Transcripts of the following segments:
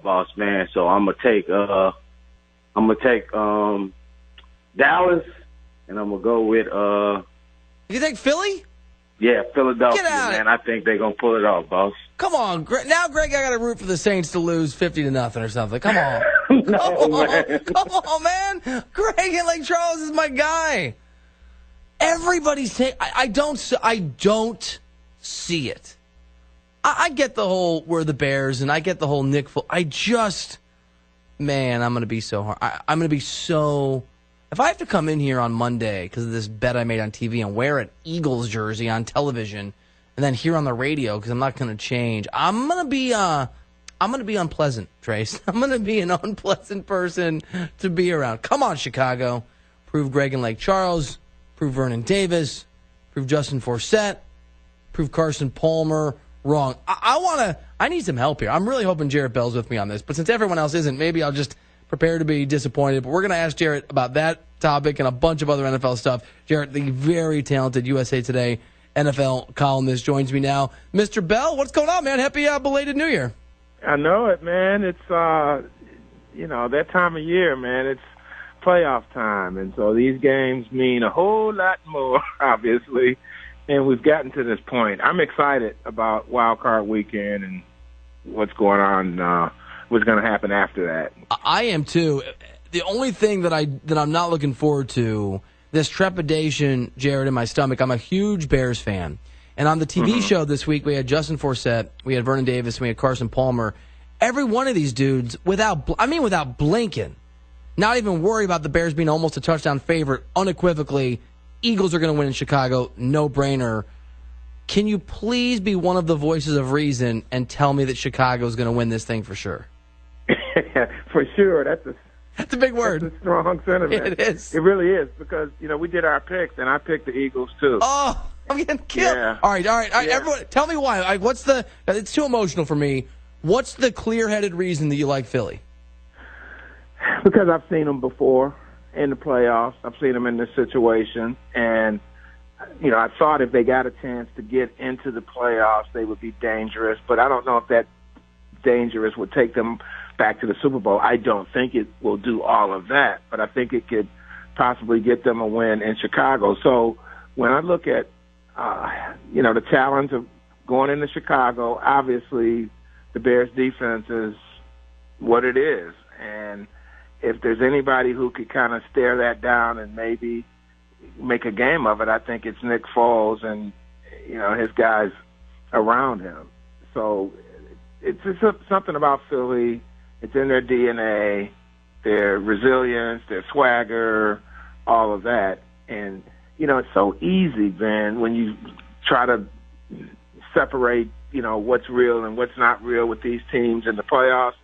boss man. So I'm gonna take Dallas, and I'm gonna go with You think Philly? Yeah, Philadelphia, Get out. man. I think they're gonna pull it off, boss. Come on, now, Greg, I got to root for the Saints to lose 50-0 or something. Come on. Come on, man. Greg in Lake Charles is my guy. Everybody's saying I don't see it. I get the whole we're the Bears, and I get the whole Nick Foles. Man, I'm going to be so hard. I'm going to be so. If I have to come in here on Monday because of this bet I made on TV and wear an Eagles jersey on television, and then here on the radio because I'm not going to change, I'm going to be unpleasant, Trace. I'm going to be an unpleasant person to be around. Come on, Chicago. Prove Greg in Lake Charles. Prove Vernon Davis. Prove Justin Forsett. Prove Carson Palmer wrong. I need some help here. I'm really hoping Jarrett Bell's with me on this, but since everyone else isn't, maybe I'll just prepare to be disappointed. But we're going to ask Jarrett about that topic and a bunch of other NFL stuff. Jarrett, the very talented USA Today NFL columnist, joins me now. Mr. Bell, what's going on, man? Happy belated New Year. I know it, man. It's, that time of year, man. It's playoff time, and so these games mean a whole lot more, obviously, and we've gotten to this point. I'm excited about Wild Card Weekend and what's going on, what's going to happen after that. I am, too. The only thing that I'm not looking forward to, this trepidation, Jared, in my stomach. I'm a huge Bears fan. And on the TV show this week, we had Justin Forsett, we had Vernon Davis, we had Carson Palmer. Every one of these dudes, without blinking, not even worry about the Bears being almost a touchdown favorite, unequivocally, Eagles are going to win in Chicago, no-brainer. Can you please be one of the voices of reason and tell me that Chicago is going to win this thing for sure? For sure. That's a big word. That's a strong sentiment. It is. It really is because, we did our picks, and I picked the Eagles, too. Oh, I'm getting killed. Yeah. All right. Yeah. Everyone, tell me why. It's too emotional for me. What's the clear-headed reason that you like Philly? Because I've seen them before in the playoffs. I've seen them in this situation. And, I thought if they got a chance to get into the playoffs, they would be dangerous. But I don't know if that dangerous would take them back to the Super Bowl. I don't think it will do all of that. But I think it could possibly get them a win in Chicago. So when I look at, the challenge of going into Chicago, obviously the Bears defense is what it is. And if there's anybody who could kind of stare that down and maybe make a game of it, I think it's Nick Foles and, his guys around him. So it's just something about Philly. It's in their DNA, their resilience, their swagger, all of that. And, it's so easy, Ben, when you try to separate, what's real and what's not real with these teams in the playoffs.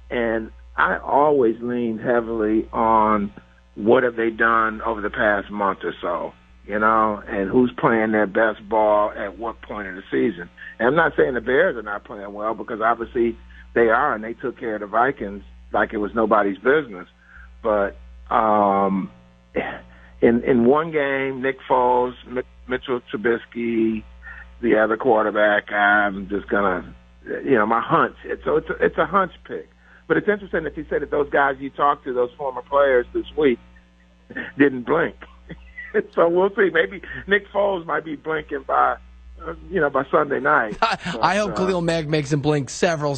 And I always lean heavily on what have they done over the past month or so, and who's playing their best ball at what point of the season. And I'm not saying the Bears are not playing well because obviously they are, and they took care of the Vikings like it was nobody's business. But in one game, Nick Foles, Mitchell Trubisky, the other quarterback, I'm just going to, my hunch. It's a hunch pick. But it's interesting that you said that those guys you talked to, those former players this week, didn't blink. So we'll see. Maybe Nick Foles might be blinking by Sunday night. I hope Khalil Mack makes him blink several.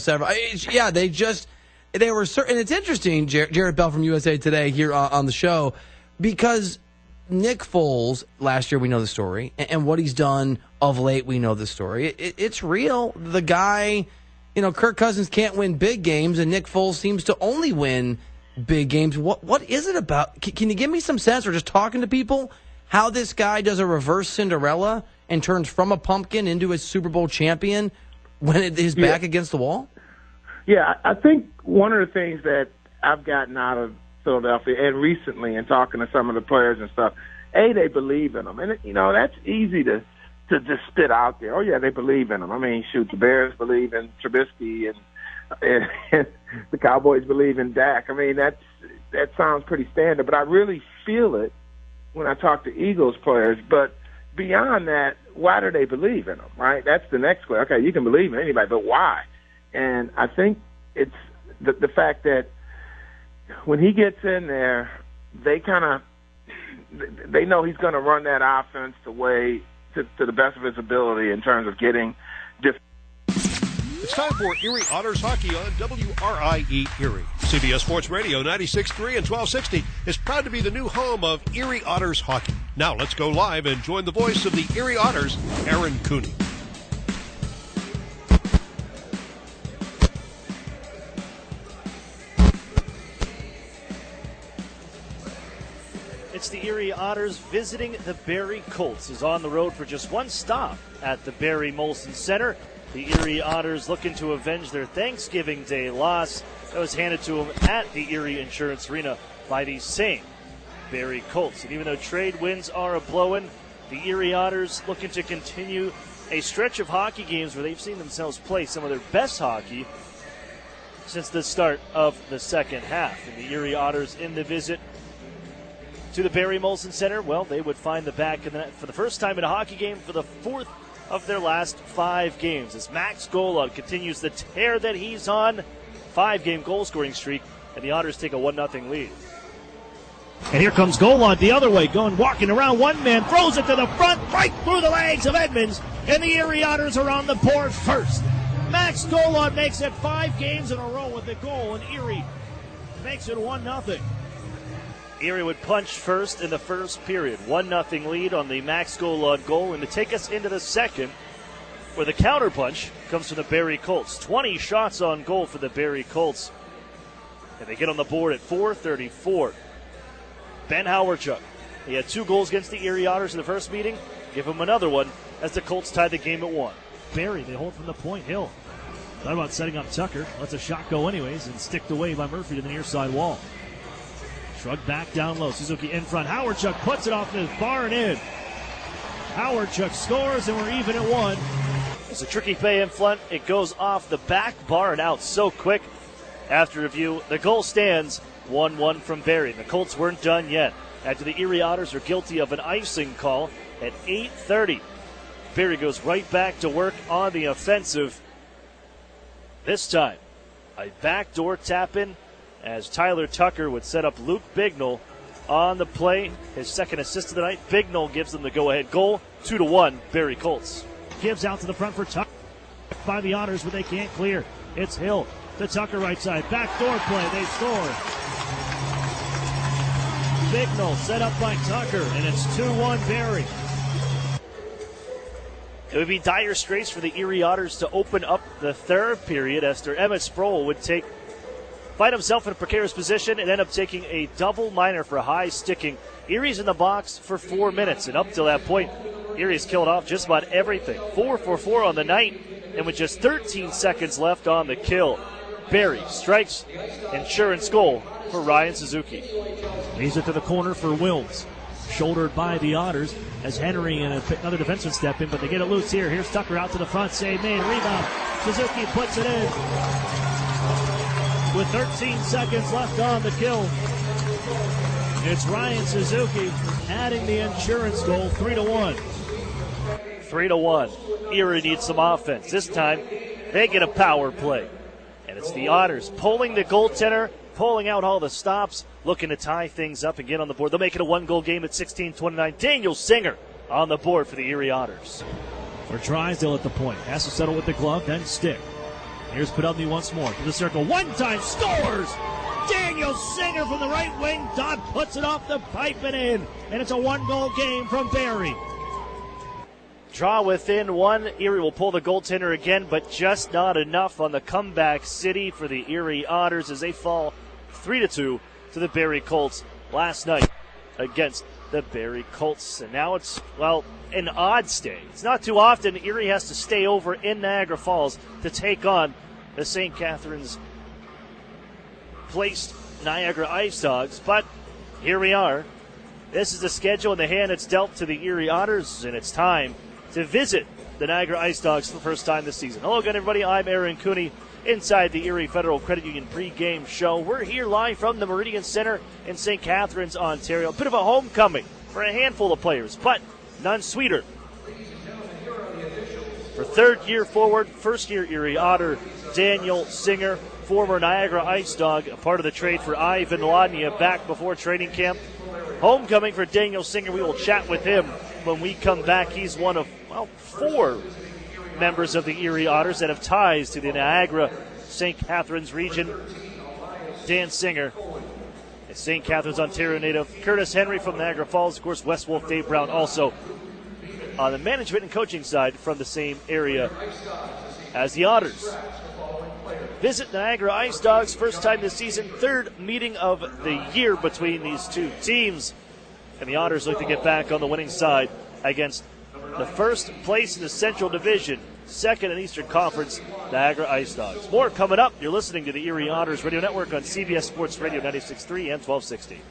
Yeah, they were certain. And it's interesting, Jarrett Bell from USA Today here on the show, because Nick Foles, last year we know the story, and what he's done of late we know the story. It's real. The guy, Kirk Cousins can't win big games, and Nick Foles seems to only win big games. What is it about? Can you give me some sense, or just talking to people, how this guy does a reverse Cinderella and turns from a pumpkin into a Super Bowl champion when his back against the wall? Yeah, I think one of the things that I've gotten out of Philadelphia and recently in talking to some of the players and stuff, they believe in them. And, that's easy to just spit out there. Oh, yeah, they believe in them. I mean, shoot, the Bears believe in Trubisky and the Cowboys believe in Dak. I mean, that sounds pretty standard, but I really feel it when I talk to Eagles players. But beyond that, why do they believe in them, right? That's the next question. Okay, you can believe in anybody, but why? And I think it's the fact that when he gets in there, they know he's going to run that offense to the best of his ability in terms of getting just. It's time for Erie Otters hockey on WRIE Erie. CBS Sports Radio 96.3 and 1260 is proud to be the new home of Erie Otters hockey. Now let's go live and join the voice of the Erie Otters, Aaron Cooney. It's the Erie Otters visiting the Barrie Colts. Is on the road for just one stop at the Barrie Molson Center. The Erie Otters looking to avenge their Thanksgiving Day loss that was handed to them at the Erie Insurance Arena by the same Barrie Colts. And even though trade wins are a-blowing, the Erie Otters looking to continue a stretch of hockey games where they've seen themselves play some of their best hockey since the start of the second half. And the Erie Otters in the visit to the Barrie Molson Center, well, they would find the back of the net for the first time in a hockey game for the fourth of their last 5 games. As Max Golod continues the tear that he's on, 5-game goal-scoring streak, and the Otters take a 1-0 lead. And here comes Golod the other way, walking around one man, throws it to the front, right through the legs of Edmonds, and the Erie Otters are on the board first. Max Golod makes it 5 games in a row with the goal, and Erie makes it 1-0. Erie would punch first in the first period. 1-0 lead on the Max Golod goal. And to take us into the second, where the counterpunch comes from the Barrie Colts. 20 shots on goal for the Barrie Colts. And they get on the board at 4:34. Ben Howardchuk. He had 2 goals against the Erie Otters in the first meeting. Give him another one as the Colts tied the game at 1. Barrie, they hold from the point. Hill thought about setting up Tucker. Lets a shot go anyways and sticked away by Murphy to the near side wall. Shrugged back down low. Suzuki in front. Howardchuk puts it off the bar and in. Howardchuk scores, and we're even at 1. It's a tricky play in front. It goes off the back bar and out so quick. After review, the goal stands 1-1 from Barrie. The Colts weren't done yet. After the Erie Otters are guilty of an icing call at 8:30. Barrie goes right back to work on the offensive. This time, a backdoor tap-in as Tyler Tucker would set up Luke Bignell on the play. His second assist of the night. Bignell gives them the go-ahead goal. 2-1, Barrie Colts. Gives out to the front for Tucker by the Otters, but they can't clear. It's Hill to Tucker right side. Backdoor play. They score. Bignell set up by Tucker, and it's 2-1 Barrie. It would be dire straits for the Erie Otters to open up the third period as their Emmett Sproul would find himself in a precarious position and end up taking a double minor for high sticking. Erie's in the box for 4 minutes, and up till that point, Erie's killed off just about everything. 4 for 4 on the night, and with just 13 seconds left on the kill, Barrie strikes insurance goal for Ryan Suzuki. Leaves it to the corner for Wilms. Shouldered by the Otters as Henry and another defenseman step in, but they get it loose here. Here's Tucker out to the front, save made, rebound. Suzuki puts it in. With 13 seconds left on the kill, it's Ryan Suzuki adding the insurance goal, 3-1. 3-1. Erie needs some offense. This time, they get a power play. And it's the Otters pulling the goaltender, pulling out all the stops, looking to tie things up and get on the board. They'll make it a 1-goal game at 16-29. Daniel Singer on the board for the Erie Otters. For Drysdale at the point. Has to settle with the glove, then stick. Here's Podolny once more to the circle. One time, scores! Daniel Singer from the right wing. Dodd puts it off the pipe and in. And it's a 1-goal game from Barrie. Draw within 1. Erie will pull the goaltender again, but just not enough on the comeback city for the Erie Otters as they fall 3-2 to the Barrie Colts last night against the Barrie Colts. And now it's, an odd stay. It's not too often Erie has to stay over in Niagara Falls to take on the St. Catharines placed Niagara IceDogs, but here we are. This is the schedule and the hand it's dealt to the Erie Otters, and it's time to visit the Niagara IceDogs for the first time this season. Hello again, everybody. I'm Aaron Cooney inside the Erie Federal Credit Union pregame show. We're here live from the Meridian Center in St. Catharines, Ontario. A bit of a homecoming for a handful of players, but none sweeter. For third year forward, first year Erie Otter, Daniel Singer, former Niagara IceDog, a part of the trade for Ivan Ladnia back before training camp. Homecoming for Daniel Singer. We will chat with him when we come back. He's one of, 4 members of the Erie Otters that have ties to the Niagara St. Catharines region. Dan Singer, a St. Catharines, Ontario native. Curtis Henry from Niagara Falls. Of course, West Wolf Dave Brown also on the management and coaching side from the same area as the Otters. Visit Niagara IceDogs, first time this season, third meeting of the year between these two teams. And the Otters look to get back on the winning side against the first place in the Central Division, second in Eastern Conference, Niagara IceDogs. More coming up. You're listening to the Erie Otters Radio Network on CBS Sports Radio 96.3 and 1260.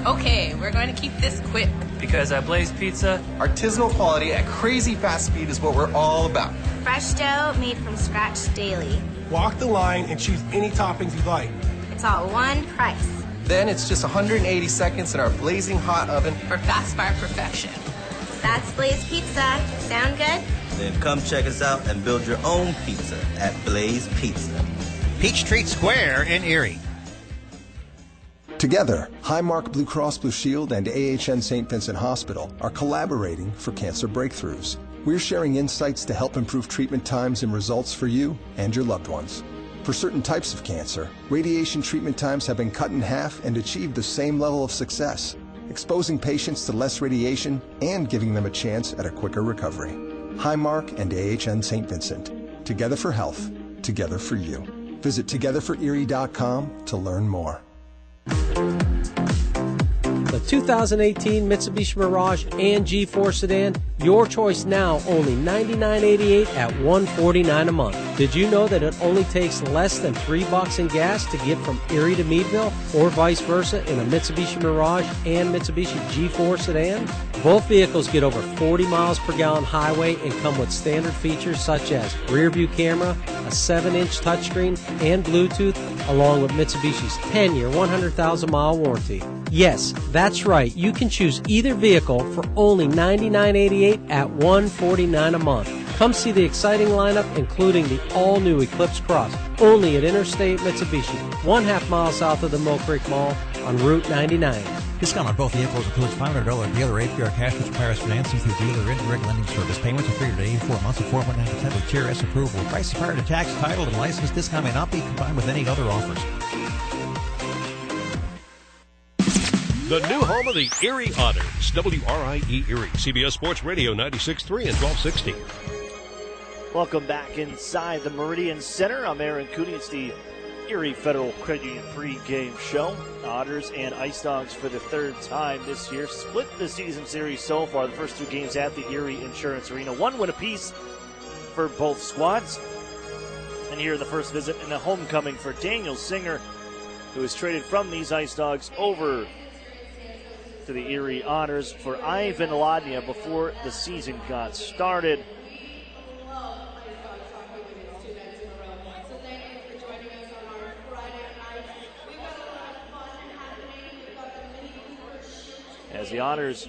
Okay, we're going to keep this quick. Because at Blaze Pizza, artisanal quality at crazy fast speed is what we're all about. Fresh dough made from scratch daily. Walk the line and choose any toppings you'd like. It's all one price. Then it's just 180 seconds in our blazing hot oven for fast fire perfection. That's Blaze Pizza. Sound good? Then come check us out and build your own pizza at Blaze Pizza. Peachtree Square in Erie. Together, Highmark Blue Cross Blue Shield and AHN St. Vincent Hospital are collaborating for cancer breakthroughs. We're sharing insights to help improve treatment times and results for you and your loved ones. For certain types of cancer, radiation treatment times have been cut in half and achieved the same level of success, exposing patients to less radiation and giving them a chance at a quicker recovery. Highmark and AHN St. Vincent. Together for health. Together for you. Visit togetherforerie.com to learn more. The 2018 Mitsubishi Mirage and G4 sedan, your choice now, only $99.88 at $149 a month. Did you know that it only takes less than $3 in gas to get from Erie to Meadville, or vice versa in a Mitsubishi Mirage and Mitsubishi G4 sedan? Both vehicles get over 40 miles per gallon highway and come with standard features such as rear view camera, a 7-inch touchscreen, and Bluetooth, along with Mitsubishi's 10-year, 100,000-mile warranty. Yes, that's right. You can choose either vehicle for only $99.88 at $149 a month. Come see the exciting lineup, including the all-new Eclipse Cross, only at Interstate Mitsubishi, 1/2 mile south of the Mill Creek Mall on Route 99. Discount on both vehicles includes $500 dealer APR cash, which requires financing through dealer indirect lending service. Payments are free to 84 months of 4.9% with TRS approval. Price is prior to tax, title, and license. Discount may not be combined with any other offers. The new home of the Erie Otters, WRIE Erie, CBS Sports Radio 96.3 and 1260. Welcome back inside the Meridian Center. I'm Aaron Cooney. It's the Erie Federal Credit Union pregame show. Otters and IceDogs for the third time this year. Split the season series so far. The first 2 games at the Erie Insurance Arena. 1 win apiece for both squads. And here in the first visit and the homecoming for Daniel Singer, who was traded from these IceDogs over to the Erie Otters for Ivan Ladnia before the season got started. As the Otters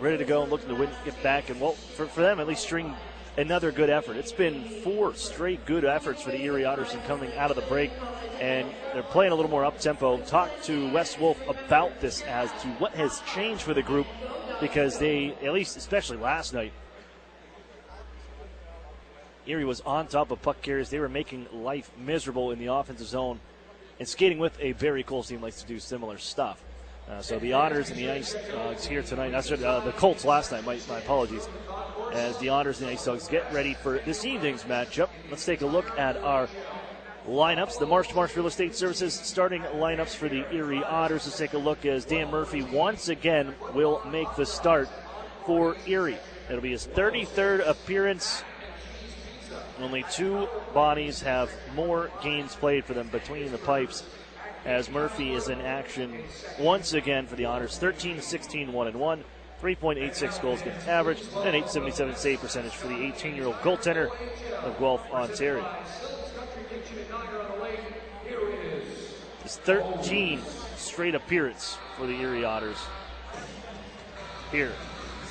ready to go and looking to win, get back, and well, for them at least string another good effort. It's been 4 straight good efforts for the Erie Otters and coming out of the break, and they're playing a little more up-tempo. Talked to Wes Wolf about this as to what has changed for the group, because they, at least especially last night, Erie was on top of puck carriers. They were making life miserable in the offensive zone, and skating with a Barry Coles team likes to do similar stuff. So the Otters and the IceDogs here tonight. The Colts last night, my apologies. As the Otters and the IceDogs get ready for this evening's matchup. Let's take a look at our lineups. The Marsh to Marsh Real Estate Services starting lineups for the Erie Otters. Let's take a look as Dan Murphy once again will make the start for Erie. It'll be his 33rd appearance. Only 2 bodies have more games played for them between the pipes, as Murphy is in action once again for the Otters. 13-16, 1-1, 3.86 goals against average, and 877 save percentage for the 18-year-old goaltender of Guelph, Ontario. His 13th straight appearance for the Erie Otters here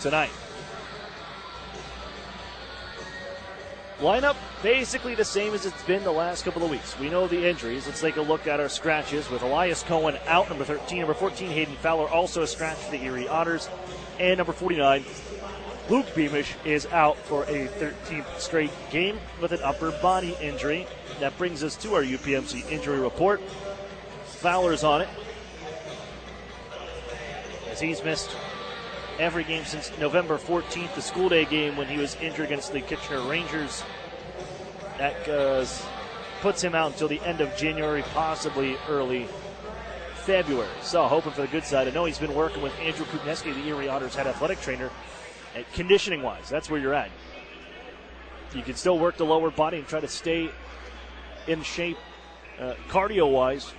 tonight. Lineup basically the same as it's been the last couple of weeks. We know the injuries. Let's take a look at our scratches with Elias Cohen out, number 13. Number 14, Hayden Fowler, also a scratch for the Erie Otters. And number 49, Luke Beamish, is out for a 13th straight game with an upper body injury. That brings us to our UPMC injury report. Fowler's on it, as he's missed every game since November 14th, the school day game when he was injured against the Kitchener Rangers. That puts him out until the end of January, possibly early February. So hoping for the good side. I know he's been working with Andrew Kukneski, the Erie Otters head athletic trainer, and conditioning-wise, that's where you're at. You can still work the lower body and try to stay in shape cardio-wise,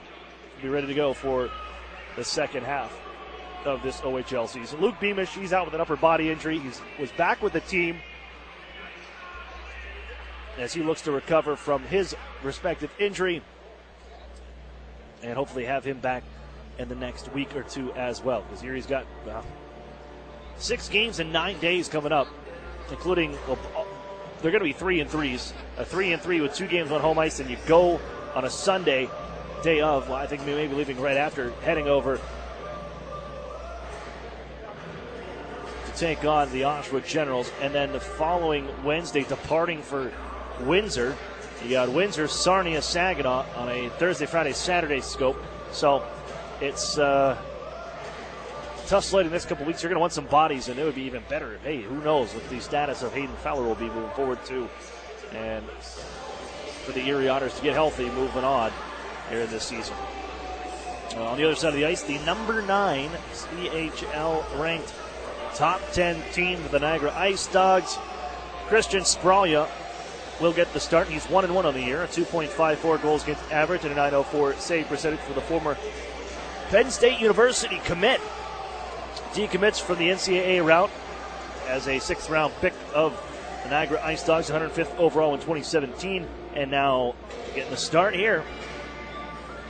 be ready to go for the second half of this OHL season. Luke Beamish, he's out with an upper body injury. He was back with the team as he looks to recover from his respective injury and hopefully have him back in the next week or two as well, because Erie's got 6 games in 9 days coming up, including, well, they're going to be 3-3s, a 3-3 with 2 games on home ice, and you go on a Sunday, day of, well, I think maybe leaving right after, heading over to take on the Oshawa Generals, and then the following Wednesday departing for Windsor. You got Windsor, Sarnia, Saginaw on a Thursday, Friday, Saturday scope. So it's tough slate in the next couple weeks. You're going to want some bodies, and it would be even better if, hey, who knows what the status of Hayden Fowler will be moving forward too. And for the Erie Otters to get healthy moving on here in this season. On the other side of the ice, the number 9 CHL ranked top 10 team, the Niagara IceDogs. Christian Spralia will get the start. He's 1-1 on the year, a 2.54 goals against average and a .904 save percentage for the former Penn State University commit. Decommits from the NCAA route as a 6th round pick of the Niagara IceDogs, 105th overall in 2017, and now getting the start here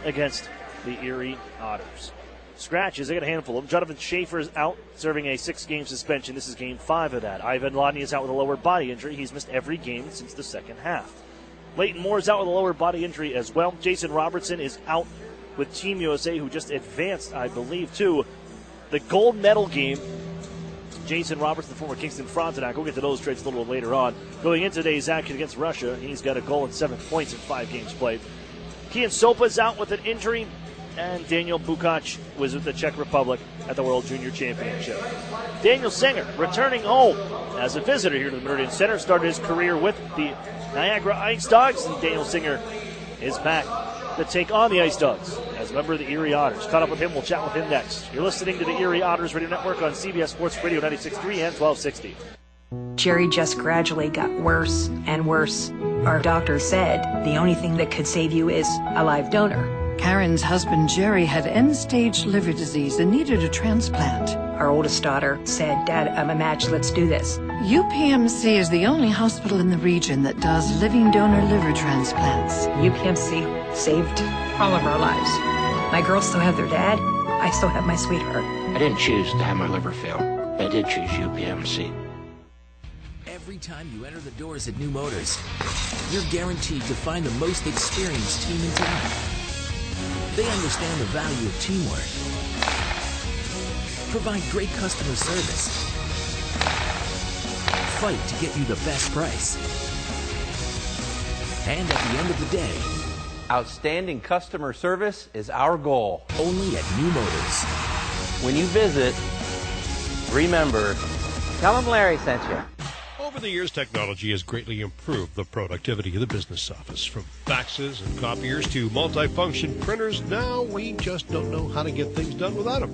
against the Erie Otters. Scratches, they got a handful of them. Jonathan Schaefer is out, serving a 6-game suspension. This is game 5 of that. Ivan Lodny is out with a lower body injury. He's missed every game since the second half. Leighton Moore is out with a lower body injury as well. Jason Robertson is out with Team USA, who just advanced, I believe, to the gold medal game. Jason Robertson, the former Kingston Frontenac. We'll get to those trades a little later on. Going into today's action against Russia, he's got a goal and 7 points in 5 games played. Kian Sopa is out with an injury, and Daniel Bukac was with the Czech Republic at the World Junior Championship. Daniel Singer returning home as a visitor here to the Meridian Center. Started his career with the Niagara IceDogs, and Daniel Singer is back to take on the IceDogs as a member of the Erie Otters. Caught up with him, we'll chat with him next. You're listening to the Erie Otters Radio Network on CBS Sports Radio 96.3 and 1260. Jerry just gradually got worse and worse. Our doctor said the only thing that could save you is a live donor. Karen's husband Jerry had end-stage liver disease and needed a transplant. Our oldest daughter said, "Dad, I'm a match, let's do this." UPMC is the only hospital in the region that does living donor liver transplants. UPMC saved all of our lives. My girls still have their dad. I still have my sweetheart. I didn't choose to have my liver fail. I did choose UPMC. Every time you enter the doors at New Motors, you're guaranteed to find the most experienced team in town. They understand the value of teamwork, provide great customer service, fight to get you the best price, and at the end of the day, outstanding customer service is our goal. Only at New Motors. When you visit, remember, tell them Larry sent you. Over the years, technology has greatly improved the productivity of the business office. From faxes and copiers to multifunction printers, now we just don't know how to get things done without them.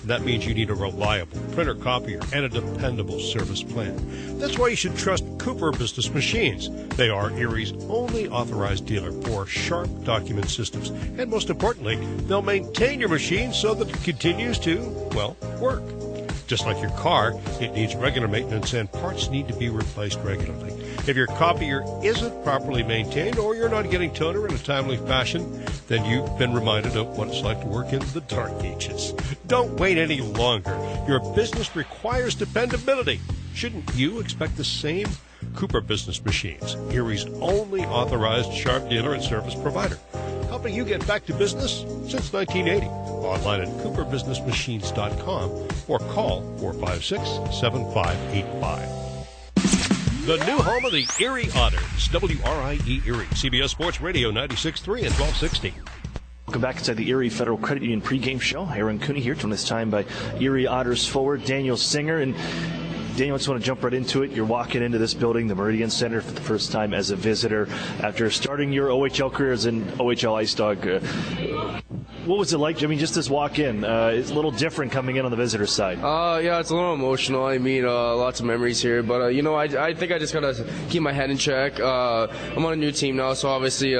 That means you need a reliable printer copier and a dependable service plan. That's why you should trust Cooper Business Machines. They are Erie's only authorized dealer for sharp document systems. And most importantly, they'll maintain your machine so that it continues to, well, work. Just like your car, it needs regular maintenance and parts need to be replaced regularly. If your copier isn't properly maintained or you're not getting toner in a timely fashion, then you've been reminded of what it's like to work in the dark ages. Don't wait any longer. Your business requires dependability. Shouldn't you expect the same Cooper Business Machines, Erie's only authorized Sharp dealer and service provider, helping you get back to business since 1980. Online at cooperbusinessmachines.com or call 456-7585. The new home of the Erie Otters, WRIE Erie, CBS Sports Radio 96.3 and 1260. Welcome back inside the Erie Federal Credit Union pregame show. Aaron Cooney here, joined this time by Erie Otters forward Daniel Singer. And Daniel, I just want to jump right into it. You're walking into this building, the Meridian Center, for the first time as a visitor after starting your OHL career as an OHL IceDog. What was it like? I mean, just this walk in, it's a little different coming in on the visitor side. Yeah, it's a little emotional. I mean, lots of memories here, but I think I just gotta keep my head in check. I'm on a new team now, so obviously,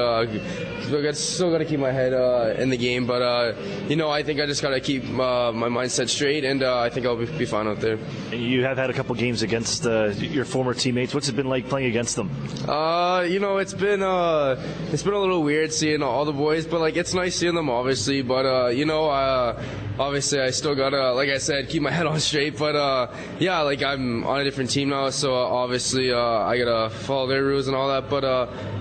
still gotta keep my head in the game. But I think I just gotta keep my mindset straight, and I think I'll be fine out there. You have had a couple games against your former teammates. What's it been like playing against them? It's been a little weird seeing all the boys, but it's nice seeing them, obviously. But obviously I still gotta, like I said, keep my head on straight. But I'm on a different team now, so obviously I gotta follow their rules and all that. But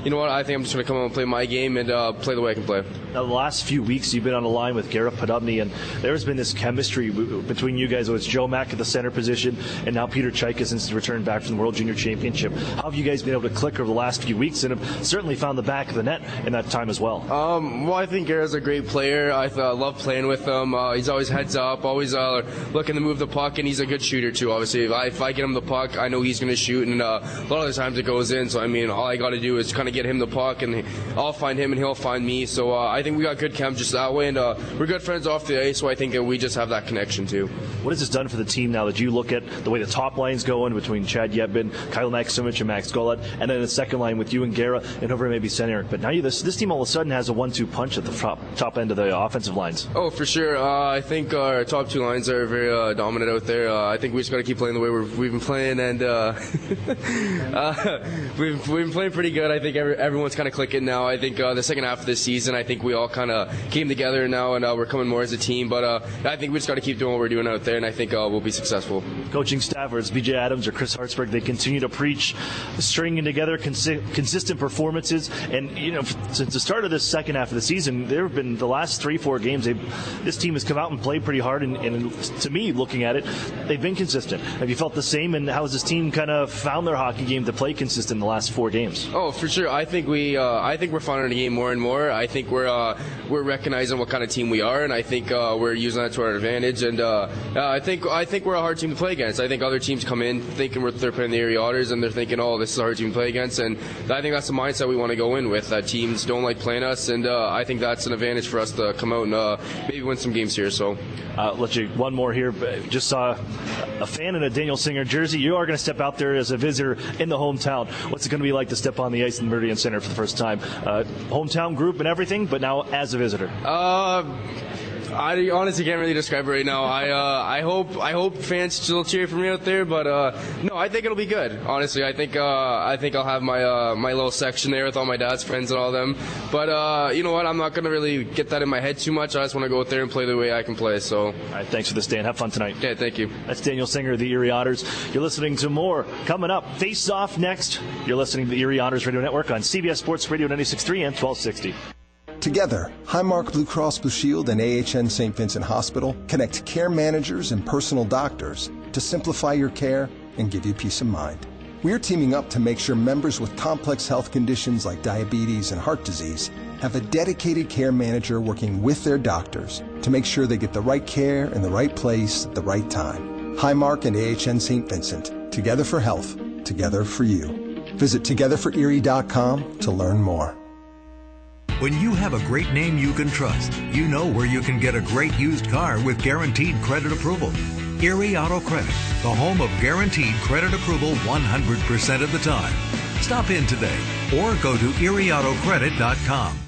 you know what? I think I'm just gonna come out and play my game and play the way I can play. Now, the last few weeks you've been on the line with Garrett Podubny, and there's been this chemistry between you guys. It's Joe Mack at the center position, and now Peter Chaika since he's returned back from the World Junior Championship. How have you guys been able to click over the last few weeks, and have certainly found the back of the net in that time as well? Well, I think Garrett's a great player. I love playing with him. He's always heads up, always looking to move the puck, and he's a good shooter too. Obviously, if I get him the puck, I know he's going to shoot, and a lot of the times it goes in. So I mean, all I got to do is kind of get him the puck, and I'll find him, and he'll find me. So I think we got good chem just that way, and we're good friends off the ice. So I think that we just have that connection too. What has this done for the team now that you look at the way the top line's going between Chad Yetbin, Kyle Maximich, and Max Golat, and then the second line with you and Guerra, and whoever maybe Center. But now this team all of a sudden has a 1-2 punch at the top end of the offensive lines. Oh, for sure. I think our top two lines are very dominant out there. I think we just got to keep playing the way we've been playing, and we've been playing pretty good. I think everyone's kind of clicking now. I think the second half of this season, I think we all kind of came together now, and we're coming more as a team. But I think we just got to keep doing what we're doing out there, and I think we'll be successful. Coaching staff, whether it's BJ Adams or Chris Hartsburg, they continue to preach stringing together consistent performances. And since the start of this second half of the season, there have been the last 3-4 games. This team has come out and played pretty hard, and to me, looking at it, they've been consistent. Have you felt the same? And how has this team kind of found their hockey game to play consistent in the last 4 games? Oh, for sure. I think we're finding the game more and more. I think we're recognizing what kind of team we are, and I think we're using that to our advantage. And I think we're a hard team to play against. I think other teams come in thinking they're playing the Erie Otters, and they're thinking, oh, this is a hard team to play against. And I think that's the mindset we want to go in with. That teams don't like playing us, and I think that's an advantage for us to come out and maybe win some games here. So let you one more here. Just saw a fan in a Daniel Singer jersey. You are going to step out there as a visitor in the hometown. What's it going to be like to step on the ice in the Meridian Center for the first time? Hometown group and everything, but now as a visitor. I honestly can't really describe it right now. I hope fans still cheer for me out there, but no, I think it'll be good. Honestly, I think I'll have my little section there with all my dad's friends and all them. But you know what? I'm not gonna really get that in my head too much. I just want to go out there and play the way I can play. So, all right, thanks for this, Dan. Have fun tonight. Yeah, thank you. That's Daniel Singer of the Erie Otters. You're listening to more coming up. Face Off next. You're listening to the Erie Otters Radio Network on CBS Sports Radio 96.3 and 1260. Together, Highmark Blue Cross Blue Shield and AHN St. Vincent Hospital connect care managers and personal doctors to simplify your care and give you peace of mind. We're teaming up to make sure members with complex health conditions like diabetes and heart disease have a dedicated care manager working with their doctors to make sure they get the right care in the right place at the right time. Highmark and AHN St. Vincent, together for health, together for you. Visit togetherforerie.com to learn more. When you have a great name you can trust, you know where you can get a great used car with guaranteed credit approval. Erie Auto Credit, the home of guaranteed credit approval 100% of the time. Stop in today or go to erieautocredit.com.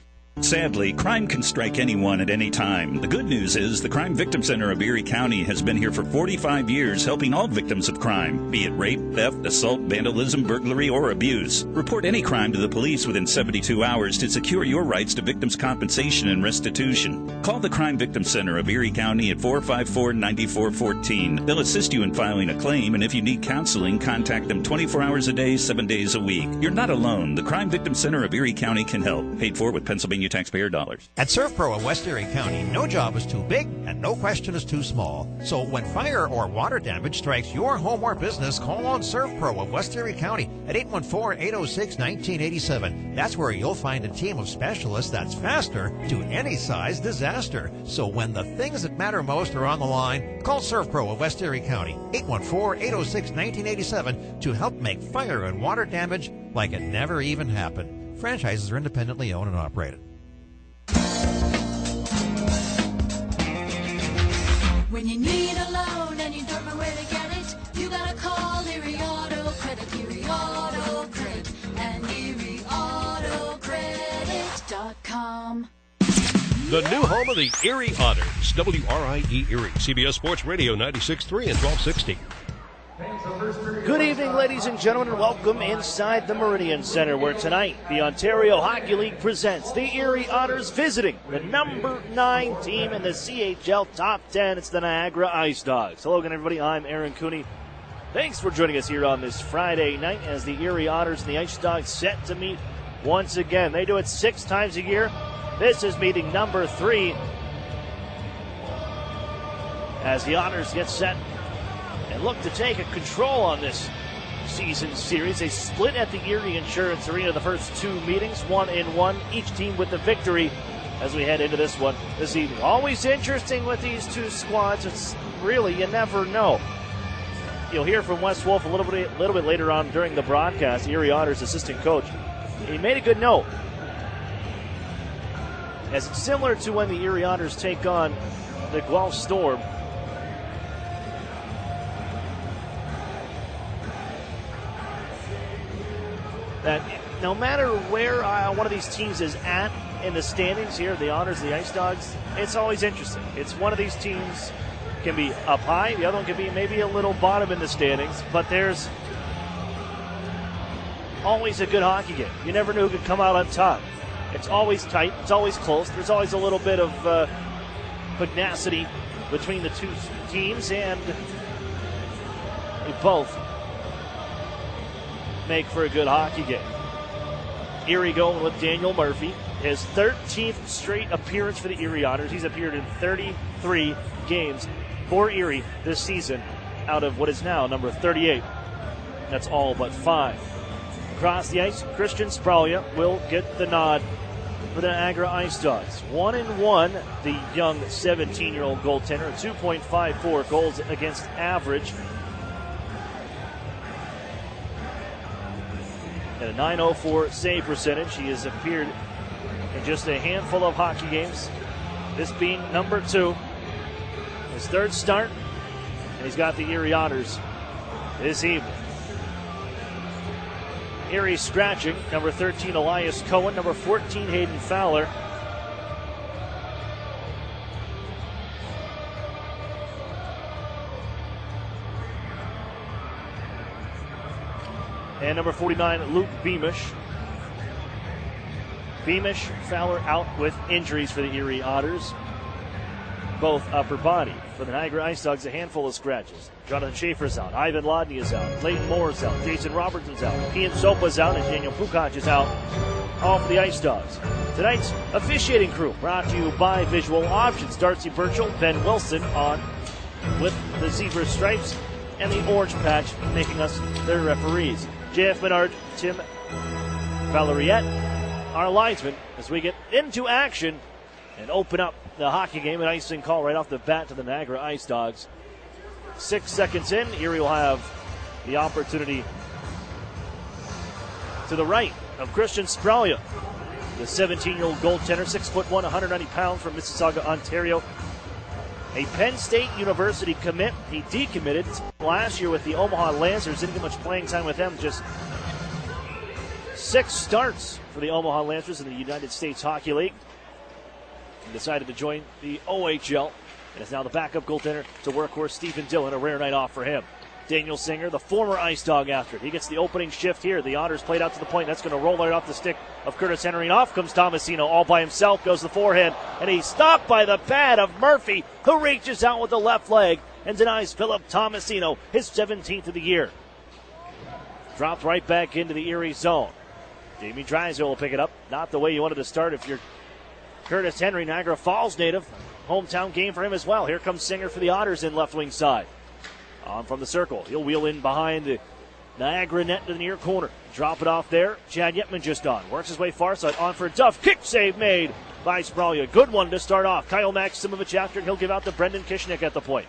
Sadly, crime can strike anyone at any time. The good news is the Crime Victim Center of Erie County has been here for 45 years helping all victims of crime, be it rape, theft, assault, vandalism, burglary, or abuse. Report any crime to the police within 72 hours to secure your rights to victims' compensation and restitution. Call the Crime Victim Center of Erie County at 454-9414. They'll assist you in filing a claim, and if you need counseling, contact them 24 hours a day, 7 days a week. You're not alone. The Crime Victim Center of Erie County can help. Paid for with Pennsylvania taxpayer dollars. At ServPro of West Erie County, no job is too big and no question is too small. So when fire or water damage strikes your home or business, call on ServPro of West Erie County at 814-806-1987. That's where you'll find a team of specialists that's faster to any size disaster. So when the things that matter most are on the line, call ServPro of West Erie County, 814-806-1987 to help make fire and water damage like it never even happened. Franchises are independently owned and operated. When you need a loan and you don't know where to get it, you gotta call Erie Auto Credit, Erie Auto Credit, and ErieAutoCredit.com. The new home of the Erie Otters, WRIE Erie, CBS Sports Radio 96.3 and 1260. Good evening, ladies and gentlemen, and welcome inside the Meridian Center, where tonight the Ontario Hockey League presents the Erie Otters visiting the number 9 team in the CHL Top 10. It's the Niagara IceDogs. Hello again, everybody. I'm Aaron Cooney. Thanks for joining us here on this Friday night as the Erie Otters and the IceDogs set to meet once again. They do it 6 times a year. This is meeting number 3 as the Otters get set and look to take a control on this season series. They split at the Erie Insurance Arena the first 2 meetings, 1-1, each team with the victory as we head into this one this evening. Always interesting with these 2 squads. It's really, you never know. You'll hear from Wes Wolf a little bit later on during the broadcast, Erie Otters assistant coach. He made a good note, as it's similar to when the Erie Otters take on the Guelph Storm. That no matter where one of these teams is at in the standings here, the Otters, the IceDogs, it's always interesting. It's one of these teams can be up high, the other one can be maybe a little bottom in the standings, but there's always a good hockey game. You never know who could come out on top. It's always tight, it's always close, there's always a little bit of pugnacity between the 2 teams, and they both make for a good hockey game. Erie going with Daniel Murphy, his 13th straight appearance for the Erie Otters. He's appeared in 33 games for Erie this season out of what is now number 38. That's all but 5. Across the ice, Christian Spralia will get the nod for the Niagara IceDogs. 1-1, the young 17-year-old goaltender, 2.54 goals against average. At a .904 save percentage. He has appeared in just a handful of hockey games, this being number 2. His 3rd start, and he's got the Erie Otters this evening. Erie scratching, number 13 Elias Cohen, number 14 Hayden Fowler. And number 49, Luke Beamish. Beamish, Fowler out with injuries for the Erie Otters, both upper body. For the Niagara IceDogs, a handful of scratches. Jonathan Schaefer's out, Ivan Lodney is out, Clayton Moore's out, Jason Robertson's out, Kian Sopa's out, and Daniel Pukac is out. All for the IceDogs. Tonight's officiating crew brought to you by Visual Options. Darcy Burchell, Ben Wilson on with the zebra stripes and the orange patch, making us their referees. J.F. Menard, Tim Valeriette, our linesmen, as we get into action and open up the hockey game. An icing call right off the bat to the Niagara IceDogs. 6 seconds in, Erie will have the opportunity to the right of Christian Spralia, the 17-year-old goaltender, 6'1", 190 pounds from Mississauga, Ontario. A Penn State University commit. He decommitted last year with the Omaha Lancers. Didn't get much playing time with them. Just 6 starts for the Omaha Lancers in the United States Hockey League. He decided to join the OHL and is now the backup goaltender to workhorse Stephen Dillon. A rare night off for him. Daniel Singer, the former Ice Dog, after it. He gets the opening shift here. The Otters played out to the point. That's going to roll right off the stick of Curtis Henry. And off comes Tomasino all by himself. Goes to the forehand. And he's stopped by the pad of Murphy, who reaches out with the left leg and denies Philip Tomasino his 17th of the year. Dropped right back into the Erie zone. Jamie Drysdale will pick it up. Not the way you wanted to start if you're Curtis Henry, Niagara Falls native. Hometown game for him as well. Here comes Singer for the Otters in left wing side. On from the circle. He'll wheel in behind the Niagara net to the near corner. Drop it off there. Chad Yetman just on. Works his way far side. On for Duff. Kick save made by Spralia. Good one to start off. Kyle Maximovich after, and he'll give out to Brendan Kishnick at the point.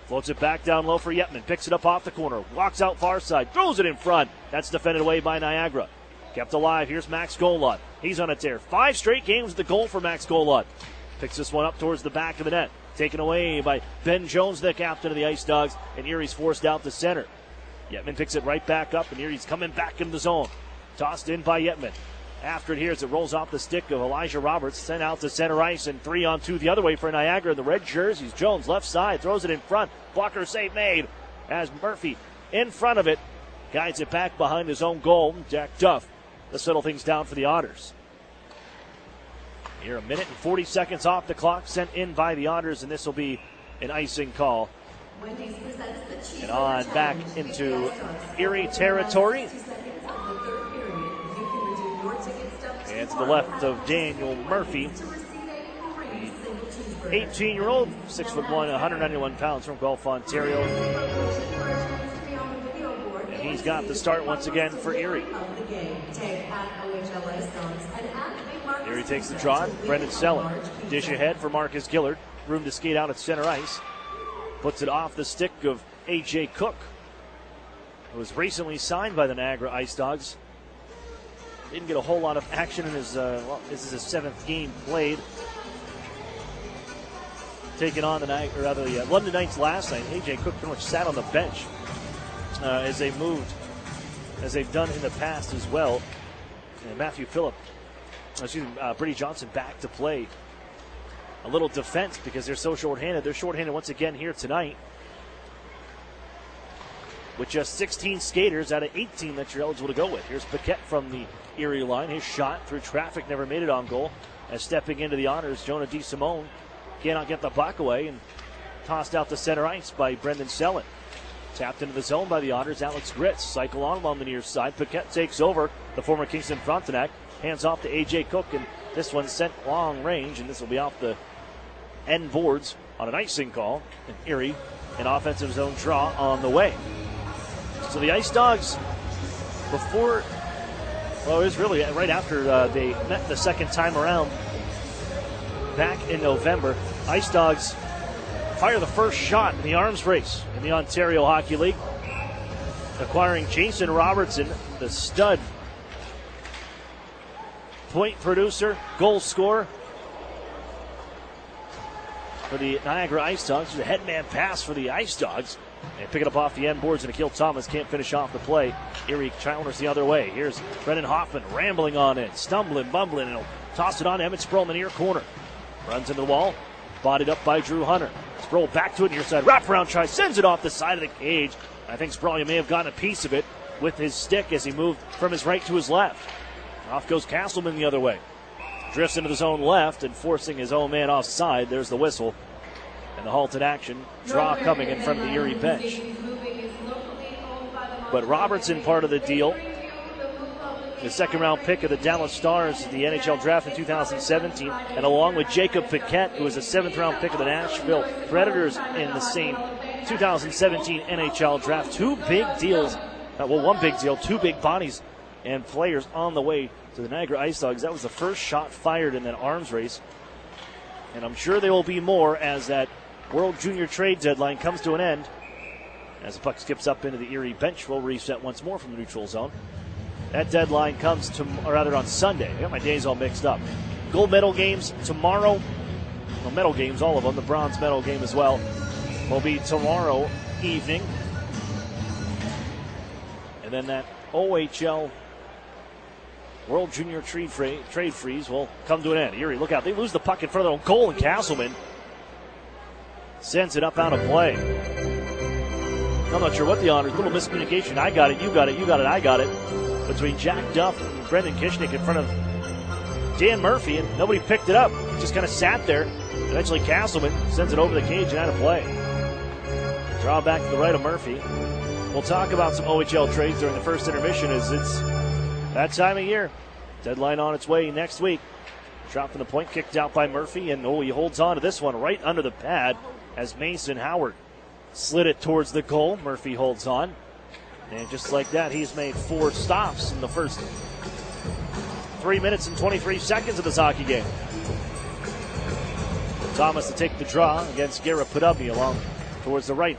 Floats it back down low for Yetman. Picks it up off the corner. Walks out far side. Throws it in front. That's defended away by Niagara. Kept alive. Here's Max Golod. He's on a tear. 5 straight games with the goal for Max Golod. Picks this one up towards the back of the net. Taken away by Ben Jones, the captain of the Ice Dogs, and Erie's forced out to center. Yetman picks it right back up, and Erie's coming back into the zone. Tossed in by Yetman. After it here as it rolls off the stick of Elijah Roberts, sent out to center ice, and 3-on-2 the other way for Niagara. The red jerseys, Jones left side, throws it in front. Blocker save made as Murphy in front of it. Guides it back behind his own goal. Jack Duff to settle things down for the Otters. Here, 1 minute and 40 seconds off the clock sent in by the Otters, and this will be an icing call. And on back into Erie territory. And to the left of Daniel Murphy, the 18-year-old, 6'1", 191 pounds from Guelph, Ontario. And he's got the start once again for Erie. Erie takes the draw. Brendan Selleck. Dish ahead for Marcus Gillard. Room to skate out at center ice. Puts it off the stick of A.J. Cook, who was recently signed by the Niagara Ice Dogs. Didn't get a whole lot of action in his, this is his 7th game played. Taking on the London Knights last night. A.J. Cook pretty much sat on the bench as they moved, as they've done in the past as well. And Brady Johnson back to play a little defense because they're so shorthanded. They're shorthanded once again here tonight with just 16 skaters out of 18 that you're eligible to go with. Here's Paquette from the Erie line. His shot through traffic never made it on goal. As stepping into the Otters, Jonah DeSimone cannot get the puck away and tossed out to center ice by Brendan Selleck. Tapped into the zone by the Otters. Alex Gritz cycle on along the near side. Paquette takes over. The former Kingston Frontenac hands off to A.J. Cook, and this one's sent long range, and this will be off the end boards on an icing call. And Erie, an offensive zone draw on the way. So the Ice Dogs, it was really right after they met the second time around back in November. Ice Dogs fire the first shot in the arms race in the Ontario Hockey League, acquiring Jason Robertson, the stud point producer, goal scorer for the Niagara Ice Dogs. The head man pass for the Ice Dogs. And pick it up off the end boards, and Akil Thomas can't finish off the play. Erie counters the other way. Here's Brendan Hoffman rambling on in, stumbling, bumbling, and he'll toss it on to Emmett Sproul in the near corner. Runs into the wall, bodied up by Drew Hunter. Sproul back to it near side, wraparound try, sends it off the side of the cage. I think Sproul may have gotten a piece of it with his stick as he moved from his right to his left. Off goes Castleman the other way. Drifts into the zone left and forcing his own man offside. There's the whistle. And the halted action. Draw coming in front of the Erie bench. But Robertson part of the deal. The second-round pick of the Dallas Stars, the NHL draft in 2017. And along with Jacob Paquette, who was a 7th-round pick of the Nashville Predators in the same 2017 NHL draft. Two big deals. One big deal. Two big bodies and players on the way to the Niagara Ice Dogs. That was the first shot fired in that arms race. And I'm sure there will be more as that World Junior Trade deadline comes to an end. As the puck skips up into the Erie bench, we'll reset once more from the neutral zone. That deadline comes on Sunday. I got my days all mixed up. Gold medal games tomorrow. Well, medal games, all of them. The bronze medal game as well will be tomorrow evening. And then that OHL World Junior Trade Freeze will come to an end. Erie, look out. They lose the puck in front of their own goal, and Castleman sends it up out of play. I'm not sure what the honors. Little miscommunication. I got it, you got it, you got it, I got it. Between Jack Duff and Brendan Kishnick in front of Dan Murphy, and nobody picked it up. It just kind of sat there. Eventually Castleman sends it over the cage and out of play. Draw back to the right of Murphy. We'll talk about some OHL trades during the first intermission as it's that time of year. Deadline on its way next week. Drop from the point, kicked out by Murphy, and he holds on to this one right under the pad as Mason Howard slid it towards the goal. Murphy holds on. And just like that, he's made 4 stops in the first 3 minutes and 23 seconds of this hockey game. Thomas to take the draw against Garrett Podobny along towards the right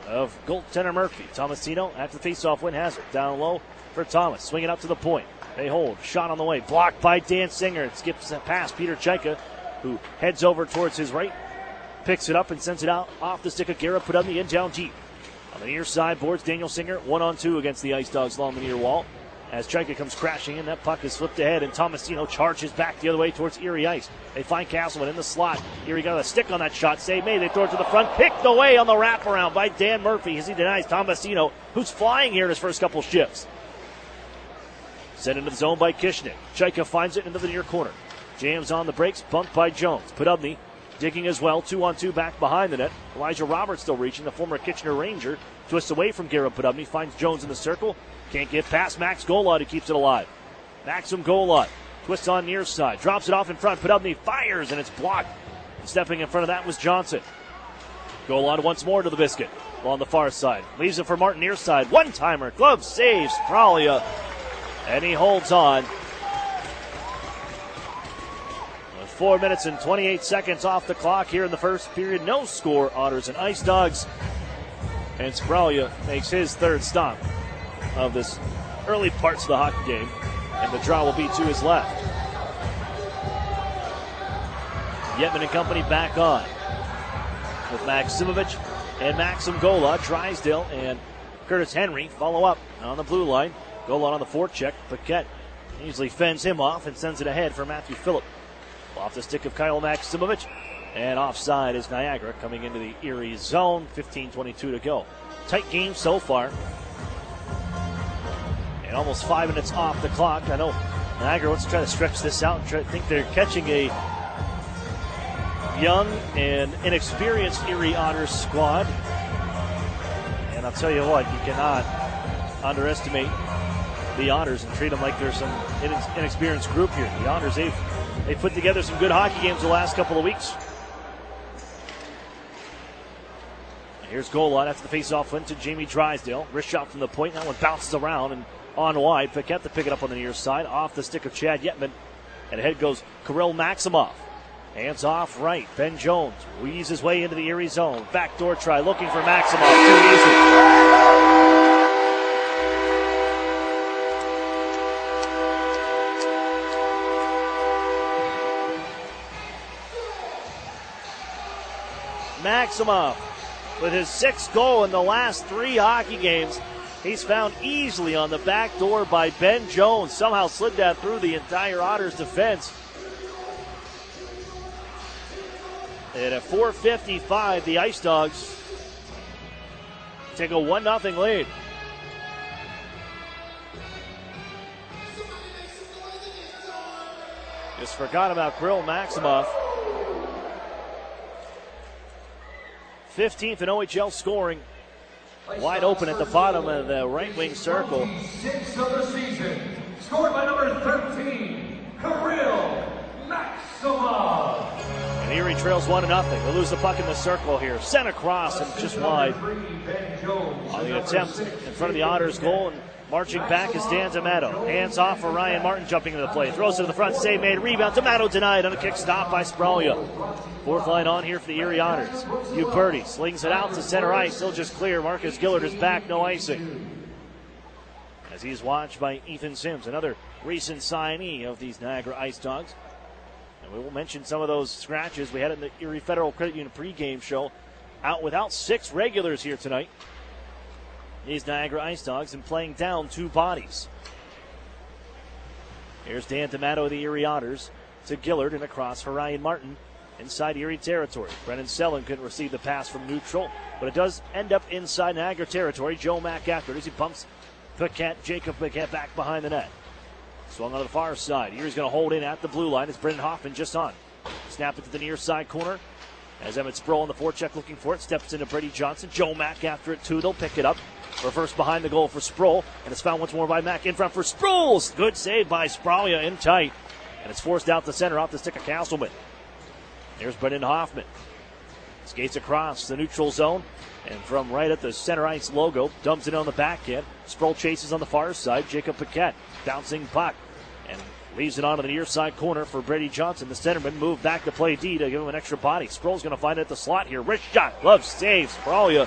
of goaltender Murphy. Tomasino after the faceoff win has it. Down low for Thomas. Swinging up to the point. They hold. Shot on the way. Blocked by Dan Singer. It skips past Peter Chaika, who heads over towards his right. Picks it up and sends it out off the stick of Garrett Podobny in down deep. On the near side boards, Daniel Singer 1-on-2 against the IceDogs along the near wall. As Chaika comes crashing in, that puck is flipped ahead, and Tomasino charges back the other way towards Erie ice. They find Castleman in the slot. Erie got a stick on that shot. Save made. They throw it to the front. Picked away on the wraparound by Dan Murphy as he denies Tomasino, who's flying here in his first couple shifts. Sent into the zone by Kishnick. Chaika finds it into the near corner. Jams on the brakes, bumped by Jones. Podobny digging as well, 2-on-2 back behind the net. Elijah Roberts still reaching. The former Kitchener Ranger twists away from Garrett Podobny, finds Jones in the circle. Can't get past Max Golod, who keeps it alive. Maxim Golod twists on near side, drops it off in front. Podobny fires, and it's blocked. Stepping in front of that was Johnson. Golod once more to the biscuit on the far side. Leaves it for Martin near side. One-timer, glove saves Spralia, and he holds on. 4 minutes and 28 seconds off the clock here in the first period. No score, Otters and IceDogs. And Spralia makes his third stop of this early parts of the hockey game. And the draw will be to his left. Yetman and company back on with Maximovich and Maxim Golod. Drysdale and Curtis Henry follow up on the blue line. Golod on the forecheck. Paquette easily fends him off and sends it ahead for Matthew Phillip. Off the stick of Kyle Maximovich. And offside is Niagara coming into the Erie zone. 15:22 to go. Tight game so far. And almost 5 minutes off the clock. I know Niagara wants to try to stretch this out and think they're catching a young and inexperienced Erie Otters squad. And I'll tell you what, you cannot underestimate the Otters and treat them like there's some inexperienced group here. The Otters, they've put together some good hockey games the last couple of weeks. Here's Golod after the face-off went to Jamie Drysdale. Wrist shot from the point. That one bounces around and on wide. Paquette to pick it up on the near side. Off the stick of Chad Yetman. And ahead goes Kirill Maximov. Hands off right. Ben Jones weaves his way into the Erie zone. Backdoor try looking for Maximov. Too easy. Maximov with his 6th goal in the last 3 hockey games. He's found easily on the back door by Ben Jones. Somehow slid that through the entire Otters defense. And at 4:55, the IceDogs take a 1-0 lead. Just forgot about Kirill Maximov. 15th in OHL scoring. Wide open at the bottom of the right wing circle. 6 of the season. Scored by number 13, Kirill Maximov. And Erie trails 1-0. They lose the puck in the circle here. Sent across and just wide. On the attempt in front of the Otters goal, and marching back is Dan D'Amato. Hands off for Ryan Martin jumping into the play. Throws it to the front. Save made. Rebound. D'Amato denied on a kick stop by Spralia. 4th line on here for the Erie Otters. Hugh Purdy slings it out to center ice. Still just clear. Marcus Gillard is back. No icing. As he's watched by Ethan Sims, another recent signee of these Niagara IceDogs. And we will mention some of those scratches we had in the Erie Federal Credit Union pregame show. Out without 6 regulars here tonight. These Niagara IceDogs and playing down 2 bodies. Here's Dan D'Amato of the Erie Otters to Gillard and across for Ryan Martin inside Erie territory. Brennan Sellen couldn't receive the pass from neutral, but it does end up inside Niagara territory. Joe Mack after it as he bumps Paquette, Jacob Paquette back behind the net. Swung on the far side. Erie's going to hold in at the blue line. It's Brendan Hoffman just on. Snap it to the near side corner. As Emmett Sproul on the forecheck looking for it. Steps into Brady Johnson. Joe Mack after it too. They'll pick it up. Reverse behind the goal for Sproul. And it's found once more by Mack in front for Sproul. Good save by Spralia in tight. And it's forced out the center off the stick of Castleman. There's Brendan Hoffman. Skates across the neutral zone. And from right at the center ice logo, dumps it on the backhand. Sproul chases on the far side. Jacob Paquette bouncing puck. And leaves it onto the near side corner for Brady Johnson. The centerman moved back to play D to give him an extra body. Sproul's going to find it at the slot here. Rich shot. Glove saves. Spralia.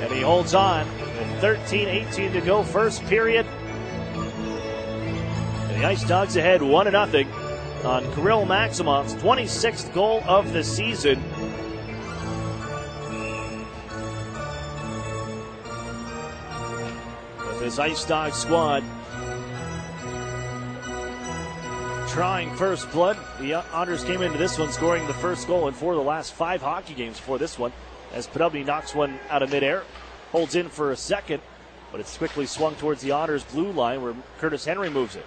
And he holds on with 13-18 to go. First period. And the IceDogs ahead 1-0 on Kirill Maximov's 26th goal of the season. With his IceDog squad trying first blood, the Otters came into this one scoring the first goal in 4 of the last 5 hockey games before this one, as Podobny knocks one out of midair, holds in for a second, but it's quickly swung towards the Otters' blue line where Curtis Henry moves it.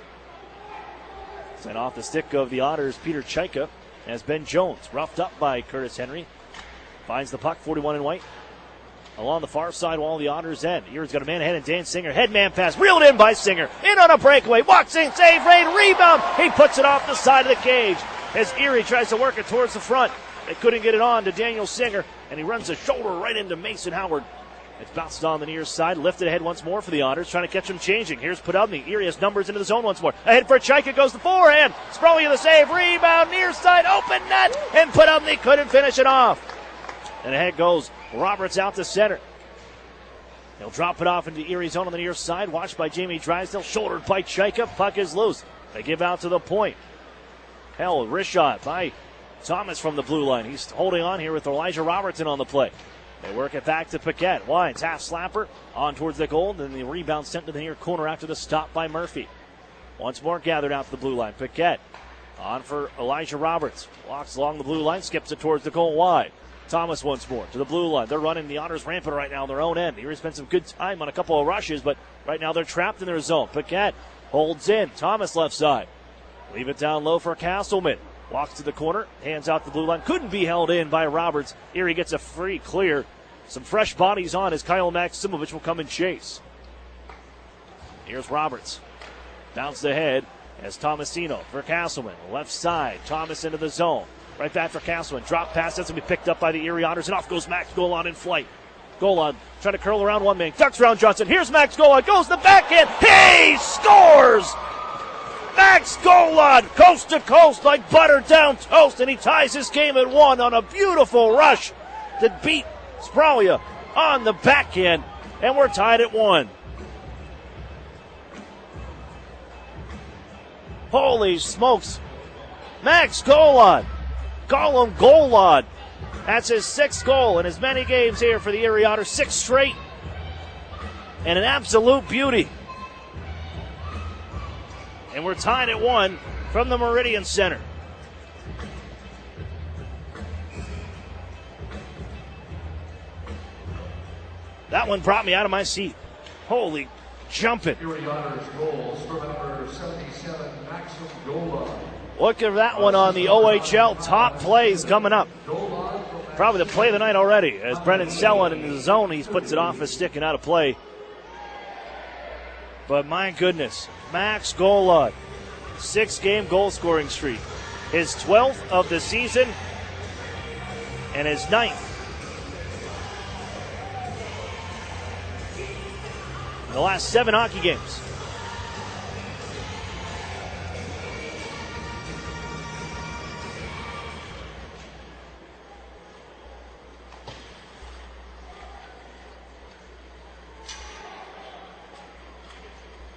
Sent off the stick of the Otters' Peter Chaika as Ben Jones, roughed up by Curtis Henry, finds the puck, 41 in white, along the far side wall of the Otters' end. Erie's got a man ahead, and Dan Singer, headman pass, reeled in by Singer, in on a breakaway, walks in, save, raid, rebound, he puts it off the side of the cage as Erie tries to work it towards the front. They couldn't get it on to Daniel Singer, and he runs the shoulder right into Mason Howard. It's bounced on the near side, lifted ahead once more for the Otters, trying to catch him changing. Here's Podobny. Erie has numbers into the zone once more. Ahead for Chaika goes the forehand. Spralia the save, rebound, near side, open net, and Podobny couldn't finish it off. And ahead goes Roberts out to center. He'll drop it off into Erie zone on the near side, watched by Jamie Drysdale, shouldered by Chaika. Puck is loose. They give out to the point. Hell, wrist shot by Thomas from the blue line. He's holding on here with Elijah Robertson on the play. They work it back to Paquette. Wines, half slapper, on towards the goal. Then the rebound sent to the near corner after the stop by Murphy. Once more gathered out to the blue line. Paquette on for Elijah Roberts. Walks along the blue line, skips it towards the goal wide. Thomas once more to the blue line. They're running the Otters rampant right now on their own end. Erie spent some good time on a couple of rushes, but right now they're trapped in their zone. Paquette holds in. Thomas left side. Leave it down low for Castleman. Walks to the corner, hands out the blue line. Couldn't be held in by Roberts. Erie gets a free clear. Some fresh bodies on as Kyle Maximovich will come and chase. Here's Roberts. Bounced ahead as Tomasino for Castleman. Left side, Thomas into the zone. Right back for Castleman. Drop pass, that's going to be picked up by the Erie Otters, and off goes Max Golan in flight. Golan trying to curl around one man. Ducks around Johnson. Here's Max Golan. Goes the backhand. He scores! Max Golan, coast to coast like buttered down toast, and he ties his game at 1 on a beautiful rush to beat Spralia on the backhand, and we're tied at 1. Holy smokes. Max Golan. Call him Golan. That's his 6th goal in as many games here for the Erie Otters. 6 straight. And an absolute beauty. And we're tied at 1 from the Meridian Center. That one brought me out of my seat. Holy jumping. Erie Otters goals from number 77, Maxim Golan. Look at that one on the OHL. Top plays coming up. Probably the play of the night already. As Brendan Sellen in the zone, he puts it off his stick and out of play. But my goodness, Max Golan, 6-game goal scoring streak. His 12th of the season and his 9th. In the last 7 hockey games.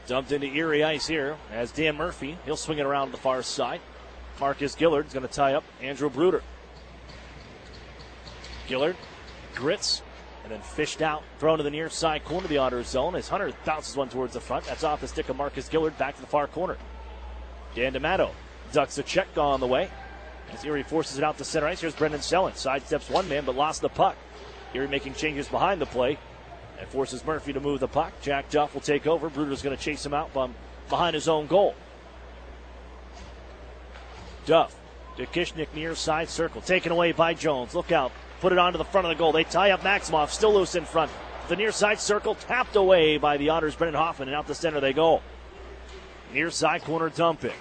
Dumped into Erie ice here as Dan Murphy. He'll swing it around the far side. Marcus Gillard's going to tie up Andrew Bruder. Gillard grits and then fished out, thrown to the near side corner of the Otters zone as Hunter bounces one towards the front. That's off the stick of Marcus Gillard, back to the far corner. Dan D'Amato ducks a check on the way as Erie forces it out to center ice. Here's Brendan Sellen, sidesteps one man but lost the puck. Erie making changes behind the play and forces Murphy to move the puck. Jack Duff will take over. Bruder's going to chase him out behind his own goal. Duff to Kishnick near side circle, taken away by Jones. Look out, put it onto the front of the goal. They tie up Maximoff, still loose in front. The near side circle, tapped away by the Otters' Brendan Hoffman, and out the center they go. Near side corner dumping.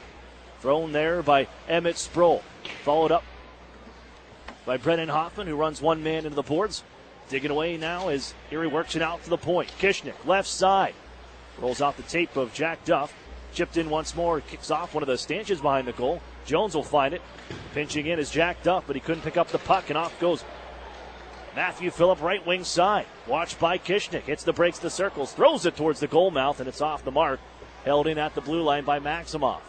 Thrown there by Emmett Sproul. Followed up by Brendan Hoffman, who runs one man into the boards. Digging away now as Erie works it out to the point. Kishnick, left side. Rolls out the tape of Jack Duff. Chipped in once more, kicks off one of the stanchions behind the goal. Jones will find it. Pinching in is Jack Duff, but he couldn't pick up the puck, and off goes Matthew Phillip, right wing side. Watched by Kishnick. Hits the brakes, the circles, throws it towards the goal mouth, and it's off the mark. Held in at the blue line by Maximoff.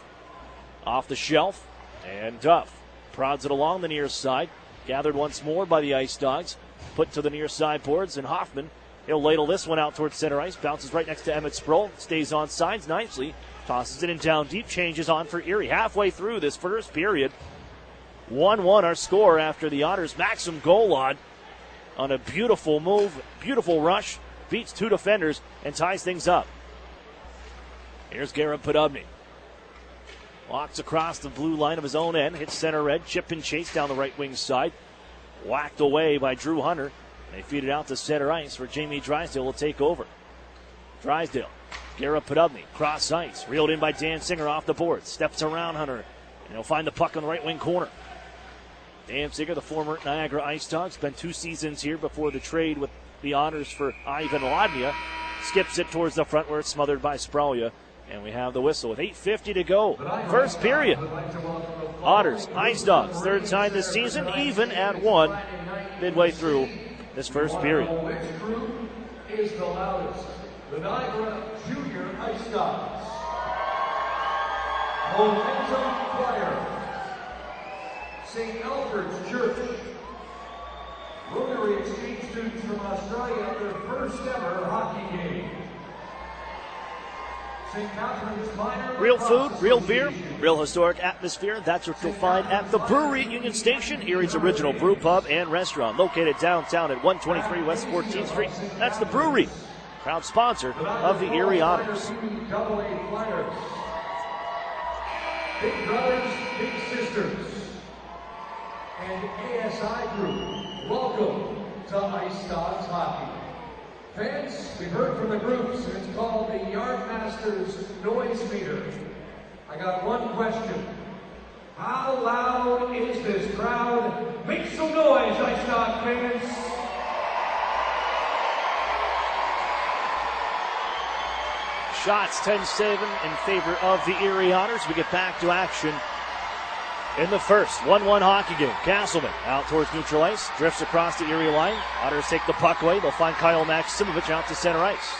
Off the shelf, and Duff prods it along the near side. Gathered once more by the IceDogs. Put to the near side boards, and Hoffman, he'll ladle this one out towards center ice. Bounces right next to Emmett Sproul. Stays on sides nicely. Tosses it in down deep. Changes on for Erie. Halfway through this first period. 1-1 our score after the Otters' Maxim Golod on a beautiful move, beautiful rush. Beats two defenders and ties things up. Here's Garrett Podobny. Walks across the blue line of his own end. Hits center red. Chip and chase down the right wing side. Whacked away by Drew Hunter. They feed it out to center ice where Jamie Drysdale will take over. Drysdale, Garrett Podobny, cross ice. Reeled in by Dan Singer off the board. Steps around Hunter, and he'll find the puck on the right wing corner. Dan Singer, the former Niagara IceDog, spent 2 seasons here before the trade with the Otters for Ivan Ladnia. Skips it towards the front where it's smothered by Spraulia. And we have the whistle with 8:50 to go. First period. Otters, IceDogs, third time this season, even at 1 midway through this first period. Which group is the loudest? The Niagara Junior IceDogs. Momentum Choir. St. Alfred's Church. Rotary Exchange students from Australia at their first ever hockey game. Real food, real beer, real historic atmosphere. That's what you'll find at the Brewery at Union Station, Erie's original brew pub and restaurant, located downtown at 123 West 14th Street. That's the Brewery, proud sponsor of the Erie Otters. Big brothers, big sisters, and ASI Group, welcome to IceDogs Hockey. Fans, we've heard from the groups, and it's called the Yardmaster's Noise Meter. I got one question. How loud is this crowd? Make some noise, IceDogs fans! Shots 10-7 in favor of the Erie Otters. We get back to action in the first 1-1 hockey game. Castleman out towards neutral ice, drifts across the Erie line. Otters take the puck away. They'll find Kyle Maximovich out to center ice.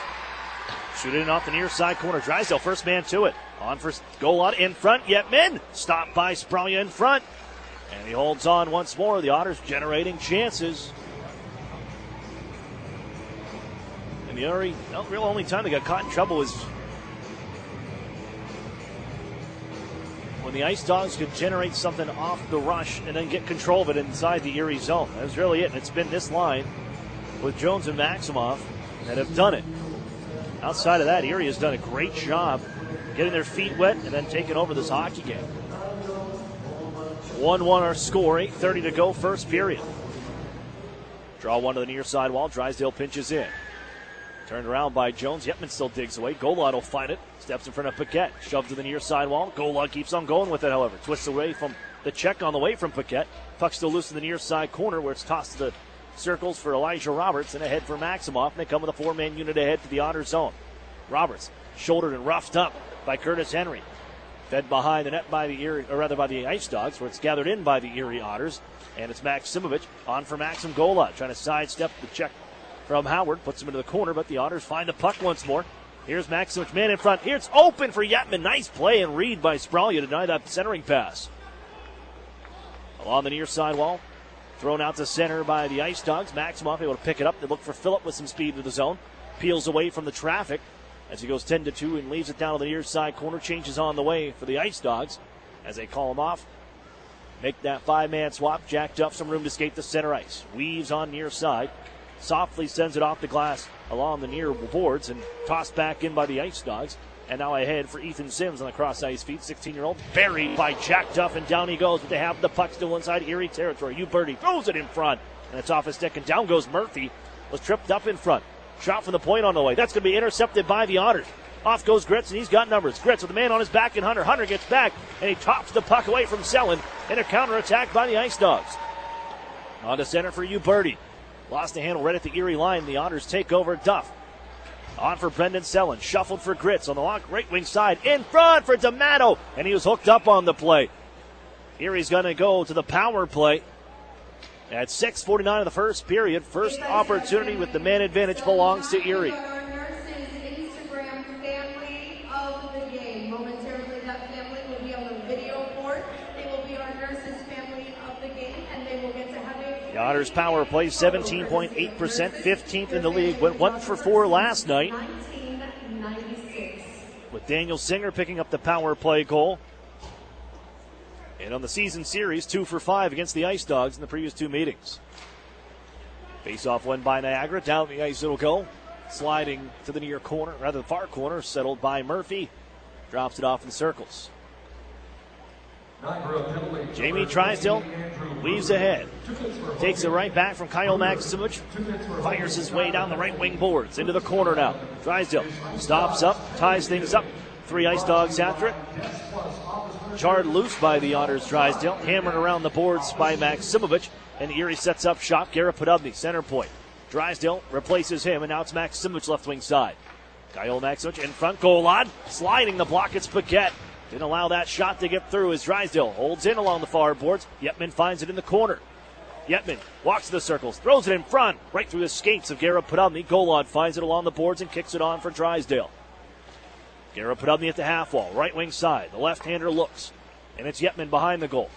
Shoot it in off the near side corner. Drysdale, first man to it. On for goal out in front. Yetman stopped by Spraulia in front. And he holds on once more. The Otters generating chances. And the Erie, the real only time they got caught in trouble was when the IceDogs could generate something off the rush and then get control of it inside the Erie zone. That was really it. And it's been this line with Jones and Maximoff that have done it. Outside of that, Erie has done a great job getting their feet wet and then taking over this hockey game. 1-1 our score, 8:30 to go, first period. Draw one to the near side wall. Drysdale pinches in. Turned around by Jones. Yetman still digs away. Golod will find it. Steps in front of Paquette. Shoved to the near side wall. Golod keeps on going with it, however. Twists away from the check on the way from Paquette. Puck still loose in the near side corner where it's tossed to the circles for Elijah Roberts and ahead for Maximoff. And they come with a 4-man unit ahead to the Otter zone. Roberts shouldered and roughed up by Curtis Henry. Fed behind the net by the IceDogs, where it's gathered in by the Erie Otters. And it's Maximovich on for Maxim Golod, trying to sidestep the check from Howard. Puts him into the corner, but the Otters find the puck once more. Here's Maximovich, man in front. Here it's open for Yetman. Nice play and read by Spraulia to deny that centering pass. Along the near side wall, Thrown out to center by the IceDogs. Maximoff able to pick it up. They look for Phillip with some speed to the zone. Peels away from the traffic as he goes 10-2 and leaves it down to the near side corner. Changes on the way for the IceDogs as they call him off. Make that 5-man swap. Jack Duff some room to skate the center ice. Weaves on near side. Softly sends it off the glass along the near boards and tossed back in by the IceDogs. And now ahead for Ethan Sims on the cross ice feet. 16-year-old buried by Jack Duff, and down he goes. But they have the puck still inside Erie territory. Uberti throws it in front, and it's off his stick, and down goes Murphy. Was tripped up in front. Shot from the point on the way. That's going to be intercepted by the Otters. Off goes Gritz, and he's got numbers. Gritz with the man on his back, and Hunter. Hunter gets back, and he tops the puck away from Selland. And a counterattack by the IceDogs. On to center for Uberti. Lost the handle right at the Erie line. The Otters take over. Duff. On for Brendan Selland. Shuffled for Gritz on the long right wing side. In front for D'Amato. And he was hooked up on the play. Erie's going to go to the power play. At 6:49 of the first period. First opportunity with the man advantage belongs to Erie. The Otters power play 17.8%, 15th in the league. Went 1 for 4 last night. With Daniel Singer picking up the power play goal. And on the season series, 2 for 5 against the IceDogs in the previous 2 meetings. Face-off won by Niagara. Down the ice it'll go. Sliding to the near corner, rather the far corner, settled by Murphy. Drops it off in circles. Jamie Drysdale weaves ahead. Takes it right back from Kyle Maximovic. Fires his way down the right wing boards. Into the corner now. Drysdale stops up, ties things up. 3 IceDogs after it. Jarred loose by the Otters. Drysdale hammered around the boards by Maximovic. And Erie sets up shop. Garrett Podubny, center point. Drysdale replaces him, and now it's Maximovic left wing side. Kyle Maximovic in front. Goal line. Sliding the block. It's Paquette. Didn't allow that shot to get through as Drysdale holds in along the far boards. Yetman finds it in the corner. Yetman walks to the circles, throws it in front, right through the skates of Garrett Podubny. Golod finds it along the boards and kicks it on for Drysdale. Garrett Podubny at the half wall, right wing side. The left-hander looks, and it's Yetman behind the goal.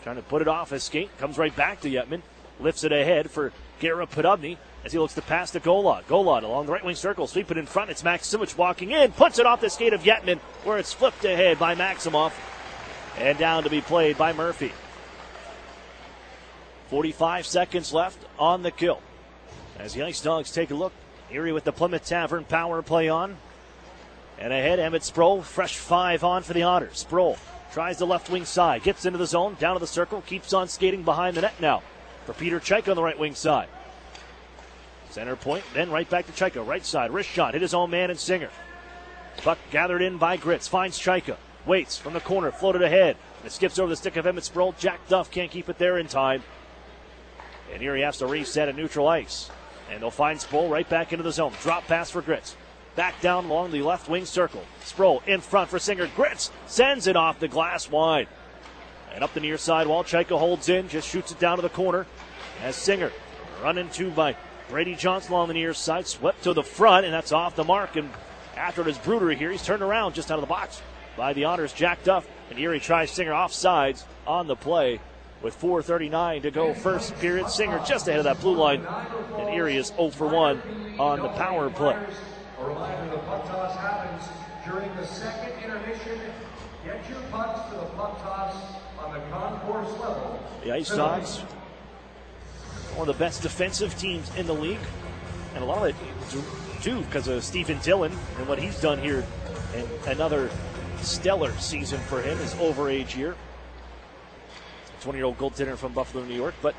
Trying to put it off his skate, comes right back to Yetman. Lifts it ahead for Garrett Podubny as he looks to pass to Golod. Golod along the right wing circle, sweep it in front. It's Maximovic walking in, puts it off the skate of Yetman, where it's flipped ahead by Maximoff and down to be played by Murphy. 45 seconds left on the kill. As the IceDogs take a look, Erie with the Plymouth Tavern power play on. And ahead, Emmett Sproul, fresh 5 on for the Otters. Sproul tries the left wing side, gets into the zone, down to the circle, keeps on skating behind the net now for Peter Chaika on the right wing side. Center point, then right back to Chaika, right side, wrist shot, hit his own man and Singer. Puck gathered in by Gritz, finds Chaika, waits from the corner, floated ahead. It skips over the stick of Emmett Sproul. Jack Duff can't keep it there in time. And Erie has to reset at neutral ice. And they'll find Sproul right back into the zone. Drop pass for Gritz. Back down along the left wing circle. Sproul in front for Singer. Gritz sends it off the glass wide. And up the near side wall, Chaika holds in, just shoots it down to the corner. As Singer run into by Brady Johnson along the near side, swept to the front, and that's off the mark. And after it is Bruder here, he's turned around just out of the box by the Otters, Jack Duff. And Erie tries Singer offsides on the play with 4:39 to go first period. Singer just ahead of that blue line, and Erie is 0 for 1 on the power play. A reminder, the puck toss happens during the second intermission. Get your pucks to the puck toss on the concourse level. The IceDogs, one of the best defensive teams in the league, and a lot of it too because of Stephen Dillon and what he's done here. And another stellar season for him, his overage year. 20-year-old goaltender from Buffalo, New York. But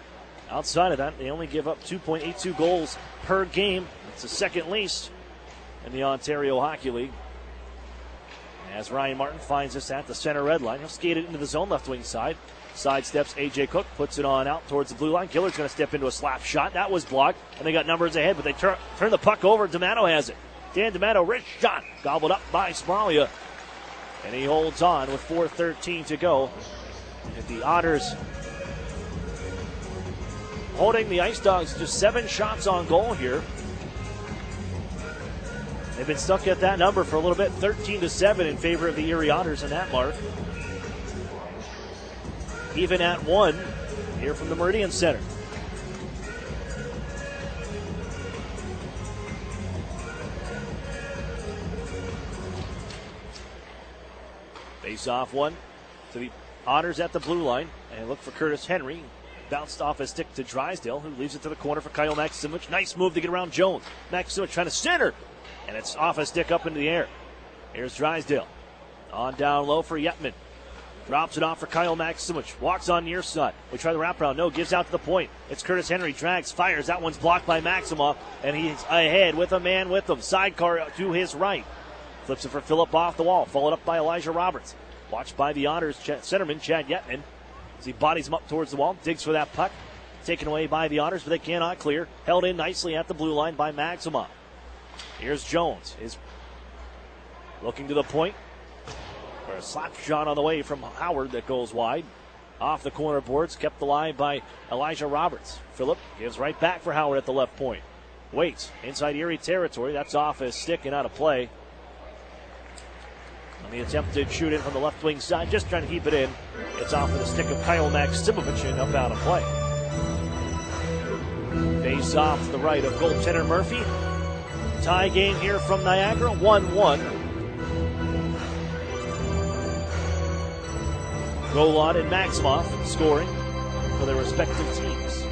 outside of that, they only give up 2.82 goals per game. It's the second least in the Ontario Hockey League. As Ryan Martin finds us at the center red line, he'll skate it into the zone left wing side. Sidesteps A.J. Cook, puts it on out towards the blue line. Gillard's going to step into a slap shot. That was blocked, and they got numbers ahead, but they turn the puck over. D'Amato has it. Dan D'Amato, wrist shot, gobbled up by Smralia. And he holds on with 4:13 to go. And the Otters holding the IceDogs just 7 shots on goal here. They've been stuck at that number for a little bit, 13-7 in favor of the Erie Otters in that mark. Even at 1 here from the Meridian Center. Face-off one to the Otters at the blue line. And look for Curtis Henry. Bounced off his stick to Drysdale, who leaves it to the corner for Kyle Maximowicz. Nice move to get around Jones. Maximowicz trying to center. And it's off his stick up into the air. Here's Drysdale. On down low for Yetman. Drops it off for Kyle Maximowicz. Walks on near side. We try the wraparound. No, gives out to the point. It's Curtis Henry. Drags, fires. That one's blocked by Maximoff. And he's ahead with a man with him. Sidecar to his right. Flips it for Phillip off the wall. Followed up by Elijah Roberts. Watched by the Otters centerman, Chad Yetman. As he bodies him up towards the wall. Digs for that puck. Taken away by the Otters, but they cannot clear. Held in nicely at the blue line by Maximoff. Here's Jones. Is looking to the point. For a slap shot on the way from Howard that goes wide. Off the corner boards, kept alive by Elijah Roberts. Phillip gives right back for Howard at the left point. Waits inside Erie territory. That's off his stick and out of play. On the attempted shoot in from the left wing side, just trying to keep it in. It's off of the stick of Kyle Maximowicz and up out of play. Face off to the right of goaltender Murphy. Tie game here from Niagara, 1-1. Golod and Maximoff scoring for their respective teams.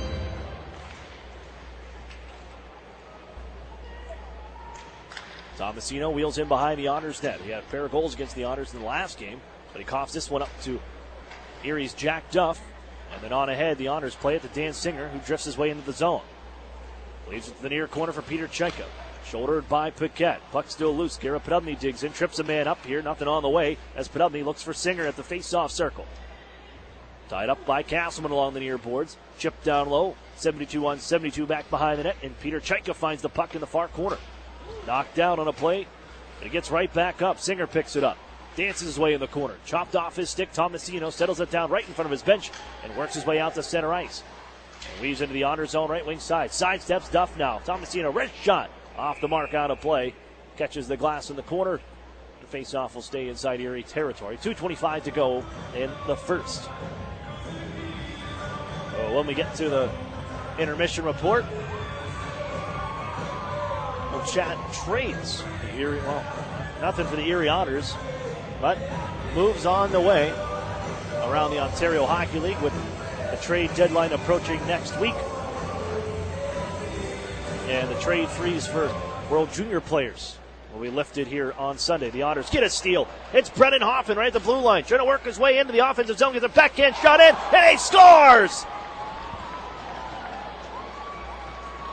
Tomasino wheels in behind the Otters net. He had a pair of goals against the Otters in the last game, but he coughs this one up to Erie's Jack Duff. And then on ahead, the Otters play it to Dan Singer, who drifts his way into the zone. Leaves it to the near corner for Peter Chenka. Shouldered by Paquette. Puck still loose. Garrett Podubny digs in. Trips a man up here. Nothing on the way as Podubny looks for Singer at the face-off circle. Tied up by Castleman along the near boards. Chipped down low. 72 on 72 back behind the net. And Peter Chenka finds the puck in the far corner. Knocked down on a play. But it gets right back up. Singer picks it up. Dances his way in the corner. Chopped off his stick. Tomasino settles it down right in front of his bench. And works his way out to center ice. And weaves into the Otter zone right wing side. Sidesteps Duff now. Tomasino wrist shot. Off the mark, out of play. Catches the glass in the corner. The face-off will stay inside Erie territory. 2:25 to go in the first. So when we get to the intermission report, we'll chat trades. Nothing for the Erie Otters, but moves on the way around the Ontario Hockey League with the trade deadline approaching next week. And the trade freeze for World Junior players will be lifted here on Sunday. The Otters get a steal. It's Brendan Hoffman right at the blue line, trying to work his way into the offensive zone, gets a backhand shot in, and he scores!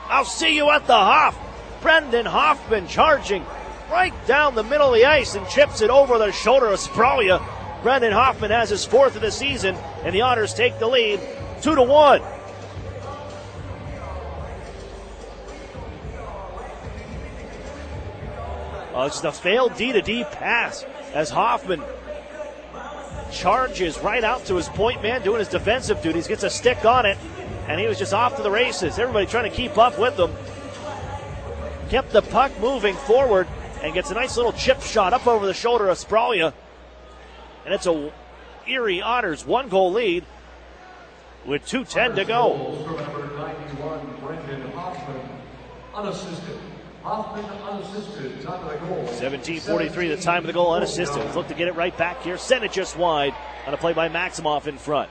I'll see you at the Hoff. Brendan Hoffman charging right down the middle of the ice and chips it over the shoulder of Spralia. Brendan Hoffman has his fourth of the season, and the Otters take the lead 2-1. It's the failed D-to-D pass as Hoffman charges right out to his point man doing his defensive duties, gets a stick on it, and he was just off to the races. Everybody trying to keep up with him. Kept the puck moving forward and gets a nice little chip shot up over the shoulder of Spralia. And it's a Erie Otters 1-goal lead with 2:10 to go. Number 91, Brendan Hoffman, unassisted. Hoffman unassisted, time of the goal. 17:43, the time of the goal, unassisted. Let's look to get it right back here. Send it just wide on a play by Maximoff in front.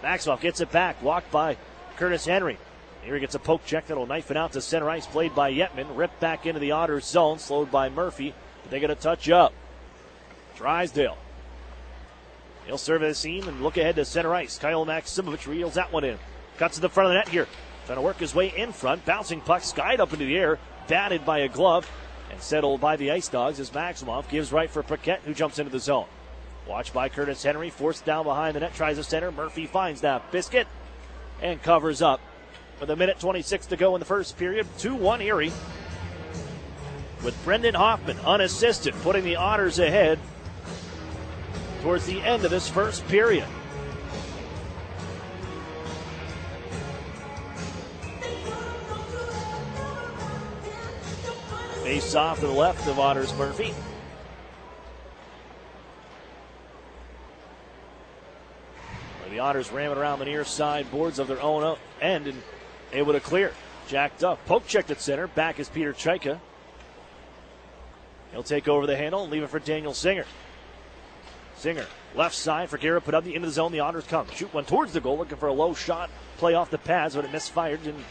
Maximoff gets it back, walked by Curtis Henry. Here he gets a poke check that'll knife it out to center ice, played by Yetman. Ripped back into the Otters zone, slowed by Murphy. But they get a touch up. Drysdale. He'll serve the seam and look ahead to center ice. Kyle Maximowicz reels that one in. Cuts to the front of the net here. Trying to work his way in front. Bouncing puck skied up into the air. Batted by a glove and settled by the IceDogs as Maximoff gives right for Paquette, who jumps into the zone. Watched by Curtis Henry. Forced down behind the net. Tries to center. Murphy finds that biscuit and covers up. With 1:26 to go in the first period. 2-1 Erie. With Brendan Hoffman unassisted, putting the Otters ahead towards the end of this first period. Face off to the left of Otters Murphy. The Otters ramming around the near side boards of their own end and able to clear. Jack Duff poke checked at center. Back is Peter Chenka. He'll take over the handle and leave it for Daniel Singer. Singer, left side for Garrett, put up the into the zone. The Otters come. Shoot one towards the goal, looking for a low shot. Play off the pads, but it misfired. Didn't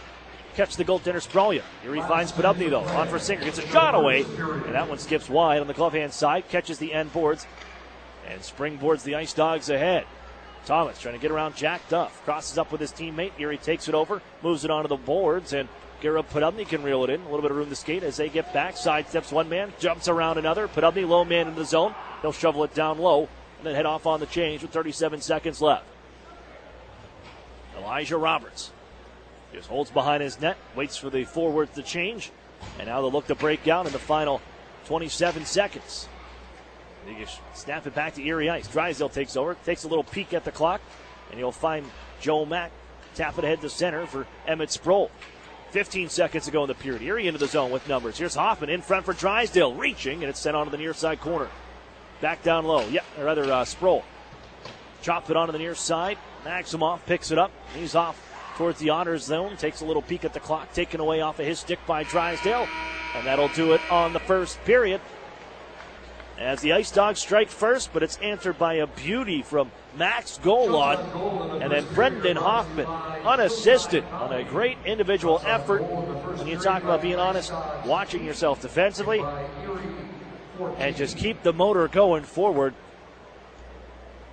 catch the goaltender, Spralia. Erie finds Podubny, though. On for Singer. Gets a shot away. And that one skips wide on the glove hand side. Catches the end boards. And springboards the IceDogs ahead. Thomas trying to get around Jack Duff. Crosses up with his teammate. Erie takes it over. Moves it onto the boards. And Garrett Podubny can reel it in. A little bit of room to skate as they get back. Sidesteps one man. Jumps around another. Podubny, low man in the zone. They'll shovel it down low. And then head off on the change with 37 seconds left. Elijah Roberts just holds behind his net, waits for the forwards to change, and now they'll look to break out in the final 27 seconds. They just snap it back to Erie Ice. Drysdale takes over, takes a little peek at the clock, and you'll find Joe Mack tap it ahead to center for Emmett Sproul. 15 seconds to go in the period. Erie into the zone with numbers. Here's Hoffman in front for Drysdale, reaching, and it's sent onto the near side corner. Back down low. Or rather, Sproul. Chop it onto the near side. Maximoff picks it up. He's off towards the Otters zone. Takes a little peek at the clock. Taken away off of his stick by Drysdale. And that'll do it on the first period. As the IceDogs strike first, but it's answered by a beauty from Max Golod. And then Brendan Hoffman, unassisted on a great individual effort. When you talk about being honest, watching yourself defensively, and just keep the motor going forward.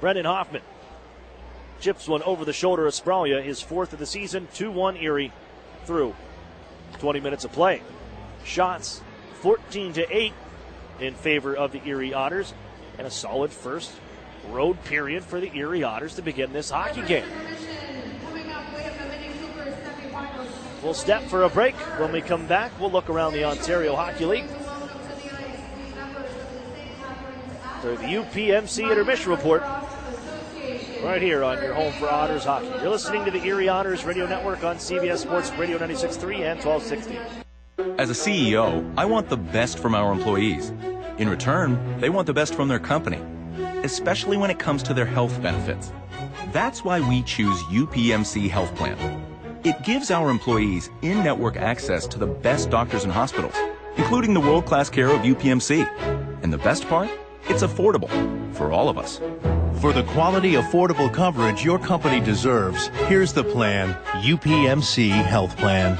Brendan Hoffman chips one over the shoulder of Spralia, his fourth of the season. 2-1 Erie through 20 minutes of play. Shots 14-8 in favor of the Erie Otters, and a solid first road period for the Erie Otters to begin this hockey game. We'll step for a break. When we come back, we'll look around the Ontario Hockey League. So the UPMC Intermission Report right here on your home for Otters hockey. You're listening to the Erie Otters Radio Network on CBS Sports Radio 96.3 and 1260. As a CEO, I want the best from our employees. In return, they want the best from their company, especially when it comes to their health benefits. That's why we choose UPMC Health Plan. It gives our employees in-network access to the best doctors and hospitals, including the world-class care of UPMC. And the best part? It's affordable for all of us. For the quality, affordable coverage your company deserves, here's the plan, UPMC Health Plan.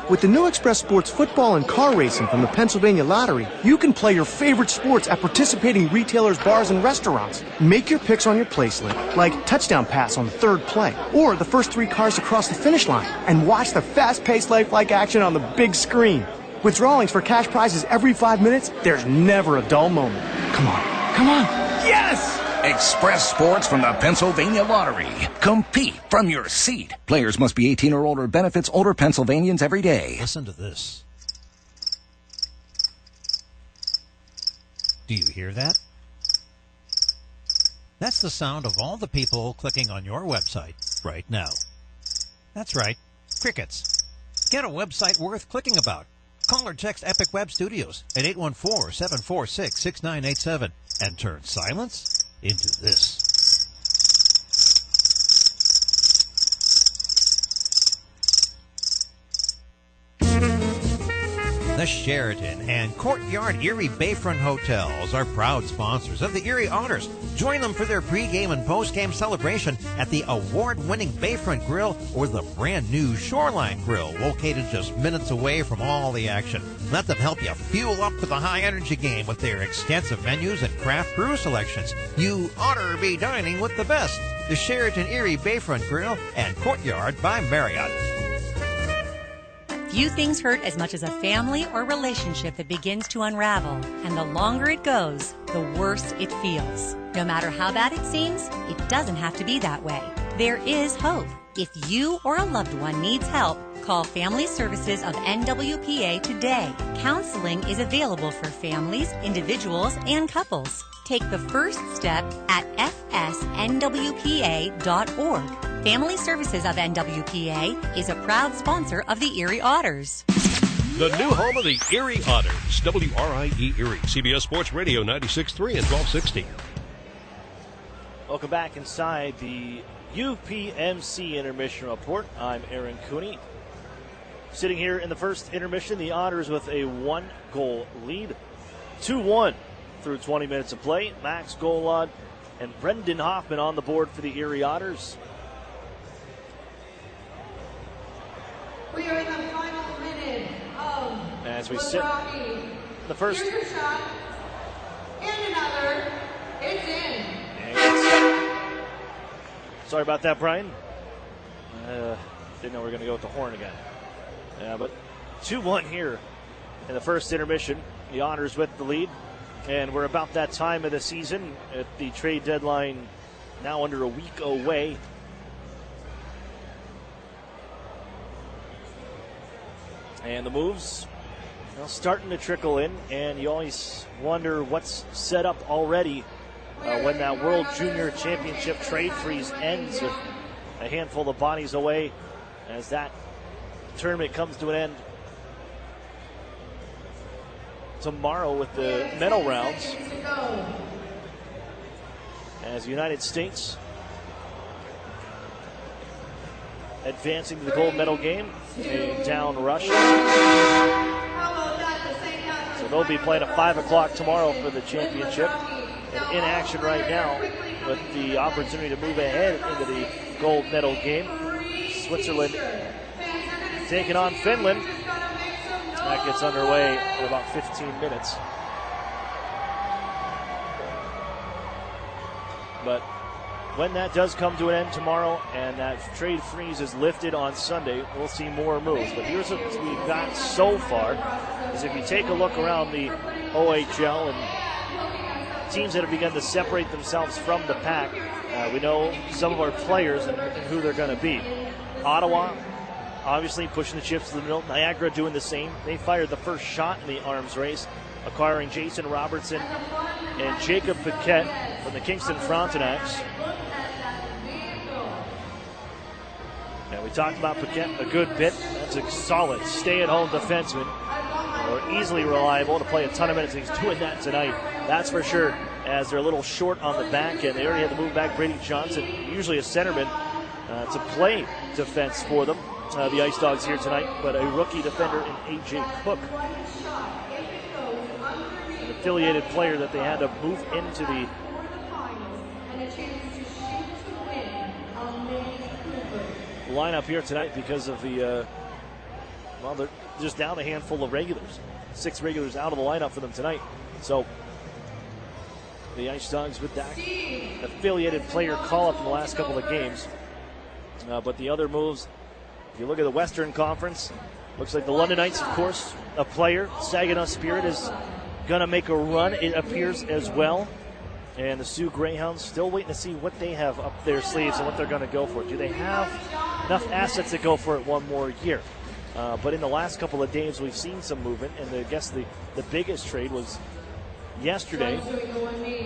With the new Express Sports football and car racing from the Pennsylvania Lottery, you can play your favorite sports at participating retailers, bars, and restaurants. Make your picks on your play slip, like touchdown pass on the third play, or the first 3 cars across the finish line, and watch the fast-paced lifelike action on the big screen. With drawings for cash prizes every 5 minutes, there's never a dull moment. Come on, come on. Yes! Express Sports from the Pennsylvania Lottery. Compete from your seat. Players must be 18 or older. Benefits older Pennsylvanians every day. Listen to this. Do you hear that? That's the sound of all the people clicking on your website right now. That's right, crickets. Get a website worth clicking about. Call or text Epic Web Studios at 814-746-6987 and turn silence into this. The Sheraton and Courtyard Erie Bayfront Hotels are proud sponsors of the Erie Otters. Join them for their pregame and postgame celebration at the award-winning Bayfront Grill or the brand-new Shoreline Grill, located just minutes away from all the action. Let them help you fuel up for the high-energy game with their extensive menus and craft brew selections. You oughter be dining with the best. The Sheraton Erie Bayfront Grill and Courtyard by Marriott. Few things hurt as much as a family or relationship that begins to unravel, and the longer it goes, the worse it feels. No matter how bad it seems, it doesn't have to be that way. There is hope. If you or a loved one needs help, call Family Services of NWPA today. Counseling is available for families, individuals, and couples. Take the first step at fsnwpa.org. Family Services of NWPA is a proud sponsor of the Erie Otters. The new home of the Erie Otters, WRIE Erie, CBS Sports Radio 96.3 and 1260. Welcome back inside the UPMC Intermission Report. I'm Aaron Cooney. Sitting here in the first intermission, the Otters with a 1-goal lead. 2-1 through 20 minutes of play. Max Golod and Brendan Hoffman on the board for the Erie Otters. We are in the final minute of as we sit the first. Here's your shot. And another. It's in. Sorry about that, Brian. Didn't know we were going to go with the horn again. But 2-1 here in the first intermission. The Otters with the lead. And we're about that time of the season at the trade deadline, now under a week away. And the moves starting to trickle in, and you always wonder what's set up already when that World Junior Championship trade freeze ends with a handful of bodies away as that tournament comes to an end tomorrow with the medal rounds. As the United States advancing to the gold medal game, a down Russia. So they'll be playing at 5 o'clock tomorrow for the championship. And in action right now with the opportunity to move ahead into the gold medal game. Switzerland taking on Finland. That gets underway in about 15 minutes. But when that does come to an end tomorrow and that trade freeze is lifted on Sunday, we'll see more moves. But here's what we've got so far, is if you take a look around the OHL and teams that have begun to separate themselves from the pack, we know some of our players and who they're going to be. Ottawa, obviously pushing the chips to the middle. Niagara doing the same. They fired the first shot in the arms race, acquiring Jason Robertson and Jacob Paquette from the Kingston Frontenacs. Now, we talked about Paquette a good bit. That's a solid stay-at-home defenseman, or easily reliable to play a ton of minutes. He's doing that tonight, that's for sure, as they're a little short on the back end. They already had to move back Brady Johnson, usually a centerman, to play defense for them. The IceDogs here tonight, but a rookie defender in A.J. Cook, an affiliated player that they had to move into the lineup here tonight because of the, well, they're just down a handful of regulars. 6 regulars out of the lineup for them tonight. So the IceDogs with that affiliated player call-up in the last couple of games. But the other moves, if you look at the Western Conference, looks like the London Knights, of course, a player. Saginaw Spirit is going to make a run, it appears, as well. And the Sioux Greyhounds still waiting to see what they have up their sleeves and what they're going to go for. Do they have enough assets to go for it one more year? But in the last couple of days, we've seen some movement, and I guess the biggest trade was yesterday.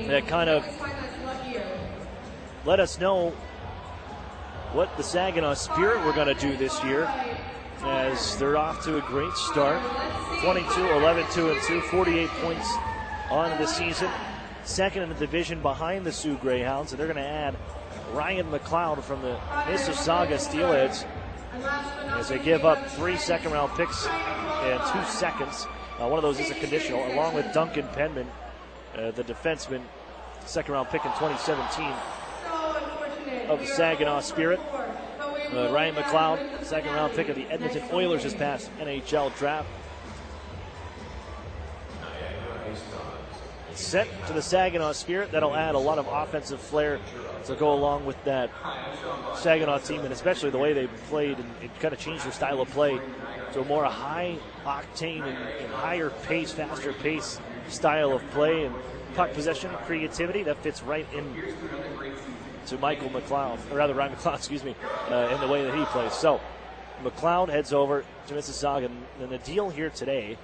That kind of let us know what the Saginaw Spirit were going to do this year, as they're off to a great start. 22, 11, 2, and 2, 48 points on the season. Second in the division behind the Sioux Greyhounds, and they're going to add Ryan McLeod from the Mississauga Steelheads as they give up 3 second-round picks and 2 seconds. One of those is a conditional, along with Duncan Penman, the defenseman, second-round pick in 2017 of the Saginaw Spirit. Ryan McLeod, second-round pick of the Edmonton Oilers this past NHL draft. Sent to the Saginaw Spirit. That'll add a lot of offensive flair to go along with that Saginaw team, and especially the way they played, and it kind of changed their style of play to a more high-octane and higher pace, faster pace style of play, and puck possession, creativity that fits right in to Michael McLeod, or rather Ryan McLeod, excuse me, in the way that he plays. So McLeod heads over to Mississauga, and the deal here today,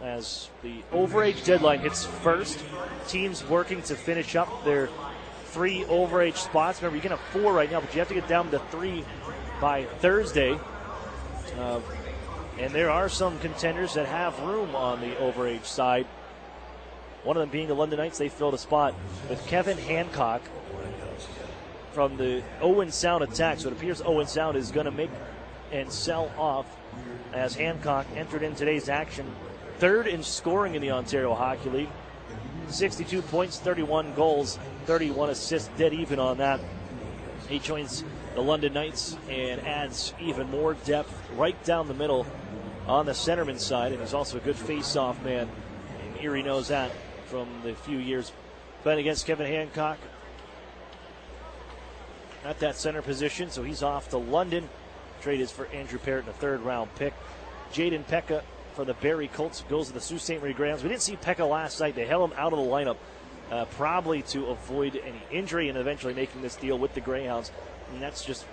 as the overage deadline hits first, teams working to finish up their 3 overage spots. Remember, you can have 4 right now, but you have to get down to 3 by Thursday. And there are some contenders that have room on the overage side. One of them being the London Knights. They filled a spot with Kevin Hancock from the Owen Sound Attack. So it appears Owen Sound is going to make and sell off, as Hancock entered in today's action, 3rd in scoring in the Ontario Hockey League. 62 points, 31 goals, 31 assists, dead even on that. He joins the London Knights and adds even more depth right down the middle on the centerman side, and he's also a good face-off man. And Erie knows that from the few years playing against Kevin Hancock at that center position. So he's off to London. Trade is for Andrew Parrott and a third-round pick. Jaden Pekka for the Barrie Colts goes to the Sault Ste. Marie Greyhounds. We didn't see Pekka last night. They held him out of the lineup, probably to avoid any injury and eventually making this deal with the Greyhounds. And that's just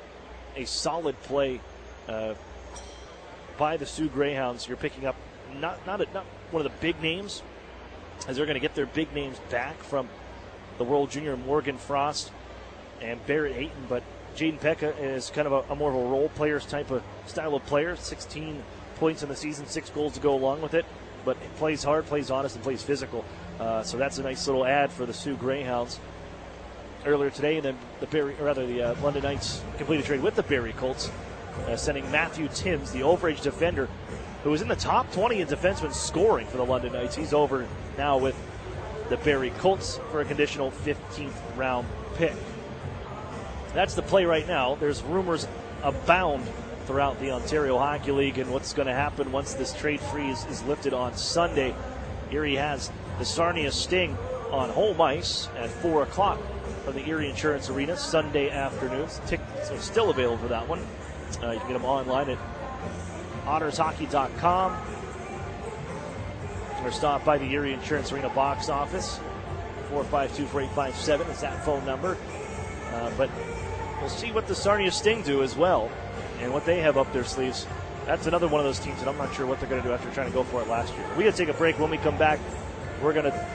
a solid play by the Sioux Greyhounds. You're picking up not one of the big names, as they're going to get their big names back from the World Junior Morgan Frost and Barrett Hayton, but Jaden Pekka is kind of a more of a role players type of style of player. 16 points in the season, 6 goals to go along with it, but he plays hard, plays honest, and plays physical. So that's a nice little add for the Sioux Greyhounds. Earlier today, and then the London Knights completed a trade with the Barrie Colts, sending Matthew Timms, the overage defender, who was in the top 20 in defensemen scoring for the London Knights. He's over now with the Barrie Colts for a conditional 15th round pick. That's the play right now. There's rumors abound throughout the Ontario Hockey League and what's going to happen once this trade freeze is lifted on Sunday. Erie has the Sarnia Sting on home ice at 4 o'clock from the Erie Insurance Arena Sunday afternoons. Tickets are still available for that one. You can get them online at ottershockey.com or stop by the Erie Insurance Arena box office. 452-4857 is that phone number. But we'll see what the Sarnia Sting do as well and what they have up their sleeves. That's another one of those teams that I'm not sure what they're going to do after trying to go for it last year. We're going to take a break. When we come back, we're going to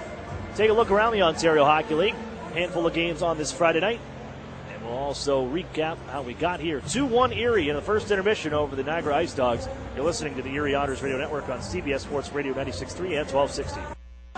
take a look around the Ontario Hockey League. Handful of games on this Friday night. And we'll also recap how we got here. 2-1 Erie in the first intermission over the Niagara IceDogs. You're listening to the Erie Otters Radio Network on CBS Sports Radio 96.3 and 1260.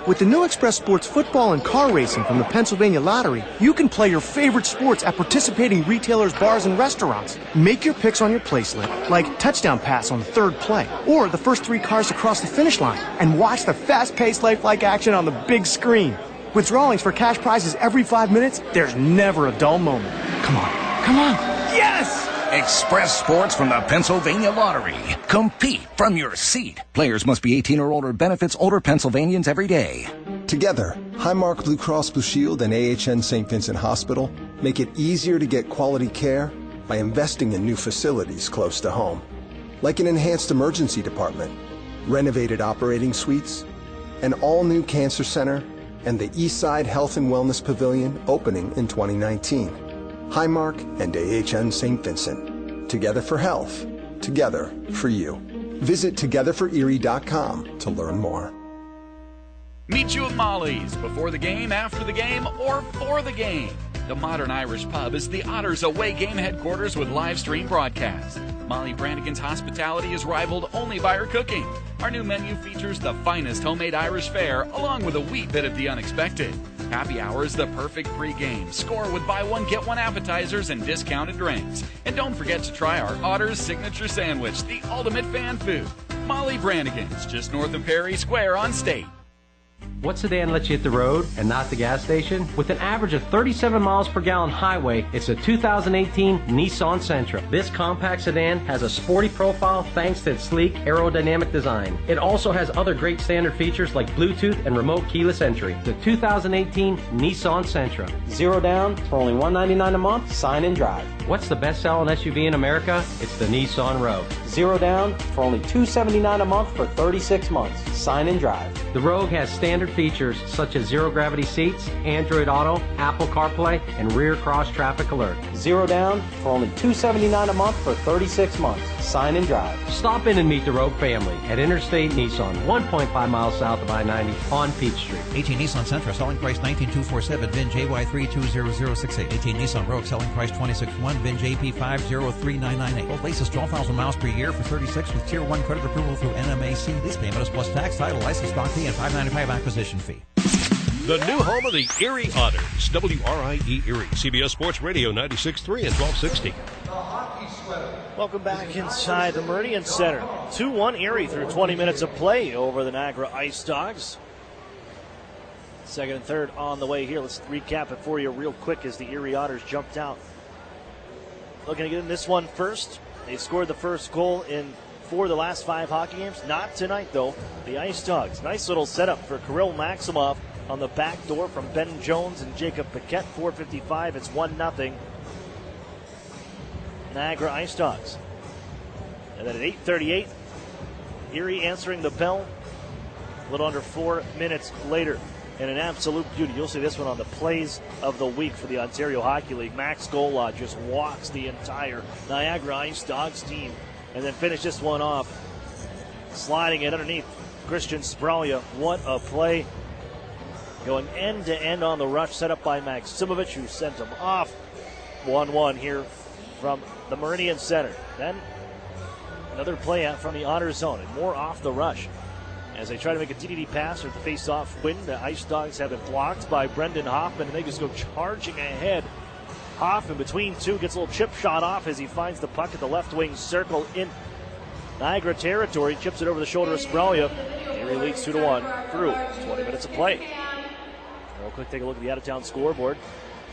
With the new Express Sports football and car racing from the Pennsylvania Lottery, you can play your favorite sports at participating retailers, bars, and restaurants. Make your picks on your placelet, like touchdown pass on the third play, or the first 3 cars to cross the finish line, and watch the fast-paced lifelike action on the big screen. With drawings for cash prizes every 5 minutes, there's never a dull moment. Come on, come on. Yes! Express Sports from the Pennsylvania Lottery. Compete from your seat. Players must be 18 or older. Benefits older Pennsylvanians every day. Together, Highmark Blue Cross Blue Shield and AHN St. Vincent Hospital make it easier to get quality care by investing in new facilities close to home, like an enhanced emergency department, renovated operating suites, an all-new cancer center, and the Eastside Health and Wellness Pavilion opening in 2019. Highmark and AHN St. Vincent. Together for health. Together for you. Visit togetherforerie.com to learn more. Meet you at Molly's before the game, after the game, or for the game. The Modern Irish Pub is the Otters away game headquarters with live stream broadcast. Molly Brannigan's hospitality is rivaled only by her cooking. Our new menu features the finest homemade Irish fare, along with a wee bit of the unexpected. Happy hour is the perfect pregame. Score with buy one, get one appetizers and discounted drinks. And don't forget to try our Otters signature sandwich, the ultimate fan food. Molly Brannigan's, just north of Perry Square on State. What sedan lets you hit the road and not the gas station? With an average of 37 miles per gallon highway, it's a 2018 Nissan Sentra. This compact sedan has a sporty profile thanks to its sleek aerodynamic design. It also has other great standard features like Bluetooth and remote keyless entry. The 2018 Nissan Sentra. 0 down for only $199 a month. Sign and drive. What's the best-selling SUV in America? It's the Nissan Rogue. 0 down for only $279 a month for 36 months. Sign and drive. The Rogue has standard features such as zero-gravity seats, Android Auto, Apple CarPlay, and rear cross-traffic alert. 0 down for only $279 a month for 36 months. Sign and drive. Stop in and meet the Rogue family at Interstate Nissan, 1.5 miles south of I-90 on Peach Street. 18 Nissan Sentra, selling price $19,247, VIN JY320068. 18 Nissan Rogue, selling price $26,100, VIN JP503998. Both leases 12,000 miles per year for 36 with Tier 1 credit approval through NMAC. Lease payment is plus tax, title, license, stock fee, and $595 acquisition fee. The new home of the Erie Otters, WRIE Erie, CBS Sports Radio 96.3 and 1260. Welcome back inside the Meridian Center. 2-1 Erie through 20 minutes of play over the Niagara IceDogs. Second and third on the way here. Let's recap it for you real quick as the Erie Otters jumped out. Looking to get in this one first. They scored the first goal in 4 of the last 5 hockey games. Not tonight, though. The IceDogs. Nice little setup for Kirill Maximov on the back door from Ben Jones and Jacob Paquette. 4:55. It's 1-0. Niagara IceDogs. And then at 8:38, Erie answering the bell a little under 4 minutes later. And an absolute beauty. You'll see this one on the plays of the week for the Ontario Hockey League. Max Gola just walks the entire Niagara IceDogs team and then finish this one off, sliding it underneath Christian Spralia. What a play. Going end to end on the rush, set up by Maximovich, who sent him off. 1-1 here from the Meridian Center. Then another play out from the Otter zone, and more off the rush. As they try to make a TDD pass or the face-off win, the IceDogs have it blocked by Brendan Hoffman, and they just go charging ahead. Hoffman between two gets a little chip shot off as he finds the puck at the left wing circle in Niagara territory. Chips it over the shoulder of Spralia. Erie leads 2-1 through 20 minutes of play. Real quick, take a look at the out-of-town scoreboard.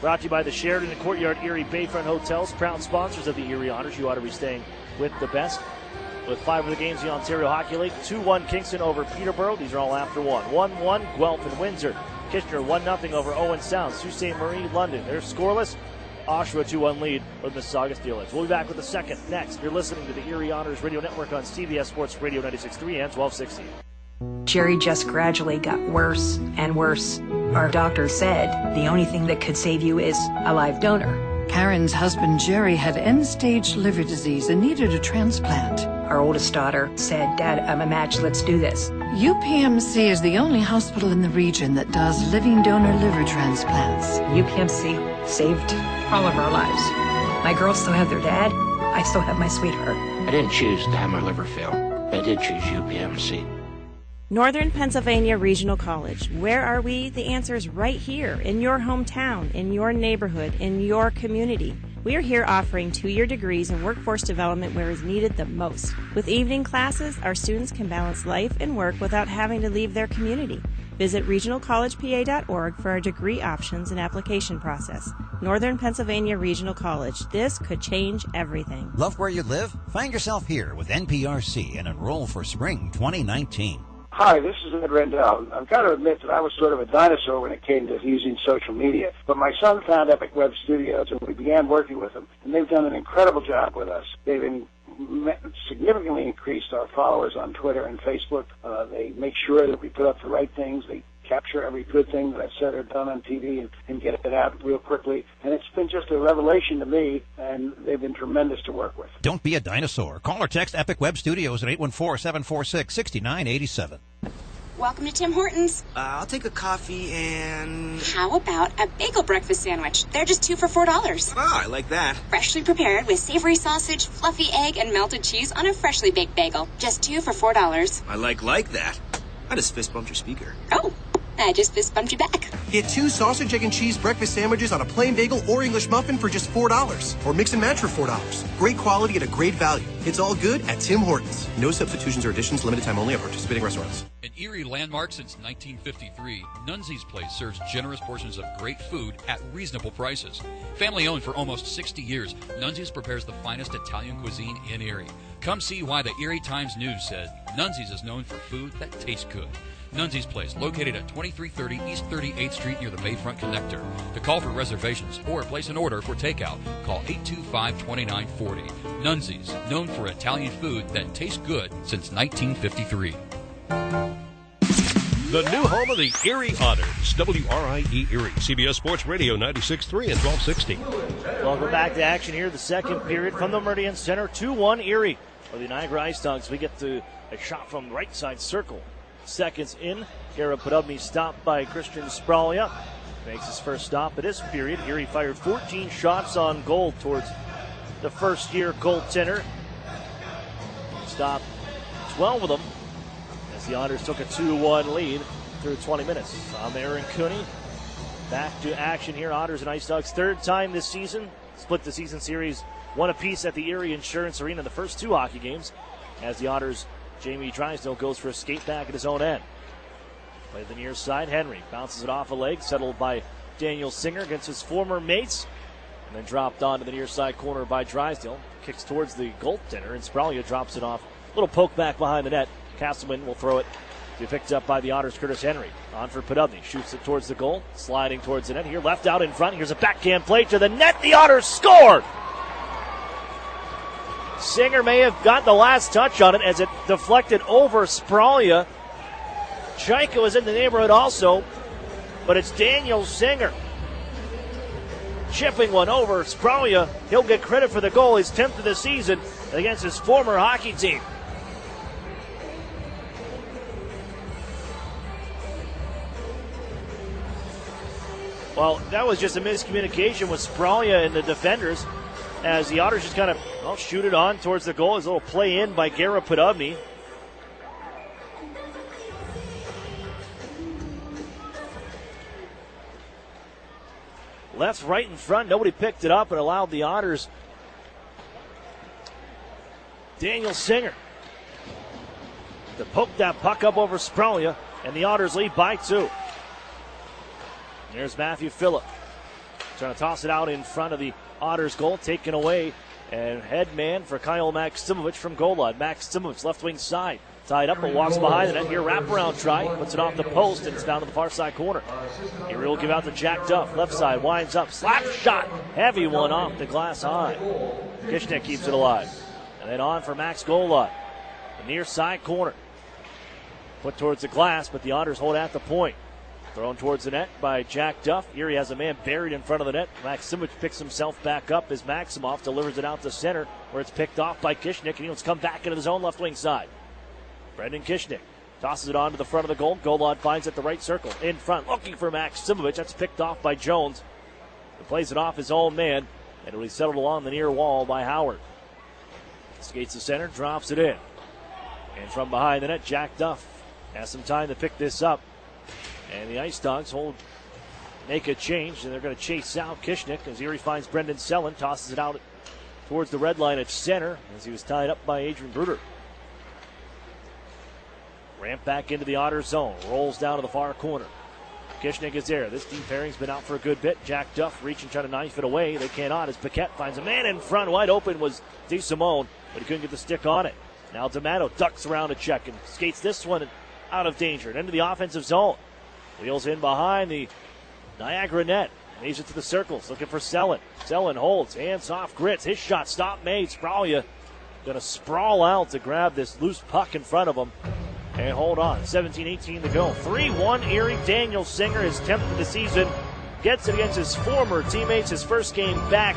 Brought to you by the Sheraton and Courtyard Erie Bayfront Hotels, proud sponsors of the Erie Otters. You ought to be staying with the best. With 5 of the games in the Ontario Hockey League. 2-1 Kingston over Peterborough. These are all after 1. 1-1 Guelph and Windsor. Kitchener 1-0 over Owen Sound. Sault Ste. Marie, London. They're scoreless. Oshawa 2-1 lead with Mississauga Steelheads. We'll be back with the second next. You're listening to the Erie Otters Radio Network on CBS Sports Radio 96.3 and 1260. Jerry just gradually got worse and worse. Our doctor said the only thing that could save you is a live donor. Karen's husband Jerry had end-stage liver disease and needed a transplant. Our oldest daughter said, Dad, I'm a match, let's do this. UPMC is the only hospital in the region that does living donor liver transplants. UPMC saved all of our lives. My girls still have their dad. I still have my sweetheart. I didn't choose to have my liver fail. I did choose UPMC. Northern Pennsylvania Regional College. Where are we? The answer is right here, in your hometown, in your neighborhood, in your community. We are here offering 2-year degrees in workforce development where is needed the most. With evening classes, our students can balance life and work without having to leave their community. Visit regionalcollegepa.org for our degree options and application process. Northern Pennsylvania Regional College. This could change everything. Love where you live? Find yourself here with NPRC and enroll for spring 2019. Hi, this is Ed Rendell. I've got to admit that I was sort of a dinosaur when it came to using social media. But my son found Epic Web Studios, and we began working with them. And they've done an incredible job with us. They've significantly increased our followers on Twitter and Facebook. They make sure that we put up the right things. They capture every good thing that I've said or done on TV and get it out real quickly. And it's been just a revelation to me, and they've been tremendous to work with. Don't be a dinosaur. Call or text Epic Web Studios at 814-746-6987. Welcome to Tim Hortons. I'll take a coffee and... How about a bagel breakfast sandwich? They're just 2 for $4. Oh, I like that. Freshly prepared with savory sausage, fluffy egg, and melted cheese on a freshly baked bagel. Just 2 for $4. I like that. I just fist bumped your speaker. Oh, I just fist bumped you back. Get 2 sausage, egg, and cheese breakfast sandwiches on a plain bagel or English muffin for just $4. Or mix and match for $4. Great quality at a great value. It's all good at Tim Hortons. No substitutions or additions, limited time only at participating restaurants. An Erie landmark since 1953, Nunzi's Place serves generous portions of great food at reasonable prices. Family owned for almost 60 years, Nunzi's prepares the finest Italian cuisine in Erie. Come see why the Erie Times-News said Nunzi's is known for food that tastes good. Nunzi's Place, located at 2330 East 38th Street near the Bayfront Connector. To call for reservations or place an order for takeout, call 825-2940. Nunzi's, known for Italian food that tastes good since 1953. The new home of the Erie Otters, WRIE Erie, CBS Sports Radio 96.3 and 1260. Welcome back to action here, the second period from the Meridian Center, 2-1 Erie. For the Niagara IceDogs, we get to a shot from the right side circle. Seconds in, Kara Podobny stopped by Christian Spralia. Makes his first stop of this period. Erie fired 14 shots on goal towards the first-year goaltender. Stopped 12 of them as the Otters took a 2-1 lead through 20 minutes. I'm Aaron Cooney. Back to action here. Otters and IceDogs, third time this season. Split the season series one apiece at the Erie Insurance Arena in the first 2 hockey games as the Otters, Jamie Drysdale goes for a skate back at his own end. Play the near side. Henry bounces it off a leg, settled by Daniel Singer against his former mates, and then dropped onto the near side corner by Drysdale. Kicks towards the goaltender, and Spralia drops it off. Little poke back behind the net. Castleman will throw it to be picked up by the Otters' Curtis Henry. On for Podubny. Shoots it towards the goal. Sliding towards the net. Here, left out in front. Here's a backhand play to the net. The Otters score! Singer may have got the last touch on it as it deflected over Spralia. Chaika was in the neighborhood also, but it's Daniel Singer chipping one over Spralia. He'll get credit for the goal, his 10th of the season against his former hockey team. Well, that was just a miscommunication with Spralia and the defenders as the Otters just kind of shoot it on towards the goal. His little play in by Garrett Podubny. Left, right in front. Nobody picked it up and allowed the Otters. Daniel Singer to poke that puck up over Spralia, and the Otters lead by 2. There's Matthew Phillip trying to toss it out in front of the Otters goal, taken away, and head man for Kyle Maximovich from goal line. Maximovich left wing side, tied up, but walks behind the net. Here, wraparound try, puts it off the post, and it's down to the far side corner. Here will give out to Jack Duff, left side, winds up, slap shot, heavy one off the glass high. Kishnick keeps it alive, and then on for Max goal line. The near side corner, put towards the glass, but the Otters hold at the point. Thrown towards the net by Jack Duff. Erie has a man buried in front of the net. Maximovich picks himself back up as Maximoff delivers it out to center, where it's picked off by Kishnick, and he wants to come back into his own left wing side. Brendan Kishnick tosses it on to the front of the goal. Goal line finds at the right circle. In front, looking for Maximovich. That's picked off by Jones. He plays it off his own man, and it'll be settled along the near wall by Howard. Skates the center, drops it in. And from behind the net, Jack Duff has some time to pick this up. And the IceDogs make a change, and they're going to chase out Kishnick as Erie finds Brendan Sellen, tosses it out towards the red line at center as he was tied up by Adrian Bruder. Ramp back into the Otter zone, rolls down to the far corner. Kishnick is there. This deep pairing's been out for a good bit. Jack Duff reaching, trying to knife it away. They cannot as Paquette finds a man in front. Wide open was DeSimone, but he couldn't get the stick on it. Now D'Amato ducks around to check and skates this one out of danger and into the offensive zone. Wheels in behind the Niagara net. Leaves it to the circles, looking for Sellen. Sellen holds, hands off, grits. His shot stop made. Spralia going to sprawl out to grab this loose puck in front of him and hold on. 17-18 to go. 3-1 Erie. Daniel Singer, his 10th of the season, gets it against his former teammates. His first game back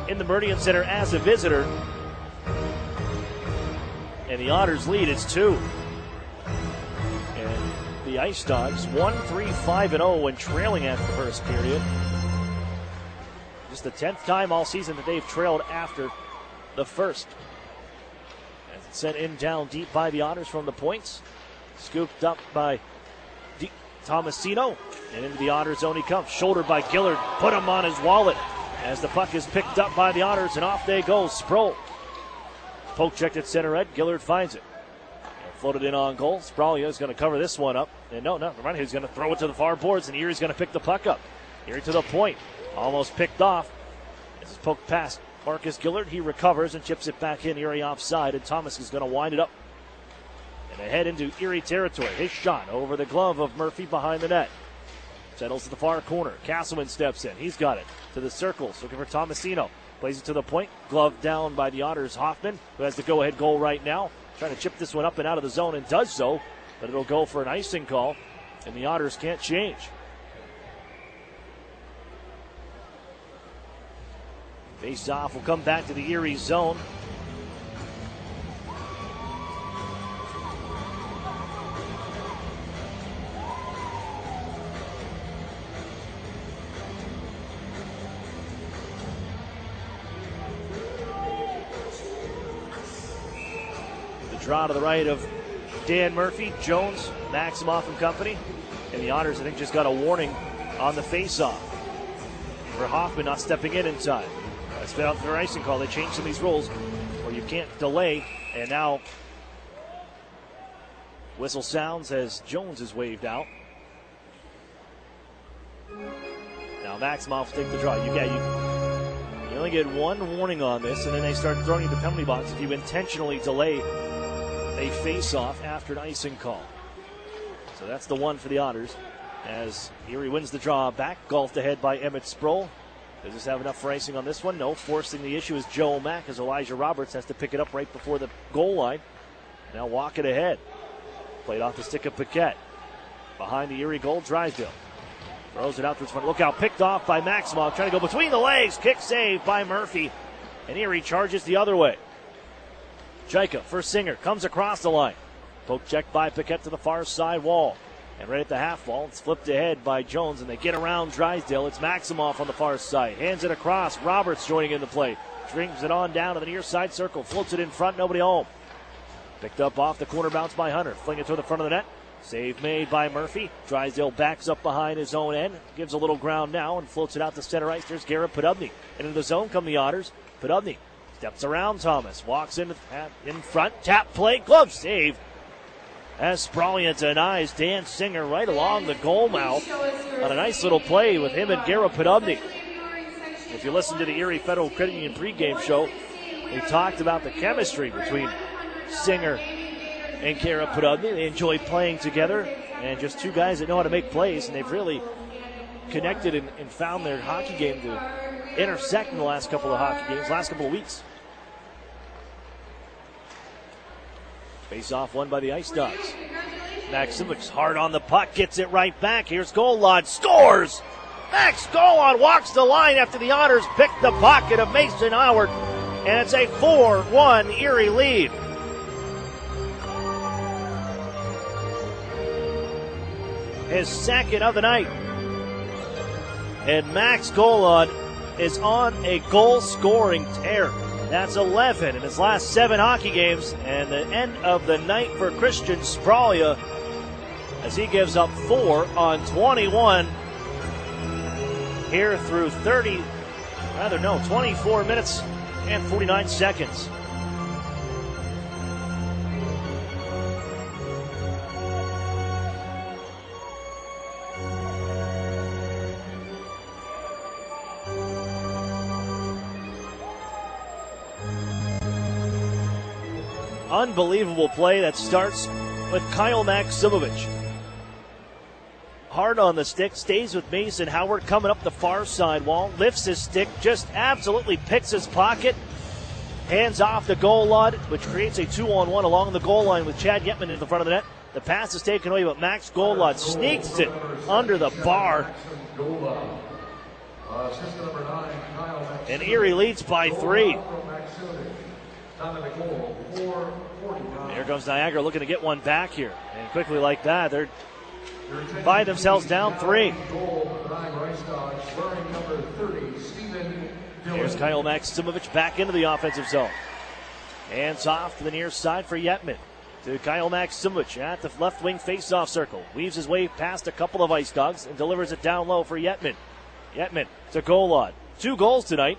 in the Meridian Center as a visitor. And the Otters lead is 2. The IceDogs 1-3-5-0 when trailing after the first period. Just the 10th time all season that they've trailed after the first. As it's sent in down deep by the Otters from the points. Scooped up by Tomasino. And into the Otters zone he comes. Shouldered by Gillard. Put him on his wallet as the puck is picked up by the Otters and off they go. Sproul. Poke checked at center red. Gillard finds it. Floated in on goal. Spralia is going to cover this one up. And no, he's going to throw it to the far boards, and Erie's going to pick the puck up. Erie to the point. Almost picked off. This is poked past Marcus Gillard. He recovers and chips it back in. Erie offside, and Thomas is going to wind it up. And ahead into Erie territory. His shot over the glove of Murphy behind the net. Settles to the far corner. Castleman steps in. He's got it to the circles, looking for Tomasino. Plays it to the point. Glove down by the Otters' Hoffman, who has the go-ahead goal right now. Trying to chip this one up and out of the zone and does so, but it'll go for an icing call, and the Otters can't change. Face off will come back to the Erie zone. Draw to the right of Dan Murphy, Jones, Maximoff and company. And the Otters, I think, just got a warning on the face-off for Hoffman not stepping in time. That's been out for their icing call. They changed some of these rules where you can't delay. And now Whistle sounds as Jones is waved out. Now Maximoff will take the draw. You only get one warning on this, and then they start throwing you the penalty box if you intentionally delay a face-off after an icing call. So that's the one for the Otters as Erie wins the draw back, golfed ahead by Emmett Sproul. Does this have enough for icing on this one? No. Forcing the issue is Joe Mack as Elijah Roberts has to pick it up right before the goal line. Now walk it ahead. Played off the stick of Paquette. Behind the Erie goal, Drysdale. Throws it out towards front. Look out, picked off by Maximoff. Trying to go between the legs. Kick save by Murphy. And Erie charges the other way. Jaika for Singer. Comes across the line. Poke check by Paquette to the far side wall. And right at the half wall, it's flipped ahead by Jones, and they get around Drysdale. It's Maximoff on the far side. Hands it across. Roberts joining in the play. Strings it on down to the near side circle. Floats it in front. Nobody home. Picked up off the corner bounce by Hunter. Fling it to the front of the net. Save made by Murphy. Drysdale backs up behind his own end. Gives a little ground now and floats it out to center ice. There's Garrett Podubny. Into the zone come the Otters. Podubny steps around Thomas. Walks in front. Tap play. Glove save. As Spralia denies Dan Singer right along the goal mouth on a nice little play with him and Garrett Podubny. If you listen to the Erie Federal Credit Union pregame show, they talked about the chemistry between Singer and Garrett Podubny. They enjoy playing together, and just two guys that know how to make plays, and they've really connected and found their hockey game to intersect in the last couple of hockey games, last couple of weeks. Face off won by the IceDogs. Maximovic hard on the puck, gets it right back. Here's Golod, scores! Max Golod walks the line after the Otters pick the pocket of Mason Howard, and it's a 4-1 Erie lead. His second of the night. And Max Golod is on a goal-scoring tear. That's 11 in his last 7 hockey games, and the end of the night for Christian Spralia as he gives up 4 on 21 here through 24 minutes and 49 seconds. Unbelievable play that starts with Kyle Maximovic. Hard on the stick, stays with Mason Howard coming up the far side wall, lifts his stick, just absolutely picks his pocket, hands off the goal line, which creates a 2-on-1 along the goal line with Chad Yetman in the front of the net. The pass is taken away, but Max Golod sneaks it under the bar. And Erie leads by 3. Here comes Niagara looking to get one back here. And quickly like that, they're by themselves down 3. Here's Kyle Maximovic back into the offensive zone. Hands off to the near side for Yetman. To Kyle Maximovic at the left wing faceoff circle. Weaves his way past a couple of IceDogs and delivers it down low for Yetman. Yetman to Golod. 2 goals tonight.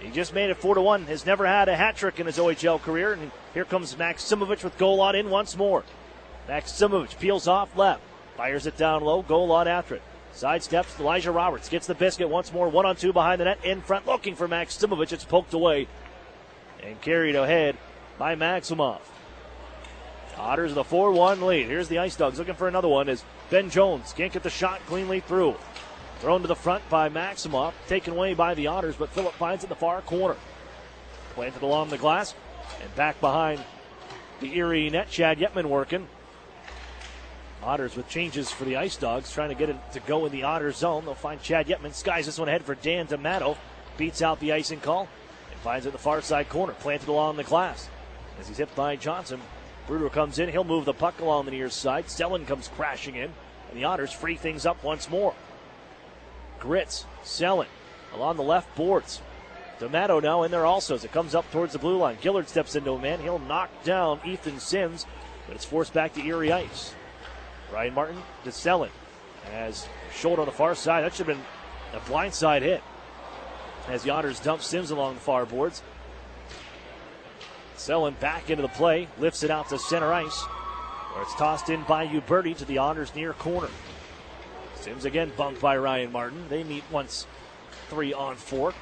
He just made it 4-1. Has never had a hat trick in his OHL career. And here comes Maximovic with Golod in once more. Maximovic peels off left. Fires it down low. Golod after it. Sidesteps. Elijah Roberts gets the biscuit once more. 1-on-2 behind the net. In front looking for Maximovic. It's poked away. And carried ahead by Maximoff. Otters with a 4-1 lead. Here's the IceDogs looking for another one as Ben Jones can't get the shot cleanly through. Thrown to the front by Maximoff, taken away by the Otters, but Phillip finds it in the far corner. Planted along the glass, and back behind the Erie net, Chad Yetman working. Otters with changes for the IceDogs, trying to get it to go in the Otters zone. They'll find Chad Yetman, skies this one ahead for Dan D'Amato, beats out the icing call, and finds it in the far side corner, planted along the glass. As he's hit by Johnson, Bruder comes in, he'll move the puck along the near side. Selin comes crashing in, and the Otters free things up once more. Gritz, Selin, along the left boards. D'Amato now in there also as it comes up towards the blue line. Gillard steps into a man. He'll knock down Ethan Sims, but it's forced back to Erie ice. Ryan Martin to Selin. As shoulder on the far side. That should have been a blindside hit. As the Otters dump Sims along the far boards. Selin back into the play. Lifts it out to center ice. Where it's tossed in by Uberti to the Otters near corner. Sims again bumped by Ryan Martin. They meet once 3-on-4.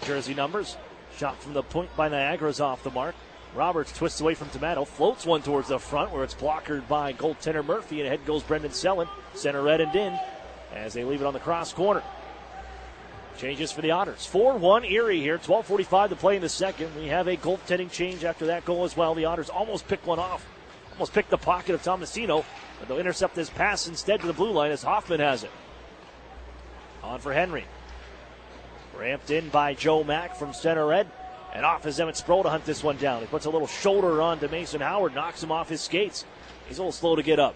Jersey numbers. Shot from the point by Niagara's off the mark. Roberts twists away from Tomato, floats one towards the front where it's blockered by goaltender Murphy, and ahead goes Brendan Selland. Center red and in as they leave it on the cross corner. Changes for the Otters. 4-1 Erie here. 12:45 to play in the second. We have a goaltending change after that goal as well. The Otters almost picked one off. Almost picked the pocket of Tomasino, but they'll intercept this pass instead to the blue line as Hoffman has it. On for Henry. Ramped in by Joe Mack from center red. And off is Emmett Sproul to hunt this one down. He puts a little shoulder on to Mason Howard, knocks him off his skates. He's a little slow to get up.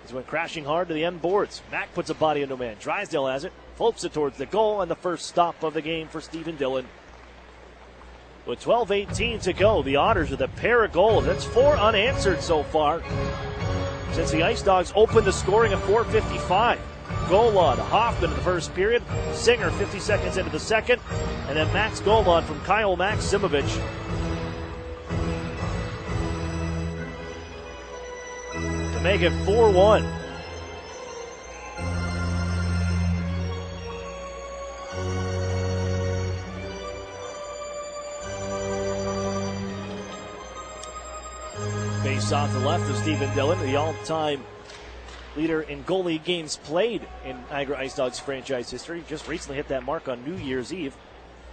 He's went crashing hard to the end boards. Mack puts a body into man. Drysdale has it, floats it towards the goal, and the first stop of the game for Stephen Dillon. With 12:18 to go, the Otters with a pair of goals. That's 4 unanswered so far since the IceDogs opened the scoring at 4:55. Goal to Hoffman in the first period. Singer 50 seconds into the second. And then Max goal from Kyle Maximovich. To make it 4-1. Face off the left of Stephen Dillon, the all-time leader in goalie games played in Niagara IceDogs franchise history. Just recently hit that mark on New Year's Eve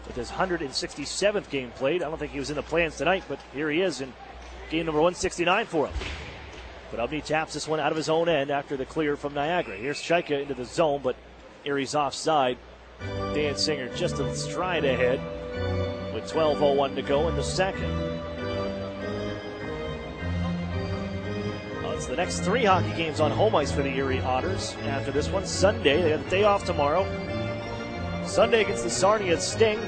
with his 167th game played. I don't think he was in the plans tonight, but here he is in game number 169 for him. But Ubney taps this one out of his own end after the clear from Niagara. Here's Chaika into the zone, but Erie's offside. Dan Singer just a stride ahead with 12:01 to go in the second. It's the next 3 hockey games on home ice for the Erie Otters. After this one, Sunday, they have the day off tomorrow. Sunday against the Sarnia Sting.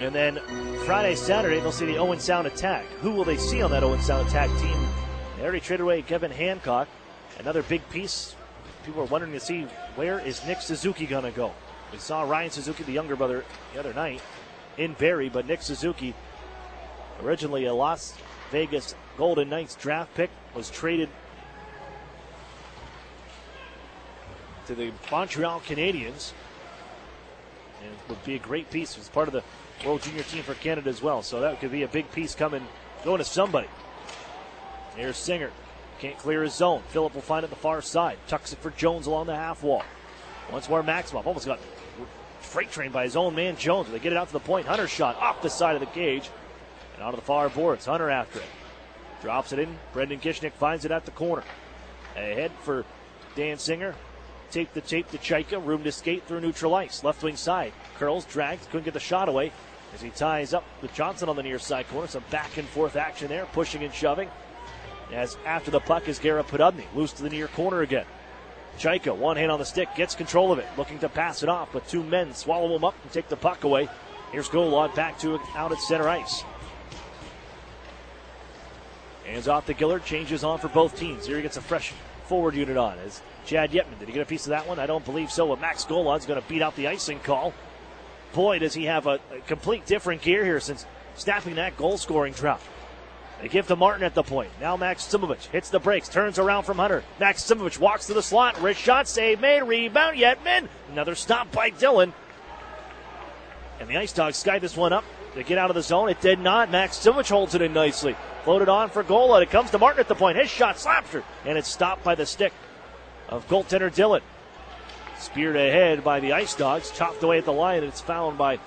And then Friday, Saturday, they'll see the Owen Sound Attack. Who will they see on that Owen Sound Attack team? They already traded away Kevin Hancock. Another big piece. People are wondering to see, where is Nick Suzuki going to go? We saw Ryan Suzuki, the younger brother, the other night in Barrie, but Nick Suzuki, originally a Las Vegas Golden Knights draft pick, was traded to the Montreal Canadiens and would be a great piece as part of the World Junior team for Canada as well. So that could be a big piece going to somebody. Here's Singer. Can't clear his zone. Phillip will find it the far side. Tucks it for Jones along the half wall. Once more Maximoff. Almost got freight trained by his own man Jones. They get it out to the point. Hunter shot off the side of the cage and onto the far boards. Hunter after it. Drops it in. Brendan Kishnick finds it at the corner. Ahead for Dan Singer. Tape to Chaika. Room to skate through neutral ice. Left wing side. Curls, drags, couldn't get the shot away as he ties up with Johnson on the near side corner. Some back and forth action there. Pushing and shoving. As after the puck is Garrett Podubny. Loose to the near corner again. Chaika, one hand on the stick, gets control of it. Looking to pass it off, but 2 men swallow him up and take the puck away. Here's Golod back to out at center ice. Hands off to Gillard, changes on for both teams. Here he gets a fresh forward unit on. As Chad Yetman, did he get a piece of that one? I don't believe so, but Max Golod's going to beat out the icing call. Boy, does he have a complete different gear here since snapping that goal-scoring drought. They give to Martin at the point. Now Max Simovich hits the brakes, turns around from Hunter. Max Simovich walks to the slot. Wrist shot, save made, rebound, Yetman. Another stop by Dillon. And the IceDogs sky this one up to get out of the zone. It did not. Max Simovich holds it in nicely. Floated on for goal, and it comes to Martin at the point. His shot slaps her, and it's stopped by the stick of goaltender Dillon. Speared ahead by the IceDogs, chopped away at the line, and it's fouled by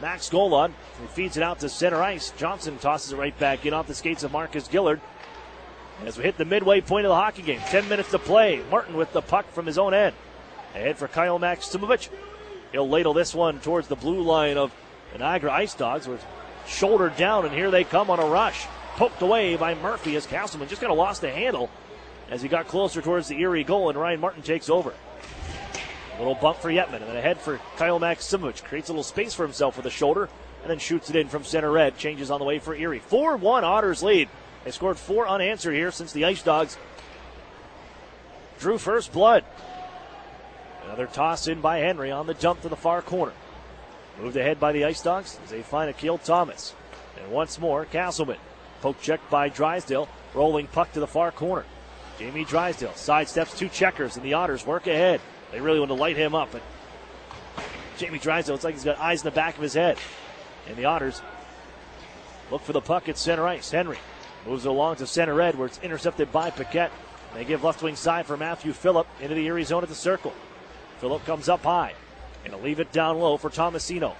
Max Golod. He feeds it out to center ice. Johnson tosses it right back in off the skates of Marcus Gillard. As we hit the midway point of the hockey game, 10 minutes to play. Martin with the puck from his own end. Ahead for Kyle Maximovich. He'll ladle this one towards the blue line of the Niagara IceDogs, where it's shouldered down, and here they come on a rush. Poked away by Murphy as Castleman just kind of lost the handle as he got closer towards the Erie goal, and Ryan Martin takes over. A little bump for Yetman, and then ahead for Kyle Maximovich. Creates a little space for himself with a shoulder, and then shoots it in from center red. Changes on the way for Erie. 4-1 Otters lead. They scored 4 unanswered here since the IceDogs drew first blood. Another toss in by Henry on the dump to the far corner. Moved ahead by the IceDogs as they find Akil Thomas. And once more, Castleman. Poke check by Drysdale. Rolling puck to the far corner. Jamie Drysdale sidesteps 2 checkers, and the Otters work ahead. They really want to light him up, but Jamie Drysdale, it's like he's got eyes in the back of his head. And the Otters look for the puck at center ice. Henry moves it along to center red, where it's intercepted by Paquette. They give left wing side for Matthew Phillip into the Erie zone at the circle. Phillip comes up high, and he'll leave it down low for Tomasino.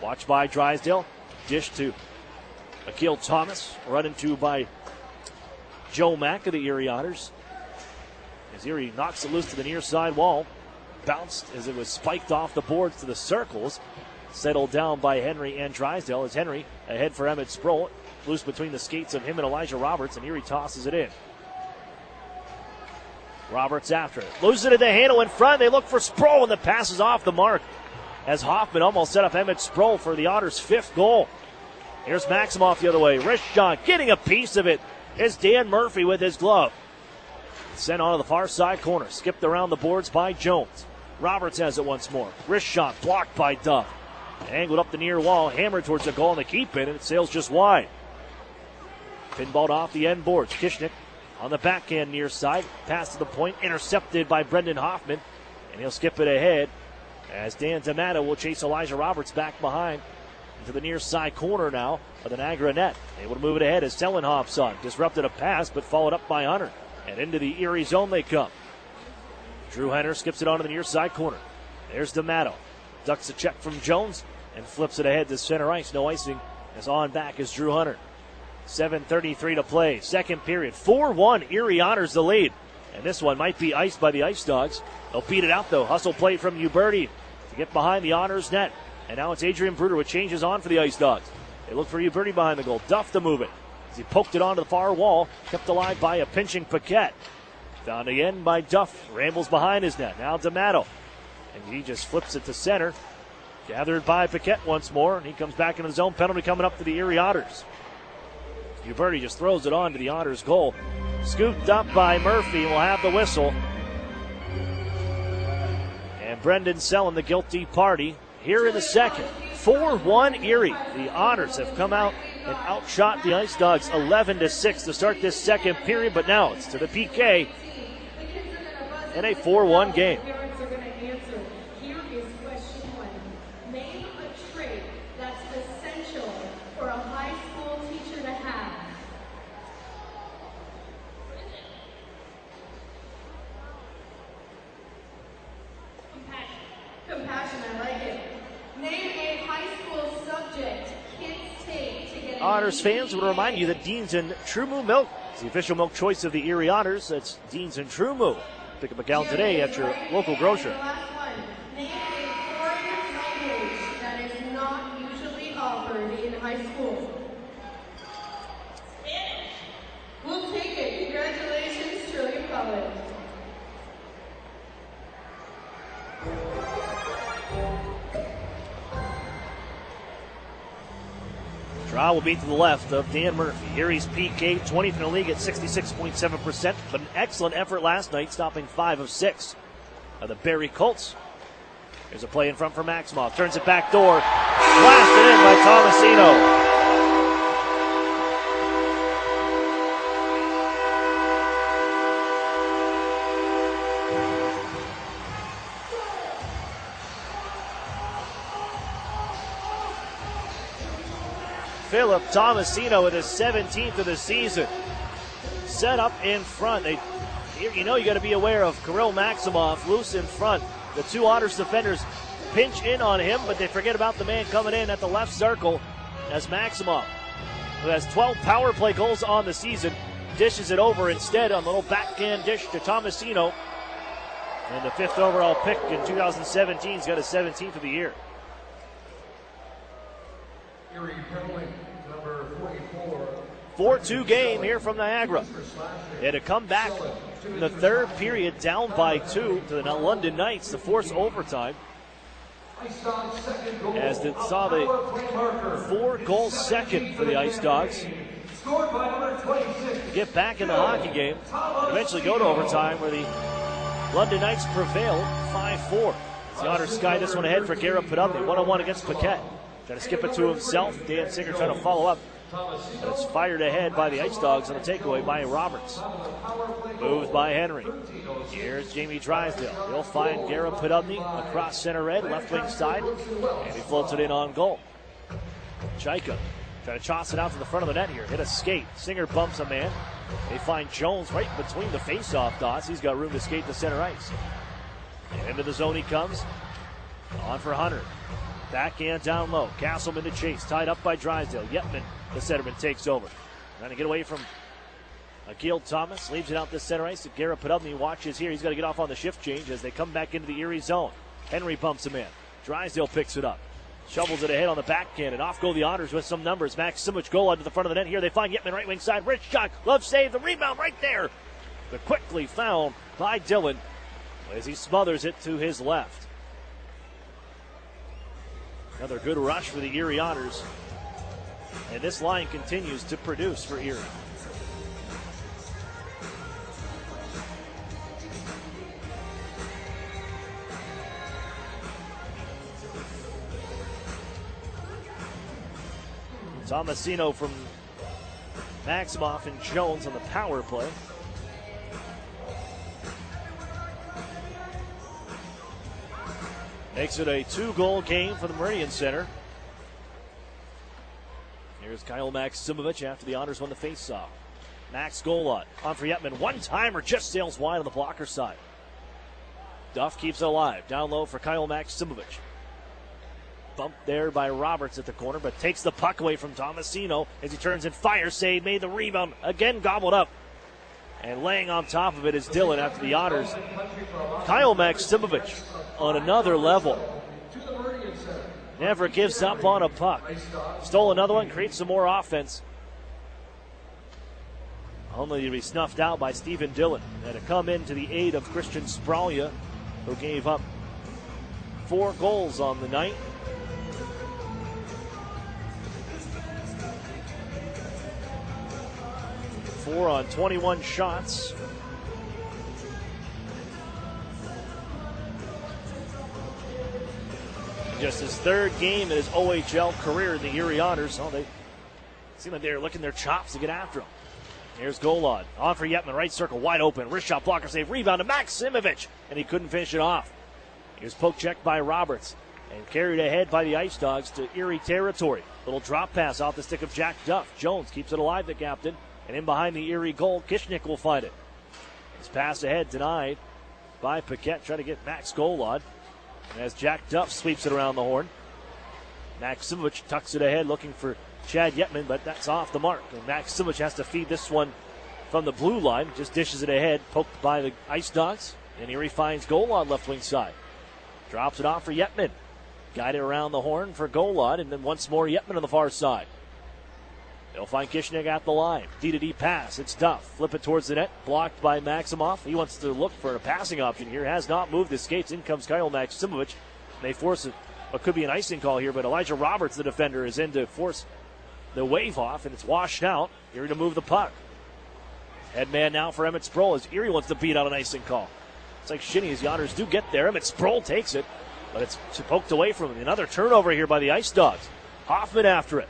Watched by Drysdale. Dish to Akil Thomas, run into by Joe Mack of the Erie Otters. As Erie knocks it loose to the near side wall. Bounced as it was spiked off the boards to the circles. Settled down by Henry and Drysdale as Henry ahead for Emmett Sproul. Loose between the skates of him and Elijah Roberts, and Erie tosses it in. Roberts after it. Loses it at the handle in front. They look for Sproul, and the pass is off the mark as Hoffman almost set up Emmett Sproul for the Otters' 5th goal. Here's Maximoff the other way. Wrist shot, getting a piece of it is Dan Murphy with his glove. Sent on to the far side corner. Skipped around the boards by Jones. Roberts has it once more. Wrist shot blocked by Duff. Angled up the near wall, hammered towards the goal, and they keep it, and it sails just wide. Pinballed off the end boards. Kishnik on the backhand near side. Pass to the point, intercepted by Brendan Hoffman, and he'll skip it ahead as Dan D'Amato will chase Elijah Roberts back behind into the near side corner now of the Niagara net. Able to move it ahead as Sellen hops on. Disrupted a pass, but followed up by Hunter. And into the Erie zone they come. Drew Hunter skips it onto the near side corner. There's D'Amato. Ducks a check from Jones and flips it ahead to center ice. No icing as on back is Drew Hunter. 7:33 to play. Second period. 4-1 Erie Otters the lead. And this one might be iced by the IceDogs. They'll beat it out though. Hustle play from Uberti to get behind the Otters net. And now it's Adrian Bruder with changes on for the IceDogs. They look for Uberti behind the goal. Duff to move it. As he poked it onto the far wall. Kept alive by a pinching Paquette. Found again by Duff. Rambles behind his net. Now D'Amato. And he just flips it to center. Gathered by Paquette once more. And he comes back into the zone. Penalty coming up to the Erie Otters. Uberti just throws it on to the Otters goal. Scooped up by Murphy. Will have the whistle. And Brendan Sellen, the guilty party, here in the second. 4-1 Erie. The Otters have come out and outshot the IceDogs 11-6 to start this second period, but now it's to the PK in a 4-1 game. Compassion, I like it. Name a high school subject kids take to get Otters fans would remind you that Dean's and True Moo milk is the official milk choice of the Erie Otters. That's Dean's and True Moo. Pick up a gallon today at your local grocer. Last one. Name a foreign language that is not usually offered in high school. Spanish. We'll take it. Congratulations, Trillium College. Draw will be to the left of Dan Murphy. Erie's PK, 20th in the league at 66.7%, but an excellent effort last night, stopping 5 of 6 of the Barrie Colts. Here's a play in front for Maximoff. Turns it back door. Blasted in by Tomasino. Philip Tomasino with his 17th of the season. Set up in front. You got to be aware of Kirill Maximoff loose in front. The two Otters defenders pinch in on him, but they forget about the man coming in at the left circle as Maximoff, who has 12 power play goals on the season, dishes it over instead on a little backhand dish to Tomasino. And the 5th overall pick in 2017. He's got his 17th of the year. Erie penalty number 44. 4-2 game here from Niagara. They had to come back in the third period down by 2 to the London Knights to force overtime. As it saw the 4-goal second for the IceDogs. To get back in the hockey game and eventually go to overtime where the London Knights prevailed 5-4. The Otters sky this one ahead for Garrett Padovny. 1-on-1 against Paquette. Trying to skip it to himself. Dan Singer trying to follow up. But it's fired ahead by the Ice Dogs on the takeaway by Roberts. Moved by Henry. Here's Jamie Drysdale. He'll find Garrett Podubny across center red, left wing side, and he floats it in on goal. Chaika trying to toss it out to the front of the net here. Hit a skate. Singer bumps a man. They find Jones right between the face-off dots. He's got room to skate to center ice. And into the zone he comes. On for Hunter. Backhand down low. Castleman to chase. Tied up by Drysdale. Yetman, the centerman, takes over. Trying to get away from Akil Thomas. Leaves it out the center ice. Garrett Podubny watches here. He's got to get off on the shift change as they come back into the Erie zone. Henry bumps him in. Drysdale picks it up. Shovels it ahead on the backhand, and off go the Otters with some numbers. Max Simic goal onto the front of the net here. They find Yetman right wing side. Rich shot. Glove save. The rebound right there. But quickly found by Dillon as he smothers it to his left. Another good rush for the Erie Otters. And this line continues to produce for Erie. Tomasino from Maximoff and Jones on the power play. Makes it a 2-goal game for the Meridian Center. Here's Kyle Maximovich after the Otters won the faceoff. Max Golot on for Yetman. One-timer just sails wide on the blocker side. Duff keeps it alive. Down low for Kyle Maximovich. Bumped there by Roberts at the corner, but takes the puck away from Tomasino as he turns and fires. Save, made the rebound, again gobbled up. And laying on top of it is Dillon after the Otters. Kyle Maximovich on another level. Never gives up on a puck. Stole another one, creates some more offense. Only to be snuffed out by Stephen Dillon. And to come in to the aid of Christian Spralia, who gave up 4 goals on the night. 4 on 21 shots. Just his 3rd game in his OHL career in the Erie Otters. Oh, they seem like they're licking their chops to get after him. Here's Golod. On for Yetman. Right circle. Wide open. Wrist shot. Blocker save. Rebound to Maximovich. And he couldn't finish it off. Here's poke check by Roberts. And carried ahead by the Ice Dogs to Erie territory. Little drop pass off the stick of Jack Duff. Jones keeps it alive, the captain. And in behind the Erie goal, Kishnick will find it. His pass ahead denied by Paquette. Trying to get Max Golod. And as Jack Duff sweeps it around the horn, Maximovich tucks it ahead looking for Chad Yetman, but that's off the mark. And Maximovich has to feed this one from the blue line. Just dishes it ahead, poked by the Ice Dogs. And Erie finds Golod left wing side. Drops it off for Yetman. Guided around the horn for Golod, and then once more Yetman on the far side. They'll find Kishnick at the line. D-to-D pass. It's Duff. Flip it towards the net. Blocked by Maximoff. He wants to look for a passing option here. Has not moved his skates. In comes Kyle Maximovich. They force it. What could be an icing call here, but Elijah Roberts, the defender, is in to force the wave off, and it's washed out. Erie to move the puck. Head man now for Emmett Sproul as Erie wants to beat out an icing call. It's like shinny as the Otters do get there. Emmett Sproul takes it, but it's poked away from him. Another turnover here by the Ice Dogs. Hoffman after it.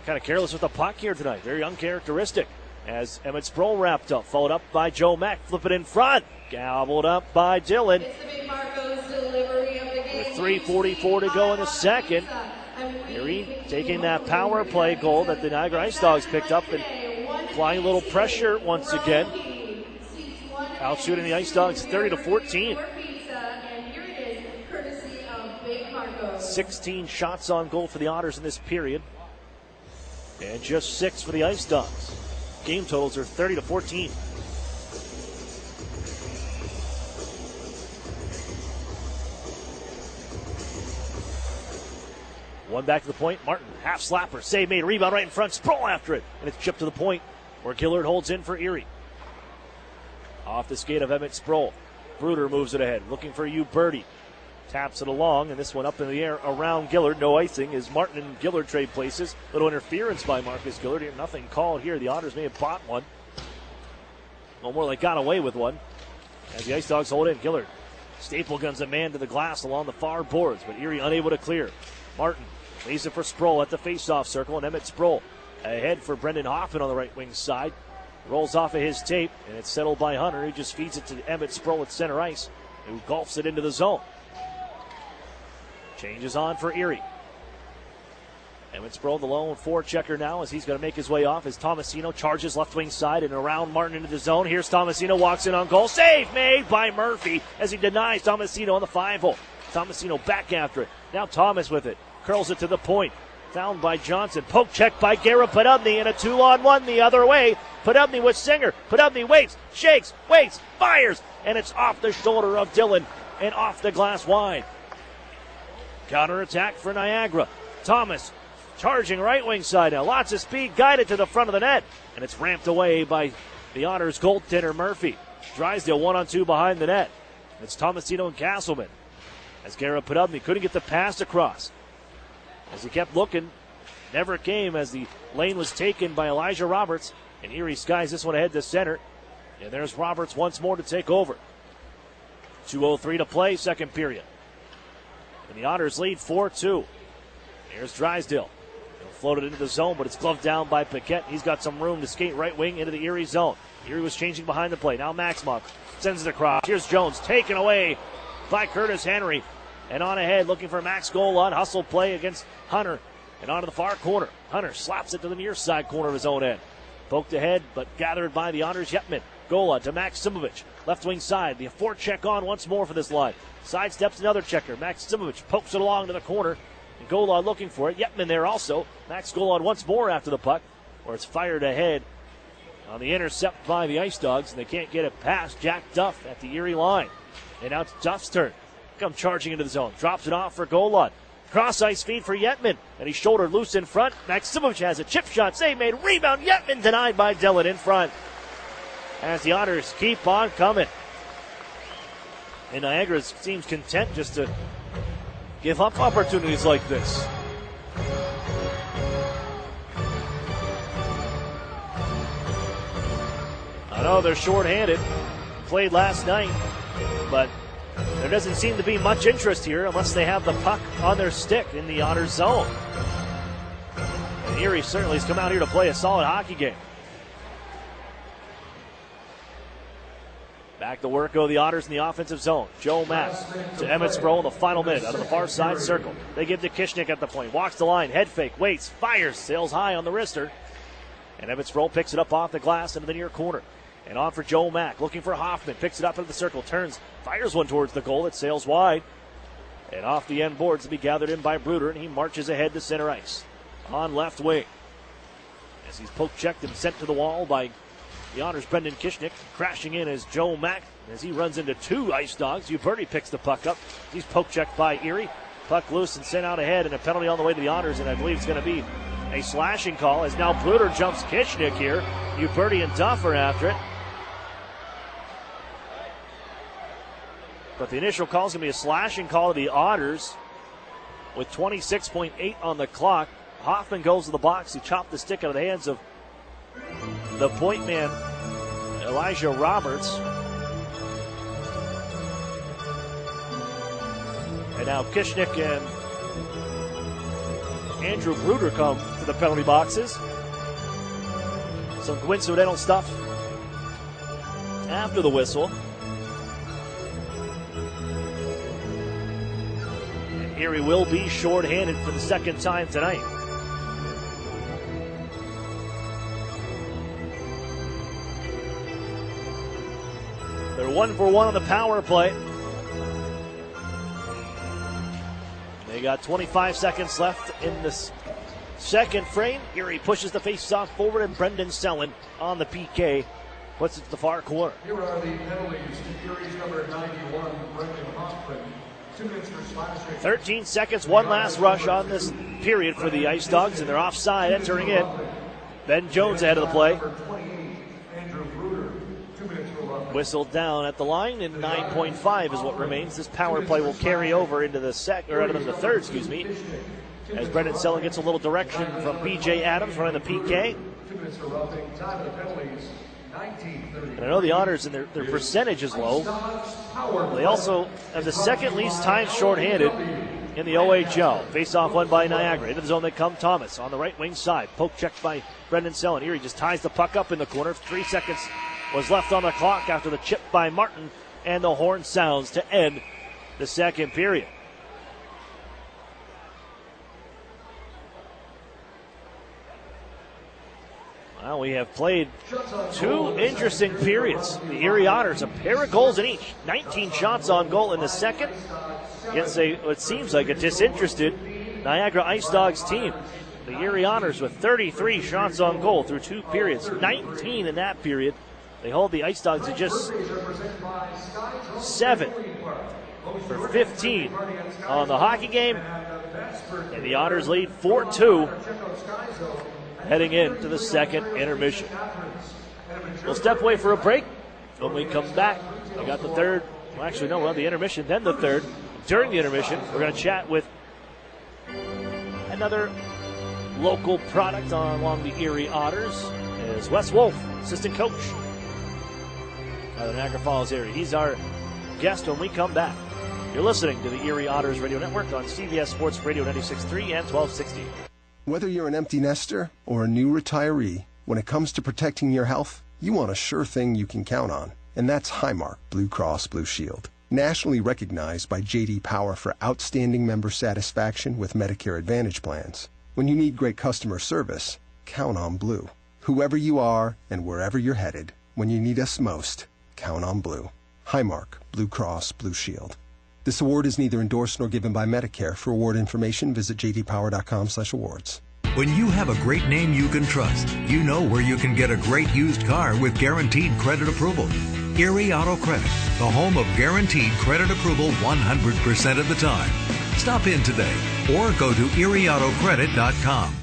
Kind of careless with the puck here tonight. Very uncharacteristic. As Emmett Sproul wrapped up. Followed up by Joe Mack. Flip it in front. Gobbled up by Dillon. With 3:44 to go in the second. Erie taking that power play goal that the Niagara Ice Dogs picked up and applying a little pressure once again. Out shooting the Ice Dogs 30-14. 16 shots on goal for the Otters in this period. And just 6 for the Ice Dogs. Game totals are 30-14. One back to the point. Martin, half slapper. Save made. Rebound right in front. Sproul after it. And it's chipped to the point where Gillard holds in for Erie. Off the skate of Emmett Sproul. Bruder moves it ahead. Looking for you, Birdie. Taps it along, and this one up in the air around Gillard. No icing as Martin and Gillard trade places. Little interference by Marcus Gillard. Nothing called here. The Otters may have bought one. No more like got away with one. As the Ice Dogs hold in, Gillard staple guns a man to the glass along the far boards, but Erie unable to clear. Martin Leaves it for Sproul at the faceoff circle, and Emmett Sproul ahead for Brendan Hoffman on the right wing side. Rolls off of his tape, and it's settled by Hunter. He just feeds it to Emmett Sproul at center ice, who golfs it into the zone. Changes on for Erie. Emmett Sproul, the lone forechecker now, as he's going to make his way off as Tomasino charges left wing side and around Martin into the zone. Here's Tomasino, walks in on goal. Save made by Murphy as he denies Tomasino on the 5-hole. Tomasino back after it. Now Thomas with it. Curls it to the point. Found by Johnson. Poke check by Garrett Podubny, and a 2-on-1 the other way. Podubny with Singer. Podubny waits, shakes, waits, fires, and it's off the shoulder of Dillon and off the glass wide. Counterattack for Niagara. Thomas charging right wing side now. Lots of speed, guided to the front of the net, and it's ramped away by the Otters goaltender Murphy. Drysdale 1-on-2 behind the net. It's Tomasino and Castleman. As Garrett Podubny couldn't get the pass across. As he kept looking, never came as the lane was taken by Elijah Roberts. And Erie skies this one ahead to center. And there's Roberts once more to take over. 2:03 to play, second period. And the Otters lead 4-2. Here's Drysdale. He'll float it into the zone, but it's gloved down by Paquette. He's got some room to skate right wing into the Erie zone. Erie was changing behind the play. Now Maximoff sends it across. Here's Jones, taken away by Curtis Henry. And on ahead, looking for Max Golan. Hustle play against Hunter. And onto the far corner. Hunter slaps it to the near side corner of his own end. Poked ahead, but gathered by the Otters. Yetman. Golan to Max Simovic. Left wing side. The forecheck on once more for this line. Sidesteps another checker. Max Simovic pokes it along to the corner. And Golan looking for it. Yetman there also. Max Golan once more after the puck. Where it's fired ahead on the intercept by the IceDogs. And they can't get it past Jack Duff at the Erie line. And now it's Duff's turn. Come charging into the zone. Drops it off for Golan. Cross ice feed for Yetman. And he's shouldered loose in front. Maximovic has a chip shot. Save made. Rebound. Yetman denied by Dillon in front. As the Otters keep on coming. And Niagara seems content just to give up opportunities like this. I know they're shorthanded. Played last night. But there doesn't seem to be much interest here unless they have the puck on their stick in the Otters zone. And Erie certainly has come out here to play a solid hockey game. Back to work go the Otters in the offensive zone. Joe Mack to Emmett Sproul in the final minute out of the far side circle. They give to Kishnik at the point. Walks the line, head fake, waits, fires, sails high on the wrister. And Emmett Sproul picks it up off the glass into the near corner. And on for Joe Mack, looking for Hoffman. Picks it up into the circle, turns, fires one towards the goal. It sails wide. And off the end boards to be gathered in by Bruder, and he marches ahead to center ice. On left wing. As he's poke checked and sent to the wall by the Otters' Brendan Kishnik. Crashing in as Joe Mack as he runs into two IceDogs. Uberti picks the puck up. He's poke checked by Erie. Puck loose and sent out ahead, and a penalty on the way to the Otters, and I believe it's going to be a slashing call as now Bruder jumps Kishnik here. Uberti and Duff are after it. But the initial call is going to be a slashing call to the Otters with 26.8 on the clock. Hoffman goes to the box. He chopped the stick out of the hands of the point man, Elijah Roberts. And now Kishnik and Andrew Bruder come to the penalty boxes. Some coincidental stuff after the whistle. Erie will be shorthanded for the second time tonight. They're 1-for-1 on the power play. They got 25 seconds left in this second frame. Erie pushes the face-off forward, and Brendan Sellen on the PK puts it to the far corner. Here are the penalties to Erie's number 91, Brendan Hoffman. 13 seconds, one last rush on this period for the IceDogs, and they're offside entering in. Ben Jones ahead of the play. Whistled down at the line, and 9.5 is what remains. This power play will carry over into the third, as Brendan Sellen gets a little direction from BJ Adams running the PK. And I know the Otters and their percentage is low. They also have the second least time shorthanded. in the OHL. Face-off won by Niagara. Into the zone they come. Thomas on the right wing side. Poke checked by Brendan Sellen. Erie just ties the puck up in the corner. 3 seconds was left on the clock after the chip by Martin, and the horn sounds to end the second period. Well, we have played 2 interesting periods. The Erie Otters, a pair of goals in each. 19 shots on goal in the second against what seems like a disinterested Niagara IceDogs team. The Erie Otters with 33 shots on goal through 2 periods, 19 in that period. They hold the IceDogs to just 7 for 15 on the hockey game. And the Otters lead 4-2 heading into the second intermission. We'll step away for a break. When we come back, we got the third. Well, actually, no, we'll have the intermission, then the third. During the intermission, we're going to chat with another local product along the Erie Otters. Is Wes Wolf, assistant coach of the Niagara Falls area. He's our guest when we come back. You're listening to the Erie Otters Radio Network on CBS Sports Radio 96.3 and 1260. Whether you're an empty nester or a new retiree, when it comes to protecting your health, you want a sure thing you can count on. And that's Highmark Blue Cross Blue Shield. Nationally recognized by J.D. Power for outstanding member satisfaction with Medicare Advantage plans. When you need great customer service, count on Blue. Whoever you are and wherever you're headed, when you need us most, count on Blue. Highmark Blue Cross Blue Shield. This award is neither endorsed nor given by Medicare. For award information, visit jdpower.com/awards. When you have a great name you can trust, you know where you can get a great used car with guaranteed credit approval. Erie Auto Credit, the home of guaranteed credit approval 100% of the time. Stop in today or go to erieautocredit.com.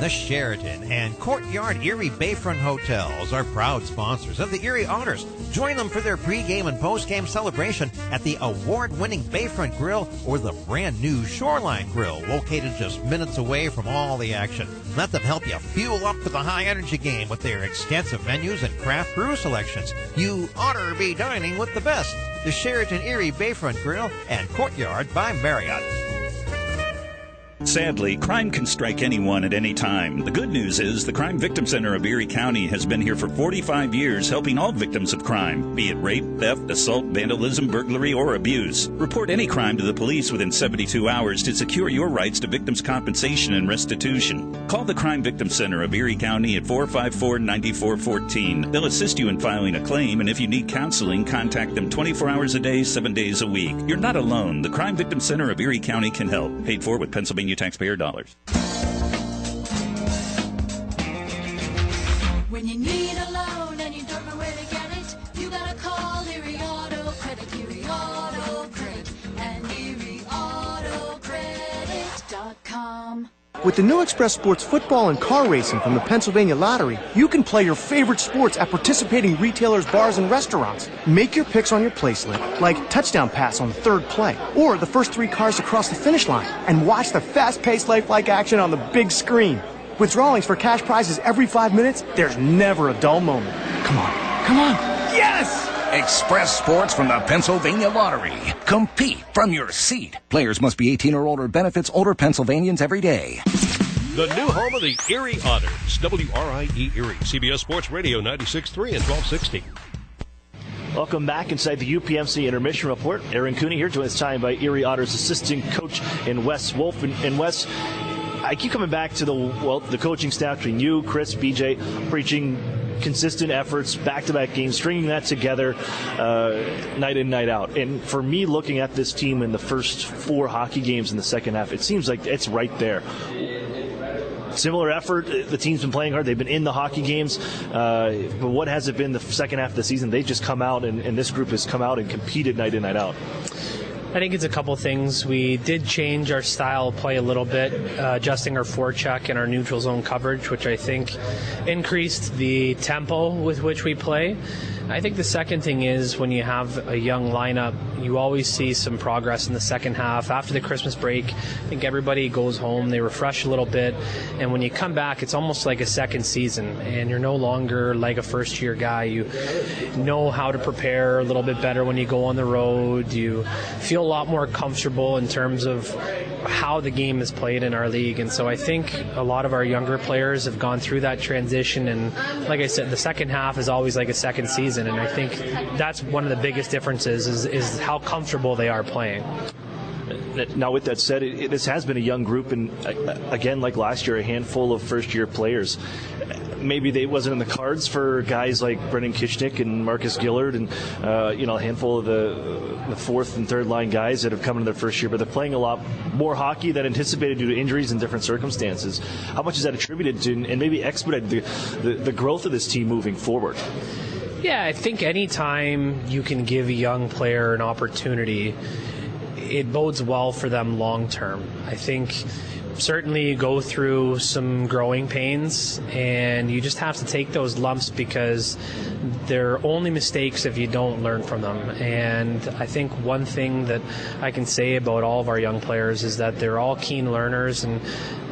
The Sheraton and Courtyard Erie Bayfront Hotels are proud sponsors of the Erie Otters. Join them for their pregame and postgame celebration at the award-winning Bayfront Grill or the brand-new Shoreline Grill, located just minutes away from all the action. Let them help you fuel up to the high-energy game with their extensive menus and craft brew selections. You ought to be dining with the best. The Sheraton Erie Bayfront Grill and Courtyard by Marriott. Sadly, crime can strike anyone at any time. The good news is the Crime Victim Center of Erie County has been here for 45 years helping all victims of crime, be it rape, theft, assault, vandalism, burglary, or abuse. Report any crime to the police within 72 hours to secure your rights to victims' compensation and restitution. Call the Crime Victim Center of Erie County at 454-9414. They'll assist you in filing a claim, and if you need counseling, contact them 24 hours a day, 7 days a week. You're not alone. The Crime Victim Center of Erie County can help. Paid for with Pennsylvania taxpayer dollars. When you need a loan and you don't know where to get it, you gotta call Erie Auto Credit, Erie Auto Credit, and ErieAutoCredit.com. With the new Express Sports football and car racing from the Pennsylvania Lottery, you can play your favorite sports at participating retailers, bars, and restaurants. Make your picks on your placelet, like touchdown pass on the third play, or the first 3 cars across the finish line, and watch the fast-paced lifelike action on the big screen. With drawings for cash prizes every 5 minutes, there's never a dull moment. Come on, come on, yes! Express Sports from the Pennsylvania Lottery. Compete from your seat. Players must be 18 or older. Benefits older Pennsylvanians every day. The new home of the Erie Otters, WRIE Erie, CBS Sports Radio 96.3 and 1260. Welcome back inside the UPMC Intermission Report. Aaron Cooney here, joined this time by Erie Otters assistant coach in Wes Wolf. And Wes, I keep coming back to the coaching staff between you, Chris, BJ, preaching consistent efforts, back-to-back games, stringing that together night in, night out. And for me, looking at this team in the first 4 hockey games in the second half, it seems like it's right there. Similar effort. The team's been playing hard. They've been in the hockey games. But what has it been the second half of the season? They've just come out, and this group has come out and competed night in, night out. I think it's a couple things. We did change our style of play a little bit, adjusting our forecheck and our neutral zone coverage, which I think increased the tempo with which we play. I think the second thing is when you have a young lineup, you always see some progress in the second half. After the Christmas break, I think everybody goes home, they refresh a little bit, and when you come back, it's almost like a second season, and you're no longer like a first-year guy. You know how to prepare a little bit better when you go on the road. You feel a lot more comfortable in terms of how the game is played in our league, and so I think a lot of our younger players have gone through that transition, and like I said, the second half is always like a second season, and I think that's one of the biggest differences is how comfortable they are playing. Now, with that said, this has been a young group, and again, like last year, a handful of first-year players. Maybe they wasn't in the cards for guys like Brendan Kishnick and Marcus Gillard, and a handful of the fourth and third line guys that have come into their first year, but they're playing a lot more hockey than anticipated due to injuries and different circumstances. How much is that attributed to, and maybe expedite the growth of this team moving forward? Yeah, I think anytime you can give a young player an opportunity, it bodes well for them long term. I think certainly you go through some growing pains, and you just have to take those lumps because they're only mistakes if you don't learn from them. And I think one thing that I can say about all of our young players is that they're all keen learners, and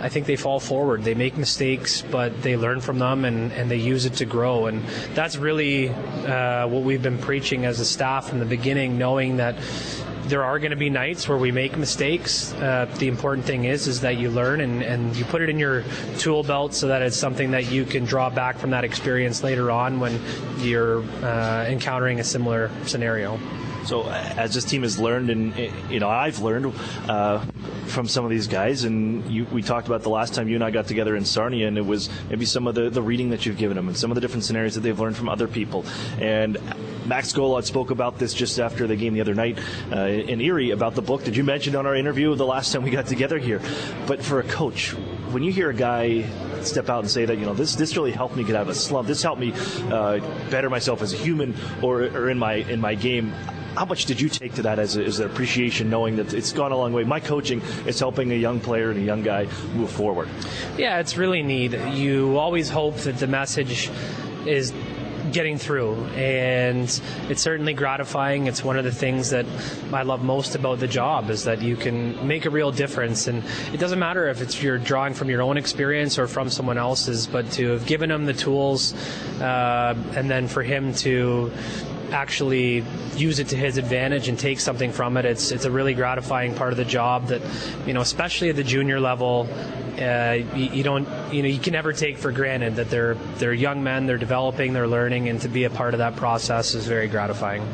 I think they fall forward. They make mistakes, but they learn from them, and they use it to grow. And that's really what we've been preaching as a staff from the beginning, knowing that there are going to be nights where we make mistakes. The important thing is that you learn and you put it in your tool belt so that it's something that you can draw back from that experience later on when you're encountering a similar scenario. So as this team has learned, and I've learned from some of these guys, and we talked about the last time you and I got together in Sarnia, and it was maybe some of the reading that you've given them and some of the different scenarios that they've learned from other people. And Max Golod spoke about this just after the game the other night in Erie about the book that you mentioned on our interview the last time we got together here. But for a coach, when you hear a guy step out and say that, this really helped me get out of a slump, this helped me better myself as a human or in my game, how much did you take to that as an appreciation, knowing that it's gone a long way? My coaching is helping a young player and a young guy move forward. Yeah, it's really neat. You always hope that the message is getting through, and it's certainly gratifying. It's one of the things that I love most about the job, is that you can make a real difference, and it doesn't matter if you're drawing from your own experience or from someone else's, but to have given him the tools and then for him to actually use it to his advantage and take something from it. It's a really gratifying part of the job that, especially at the junior level, you can never take for granted that they're young men, they're developing, they're learning, and to be a part of that process is very gratifying.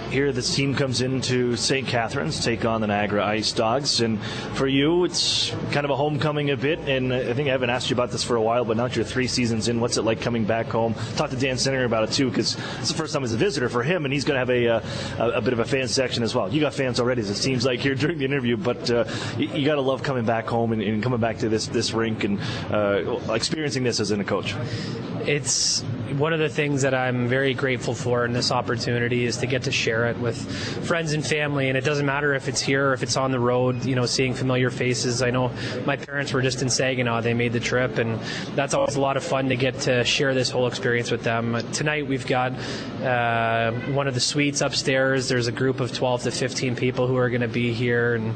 Here, this team comes into St. Catharines, take on the Niagara IceDogs, and for you, it's kind of a homecoming a bit, and I think I haven't asked you about this for a while, but now that you're 3 seasons in, what's it like coming back home? Talk to Dan Singer about it, too, because it's the first time as a visitor for him, and he's going to have a bit of a fan section as well. You got fans already, as it seems like, here during the interview, but you got to love coming back home and coming back to this rink and experiencing this as a coach. It's one of the things that I'm very grateful for in this opportunity is to get to share it with friends and family, and it doesn't matter if it's here or if it's on the road, seeing familiar faces. I know my parents were just in Saginaw. They made the trip, and that's always a lot of fun to get to share this whole experience with them. Tonight we've got one of the suites upstairs. There's a group of 12 to 15 people who are going to be here, and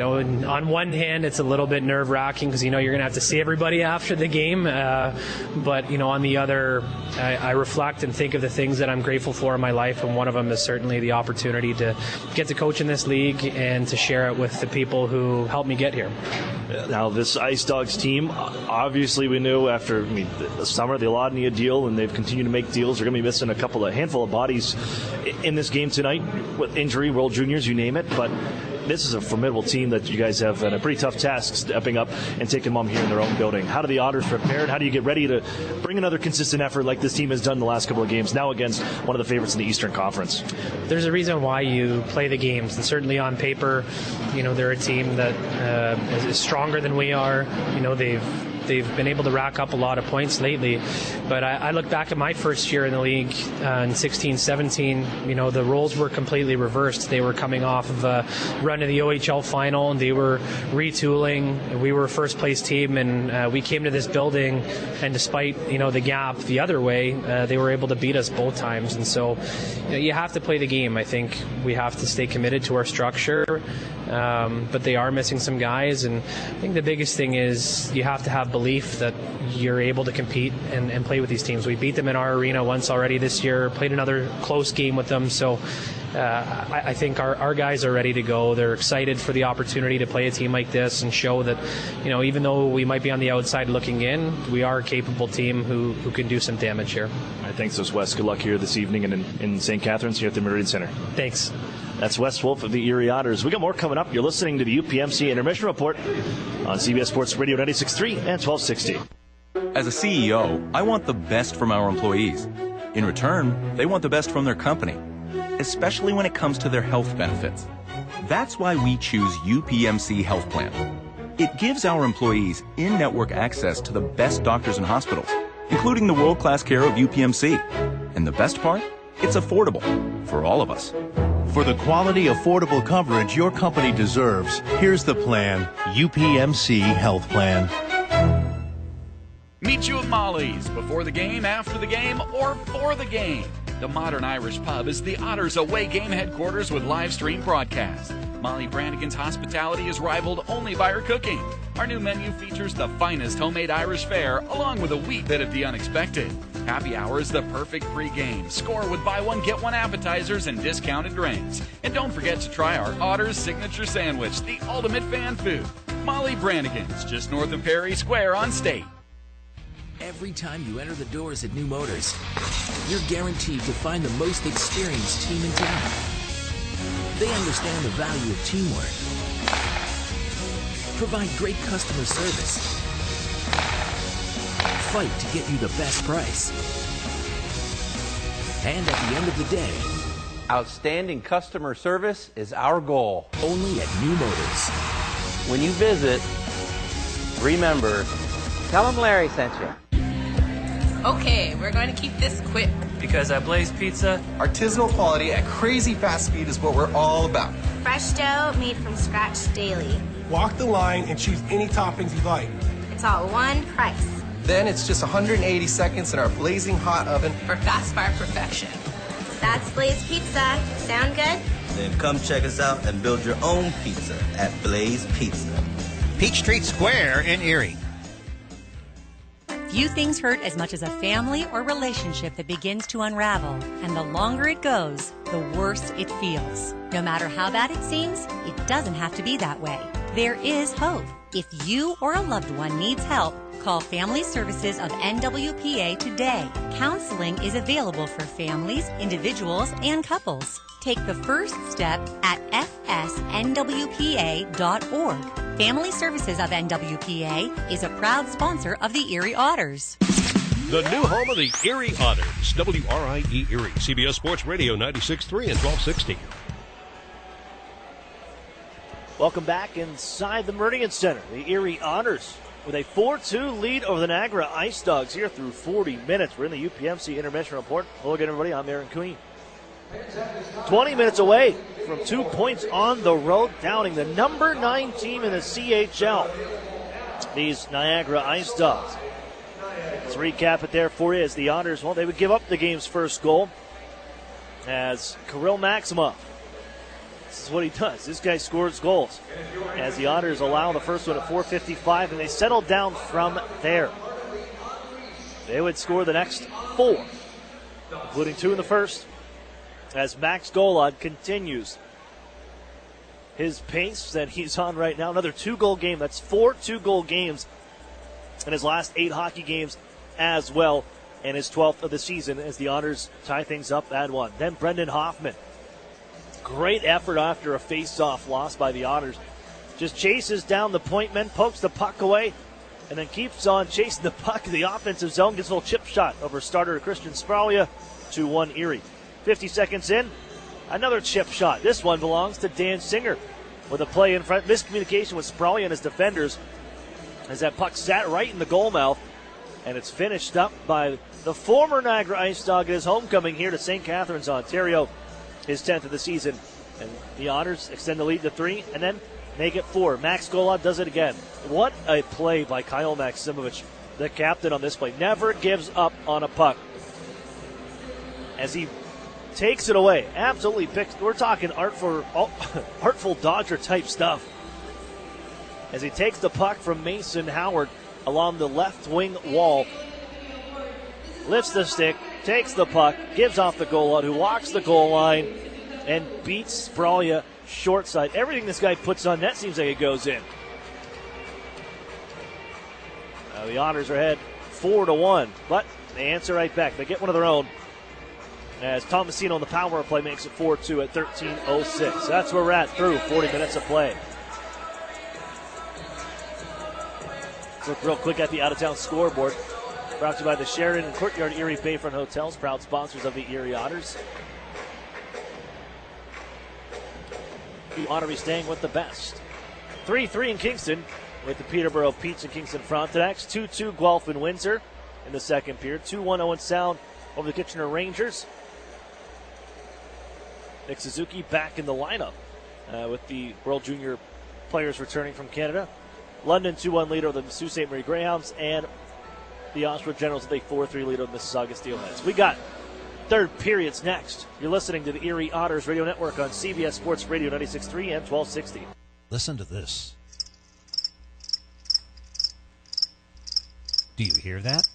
on one hand, it's a little bit nerve-wracking because, you're going to have to see everybody after the game. But, on the other, I reflect and think of the things that I'm grateful for in my life, and one of them is certainly the opportunity to get to coach in this league and to share it with the people who helped me get here. Now, this IceDogs team, obviously we knew after the summer, the Alodnia deal, and they've continued to make deals. They're going to be missing a handful of bodies in this game tonight with injury, World Juniors, you name it. But this is a formidable team that you guys have, and a pretty tough task stepping up and taking them here in their own building. How do the Otters prepare? How do you get ready to bring another consistent effort like this team has done the last couple of games, now against one of the favorites in the Eastern Conference? There's a reason why you play the games, and certainly on paper, they're a team that is stronger than we are. They've They've been able to rack up a lot of points lately. But I look back at my first year in the league in 16-17. You know, the roles were completely reversed. They were coming off of a run to the OHL final, and they were retooling. We were a first-place team, and we came to this building, and despite, you know, the gap the other way, they were able to beat us both times. And so, you know, you have to play the game. I think we have to stay committed to our structure, but they are missing some guys, and I think the biggest thing is you have to have belief that you're able to compete and play with these teams. We beat them in our arena once already this year, played another close game with them, so I think our guys are ready to go. They're excited for the opportunity to play a team like this and show that, you know, even though we might be on the outside looking in, we are a capable team who can do some damage here. All right, thanks, Wes. Good luck here this evening and in St. Catharines here at the Meridian Center. Thanks. That's Wes Wolf of the Erie Otters. We got more coming up. You're listening to the UPMC Intermission Report on CBS Sports Radio 96.3 and 1260. As a CEO, I want the best from our employees. In return, they want the best from their company, especially when it comes to their health benefits. That's why we choose UPMC Health Plan. It gives our employees in-network access to the best doctors and hospitals, including the world-class care of UPMC. And the best part? It's affordable for all of us. For the quality, affordable coverage your company deserves, here's the plan, UPMC Health Plan. Meet you at Molly's before the game, after the game, or for the game. The Modern Irish Pub is the Otters away game headquarters with live stream broadcast. Molly Brannigan's hospitality is rivaled only by her cooking. Our new menu features the finest homemade Irish fare, along with a wee bit of the unexpected. Happy hour is the perfect pre-game. Score with buy one, get one appetizers and discounted drinks. And don't forget to try our Otters signature sandwich, the ultimate fan food. Molly Brannigan's, just north of Perry Square on State. Every time you enter the doors at New Motors, you're guaranteed to find the most experienced team in town. They understand the value of teamwork, provide great customer service, fight to get you the best price, and at the end of the day, outstanding customer service is our goal. Only at New Motors. When you visit, remember, tell them Larry sent you. Okay, we're going to keep this quick. Because at Blaze Pizza, artisanal quality at crazy fast speed is what we're all about. Fresh dough made from scratch daily. Walk the line and choose any toppings you like. It's all one price. Then it's just 180 seconds in our blazing hot oven for fast bar perfection. That's Blaze Pizza. Sound good? Then come check us out and build your own pizza at Blaze Pizza. Peachtree Square in Erie. Few things hurt as much as a family or relationship that begins to unravel, and the longer it goes, the worse it feels. No matter how bad it seems, it doesn't have to be that way. There is hope. If you or a loved one needs help, call Family Services of NWPA today. Counseling is available for families, individuals, and couples. Take the first step at fsnwpa.org. Family Services of NWPA is a proud sponsor of the Erie Otters. The new home of the Erie Otters, WRIE Erie, CBS Sports Radio 96.3 and 1260. Welcome back inside the Meridian Center. The Erie Otters with a 4-2 lead over the Niagara IceDogs here through 40 minutes. We're in the UPMC Intermission Report. Hello again, everybody. I'm Aaron Cooney. 20 minutes away from 2 points on the road, downing the number 9 team in the CHL, these Niagara IceDogs. Let's recap it there for you as the Otters, well, they would give up the game's first goal as Kirill Maximov. This is what he does. This guy scores goals as the Otters allow the first one at 4:55, and they settle down from there. They would score the next 4, including 2 in the first, as Max Golod continues his pace that he's on right now. Another 2-goal game. That's 4 2-goal games in his last 8 hockey games as well, and his 12th of the season as the Otters tie things up at 1. Then Brendan Hoffman. Great effort after a face-off loss by the Otters. Just chases down the point men, pokes the puck away, and then keeps on chasing the puck in the offensive zone. Gets a little chip shot over starter Christian Spralia. 2-1 Erie. 50 seconds in, another chip shot. This one belongs to Dan Singer with a play in front. Miscommunication with Spralia and his defenders. as that puck sat right in the goal mouth, and it's finished up by the former Niagara IceDog at his homecoming here to St. Catharines, Ontario, his 10th of the season. And the Otters extend the lead to 3 and then make it 4. Max Golod does it again. What a play by Kyle Maximovich, the captain on this play. Never gives up on a puck. As he takes it away, absolutely picks. We're talking artful Dodger type stuff. As he takes the puck from Mason Howard along the left wing wall, lifts the stick, takes the puck, gives off the goal out, who walks the goal line and beats Spralia short side. Everything this guy puts on net seems like it goes in. The Otters are ahead 4-1, but they answer right back. They get one of their own as Tomasino on the power play makes it 4-2 at 13:06. That's where we're at through 40 minutes of play. Let's look real quick at the out-of-town scoreboard. Brought to you by the Sheridan and Courtyard Erie Bayfront Hotels, proud sponsors of the Erie Otters. The Ottery staying with the best. 3-3 in Kingston with the Peterborough Peach and Kingston Frontenacs. 2-2 Guelph and Windsor in the second period. 2-1 Owen Sound over the Kitchener Rangers. Nick Suzuki back in the lineup with the World Junior players returning from Canada. London 2-1 lead over the Sault Ste. Marie Greyhounds, and the Osprey Generals with a 4-3 lead over the Mississauga Steelheads. We got third periods next. You're listening to the Erie Otters Radio Network on CBS Sports Radio 96.3 and 1260. Listen to this. Do you hear that?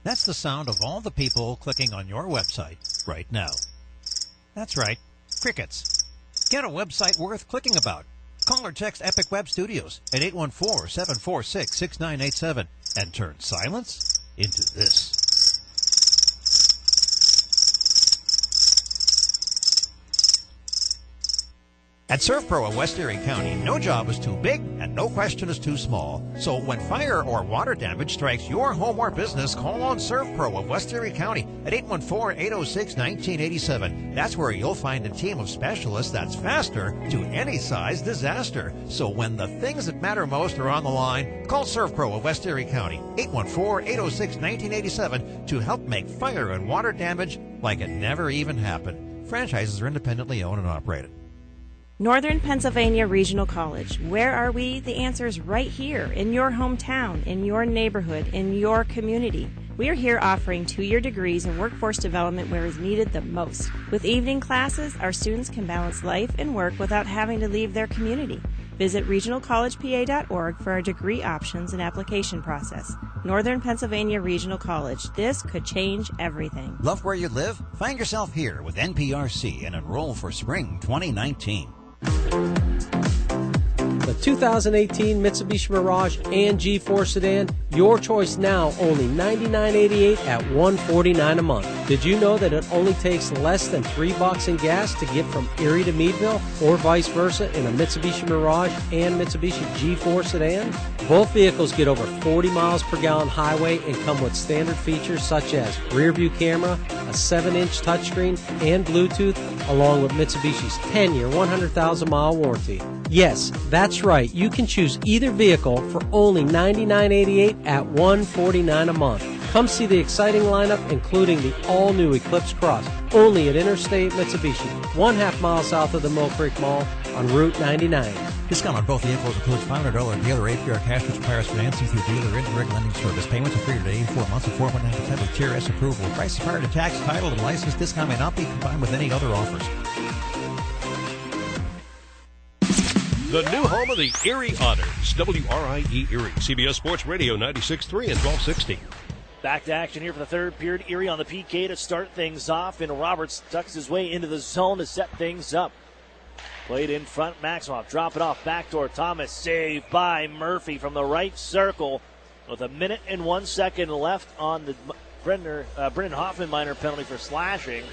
That's the sound of all the people clicking on your website right now. That's right, crickets. Get a website worth clicking about. Call or text Epic Web Studios at 814-746-6987 and turn silence into this. At ServPro of West Erie County, no job is too big and no question is too small. So when fire or water damage strikes your home or business, call on ServPro of West Erie County at 814-806-1987. That's where you'll find a team of specialists that's faster to any size disaster. So when the things that matter most are on the line, call ServPro of West Erie County, 814-806-1987 to help make fire and water damage like it never even happened. Franchises are independently owned and operated. Northern Pennsylvania Regional College. Where are we? The answer is right here, in your hometown, in your neighborhood, in your community. We are here offering 2-year degrees in workforce development where is needed the most. With evening classes, our students can balance life and work without having to leave their community. Visit regionalcollegepa.org for our degree options and application process. Northern Pennsylvania Regional College. This could change everything. Love where you live? Find yourself here with NPRC and enroll for spring 2019. The 2018 Mitsubishi Mirage and G4 sedan, your choice now, only $99.88 at $149 a month. Did you know that it only takes less than $3 in gas to get from Erie to Meadville or vice versa in a Mitsubishi Mirage and Mitsubishi G4 sedan? Both vehicles get over 40 miles per gallon highway and come with standard features such as rear view camera, a 7-inch touchscreen, and Bluetooth, along with Mitsubishi's 10-year, 100,000-mile warranty. Yes, that's right. You can choose either vehicle for only $99.88 at $149 a month. Come see the exciting lineup, including the all-new Eclipse Cross, only at Interstate Mitsubishi, 1/2 mile south of the Mill Creek Mall on Route 99. Discount on both vehicles includes $500 dealer APR cash, which requires financing through dealer indirect lending service. Payments are free to 84 months of 4.9% with Tier S approval. Price is prior to tax, title, and license. Discount may not be combined with any other offers. The new home of the Erie Otters, WRIE Erie, CBS Sports Radio 96.3 and 1260. Back to action here for the third period. Erie on the PK to start things off, and Roberts tucks his way into the zone to set things up. Played in front, Maximoff drop it off, backdoor Thomas, saved by Murphy from the right circle with 1 minute and 1 second left on the Brendan Hoffman minor penalty for slashing.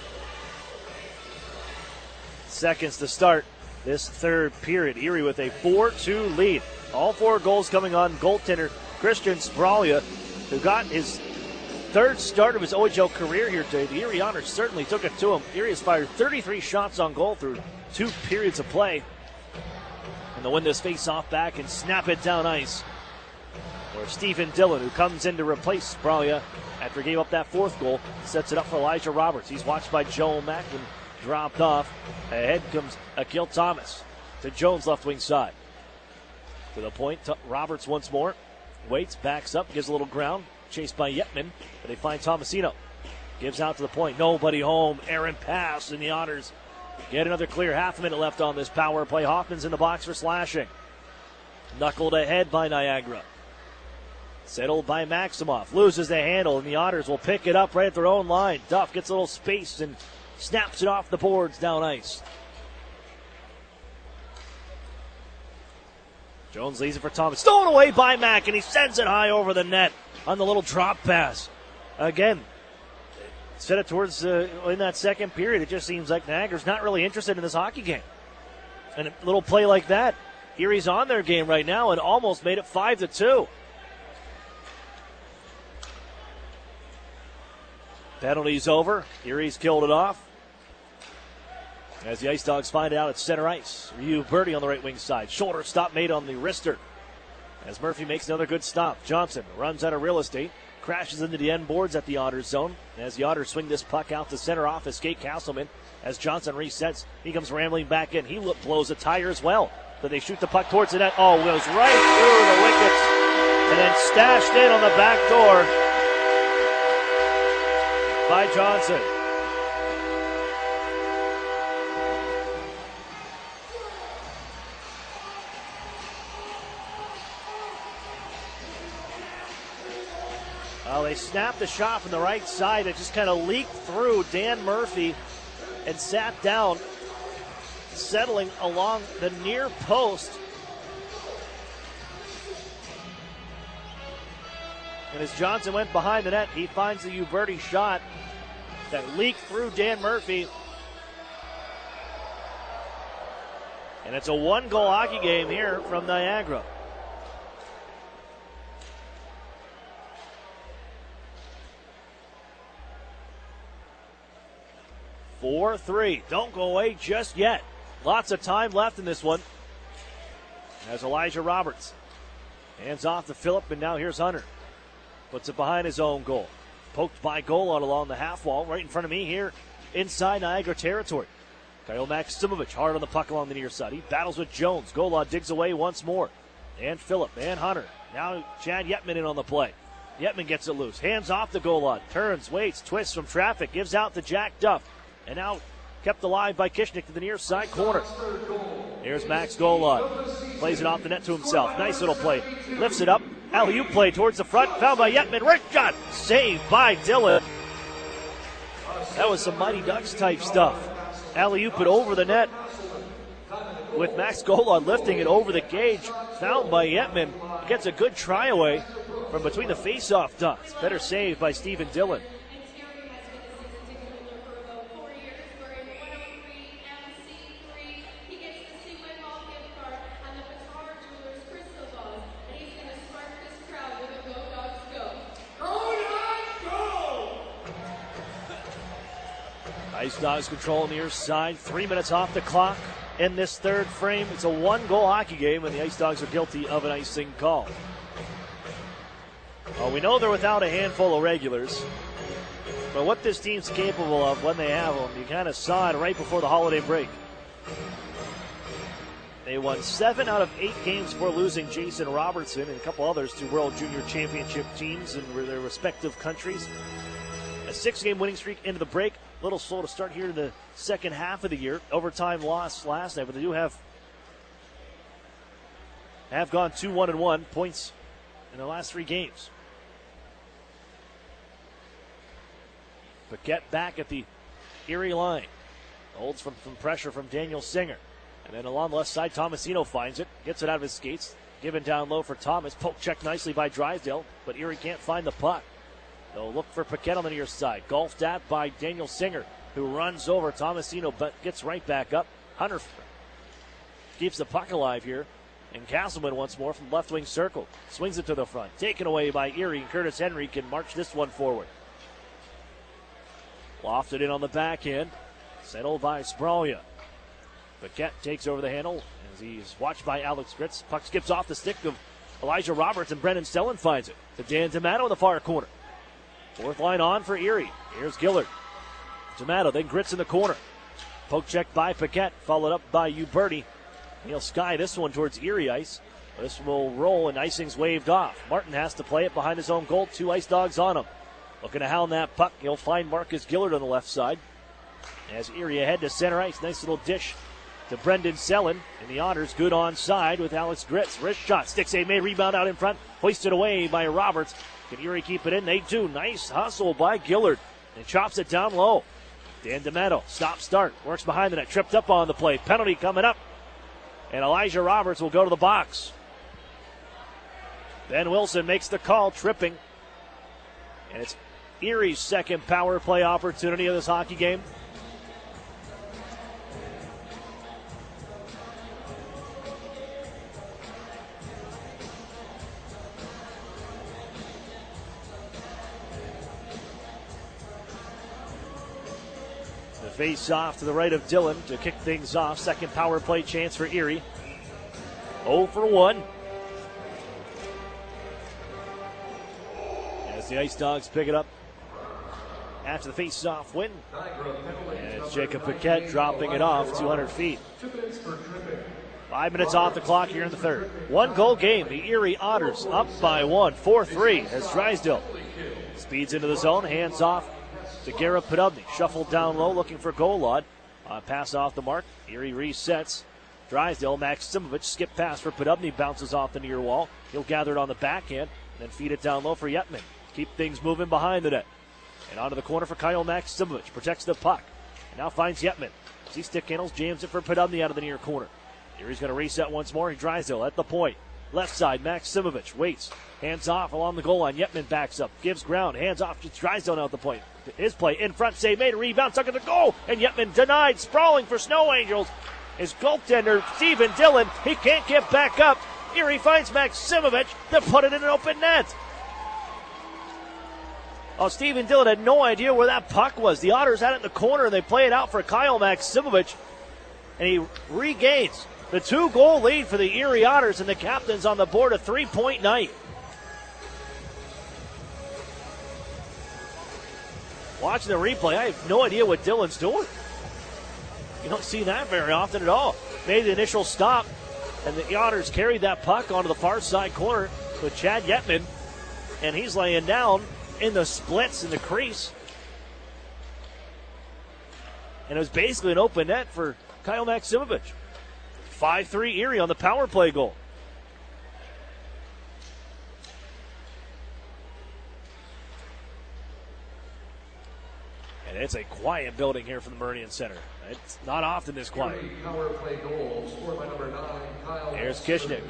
Seconds to start this third period. Erie with a 4-2 lead. All 4 goals coming on goaltender Christian Spralia, who got his third start of his OHL career here today. The Erie Otters certainly took it to him. Erie has fired 33 shots on goal through 2 periods of play. And they'll win this face-off back and snap it down ice. Or Stephen Dillon, who comes in to replace Spralia after he gave up that fourth goal, sets it up for Elijah Roberts. He's watched by Joel Macklin, dropped off. Ahead comes Akil Thomas to Jones' left wing side. To the point, Roberts once more. Waits, backs up, gives a little ground. Chased by Yetman, but they find Tomasino. Gives out to the point, nobody home. Aaron pass, and the Otters get another clear. Half a minute left on this power play. Hoffman's in the box for slashing. Knuckled ahead by Niagara. Settled by Maximoff. Loses the handle, and the Otters will pick it up right at their own line. Duff gets a little space and snaps it off the boards down ice. Jones leaves it for Thomas. Stolen away by Mack, and he sends it high over the net on the little drop pass. Again, set it towards in that second period. It just seems like Niagara's not really interested in this hockey game. And a little play like that, Erie's on their game right now and almost made it 5-2. Penalty's over. Erie's killed it off. As the IceDogs find out at center ice. Ryu Birdie on the right wing side. Shoulder stop made on the wrister. As Murphy makes another good stop. Johnson runs out of real estate. Crashes into the end boards at the Otters zone. As the Otters swing this puck out to center off, escape Castleman. As Johnson resets, he comes rambling back in. He blows a tire as well. But they shoot the puck towards the net. Oh, goes right through the wickets. And then stashed in on the back door by Johnson. Well, they snapped the shot from the right side. It just kind of leaked through Dan Murphy and sat down, settling along the near post. And as Johnson went behind the net, he finds the Uberti shot that leaked through Dan Murphy. And it's a one-goal hockey game here from Niagara. (4-3). Don't go away just yet. Lots of time left in this one. As Elijah Roberts hands off to Phillip, and now here's Hunter. Puts it behind his own goal. Poked by Golod along the half wall, right in front of me here inside Niagara territory. Kyle Maximovich hard on the puck along the near side. He battles with Jones. Golod digs away once more. And Phillip and Hunter. Now Chad Yetman in on the play. Yetman gets it loose. Hands off to Golod. Turns, waits, twists from traffic. Gives out to Jack Duff. And now kept alive by Kishnik to the near side corner. Here's Max Golod. Plays it off the net to himself. Nice little play. Lifts it up. Alley-oop play towards the front. Found by Yetman. Wrist shot. Saved by Dillon. That was some Mighty Ducks type stuff. Alley-oop it over the net with Max Golod lifting it over the gauge. Found by Yetman. Gets a good try away from between the face-off dots. Better save by Stephen Dillon. IceDogs control on the near side. 3 minutes off the clock in this third frame. It's a one-goal hockey game, and the IceDogs are guilty of an icing call. Well, we know they're without a handful of regulars, but what this team's capable of when they have them, you kind of saw it right before the holiday break. They won 7 out of 8 games before losing Jason Robertson and a couple others to World Junior Championship teams in their respective countries. A 6-game winning streak into the break. A little slow to start here in the second half of the year. Overtime loss last night, but they do have gone 2-1-1 points in the last 3 games. Paquette back at the Erie line. Holds from pressure from Daniel Singer. And then along the left side, Tomasino finds it. Gets it out of his skates. Given down low for Thomas. Poke checked nicely by Drysdale, but Erie can't find the puck. They'll look for Paquette on the near side. Golfed at by Daniel Singer, who runs over Tomasino, but gets right back up. Hunter keeps the puck alive here. And Castleman once more from left wing circle. Swings it to the front. Taken away by Erie. Curtis Henry can march this one forward. Lofted in on the backhand. Settled by Spralia. Paquette takes over the handle. as he's watched by Alex Gritz. Puck skips off the stick of Elijah Roberts, and Brendan Stellan finds it to Dan D'Amato in the far corner. Fourth line on for Erie. Here's Gillard. D'Amato, then Gritz in the corner. Poke check by Paquette, followed up by Uberti. He'll sky this one towards Erie ice. This will roll, and icing's waved off. Martin has to play it behind his own goal. 2 IceDogs on him. Looking to hound that puck. He'll find Marcus Gillard on the left side. As Erie ahead to center ice. Nice little dish to Brendan Stellan. And the Otters good onside with Alex Gritz. Wrist shot. Stick save made. Rebound out in front. Hoisted away by Roberts. Can Erie keep it in? They do. Nice hustle by Gillard. And chops it down low. Dan D'Amato. Stop start. Works behind the net. Tripped up on the play. Penalty coming up. And Elijah Roberts will go to the box. Ben Wilson makes the call, tripping. And it's Erie's second power play opportunity of this hockey game. The face off to the right of Dillon to kick things off. Second power play chance for Erie. 0 for 1. The IceDogs pick it up after the face-off win. And it's Jacob Paquette dropping it off 200 feet. 5 minutes off the clock here in the third. 1-goal game. The Erie Otters up by 1, 4-3 as Drysdale speeds into the zone. Hands off to Garrett Podubny. Shuffled down low looking for Golod. Pass off the mark. Erie resets. Drysdale, Maximovich, skip pass for Podubny. Bounces off the near wall. He'll gather it on the backhand. Then feed it down low for Yetman. Keep things moving behind the net. And onto the corner for Kyle Maximovich. Protects the puck. And now finds Yetman. As he stick handles, jams it for Podubny out of the near corner. Erie's going to reset once more. He Drysdale at the point. Left side, Maximovich waits. Hands off along the goal line. Yetman backs up. Gives ground. Hands off to Drysdale now at the point. His play in front. Save made. A rebound. Stuck at the goal. And Yetman denied. Sprawling for Snow Angels. His goaltender, Stephen Dillon. He can't get back up. Erie finds Maximovich to put it in an open net. Oh, Stephen Dillon had no idea where that puck was. The Otters had it in the corner, and they play it out for Kyle Maximovich. And he regains the 2-goal lead for the Erie Otters, and the captain's on the board, a 3-point night. Watching the replay, I have no idea what Dillon's doing. You don't see that very often at all. Made the initial stop, and the Otters carried that puck onto the far side corner with Chad Yetman, and he's laying down in the splits in the crease. And it was basically an open net for Kyle Maximovich. 5-3 Erie on the power play goal. And it's a quiet building here from the Meridian Center. It's not often this quiet. Power play goal scored by number 9, Kyle. Here's Kishnick.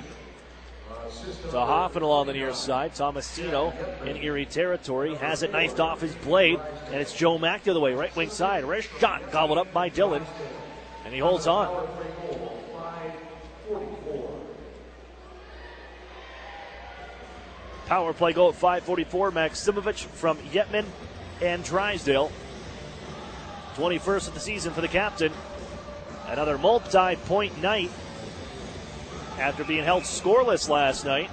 To Hoffman on the near side. Tomasino in Erie territory. Has it knifed off his blade. And it's Joe Mack the other way. Right wing side. Wrist shot gobbled up by Dillon. And he holds on. Power play goal at 5:44. Maximovich from Yetman and Drysdale. 21st of the season for the captain. Another multi-point night after being held scoreless last night.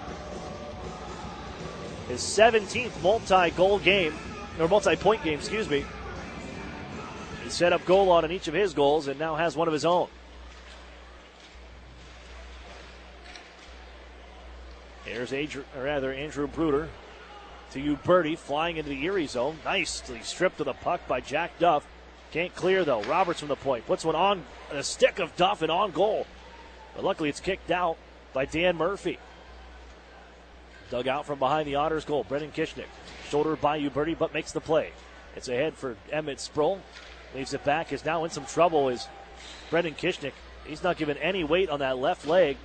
His 17th multi-goal game, or multi-point game, excuse me. He set up goal on each of his goals and now has one of his own. Here's Andrew Bruder to Uberti, flying into the Erie zone. Nicely stripped of the puck by Jack Duff. Can't clear though. Roberts from the point. Puts one on a stick of Duff and on goal. But luckily it's kicked out by Dan Murphy. Dug out from behind the Otters goal. Brendan Kishnick. Shouldered by Uberti, but makes the play. It's ahead for Emmett Sproul. Leaves it back. Is now in some trouble is Brendan Kishnick. He's not given any weight on that left leg.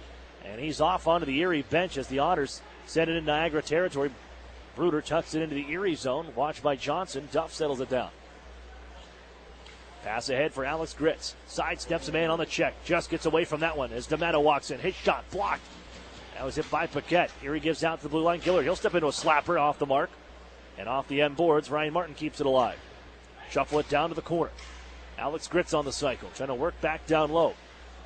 And he's off onto the Erie bench as the Otters send it in Niagara territory. Bruder tucks it into the Erie zone. Watched by Johnson. Duff settles it down. Pass ahead for Alex Gritz. Sidesteps a man on the check. Just gets away from that one as D'Amato walks in. His shot blocked. That was hit by Paquette. Erie gives out to the blue line. Gillard. He'll step into a slapper off the mark. And off the end boards, Ryan Martin keeps it alive. Shuffle it down to the corner. Alex Gritz on the cycle. Trying to work back down low.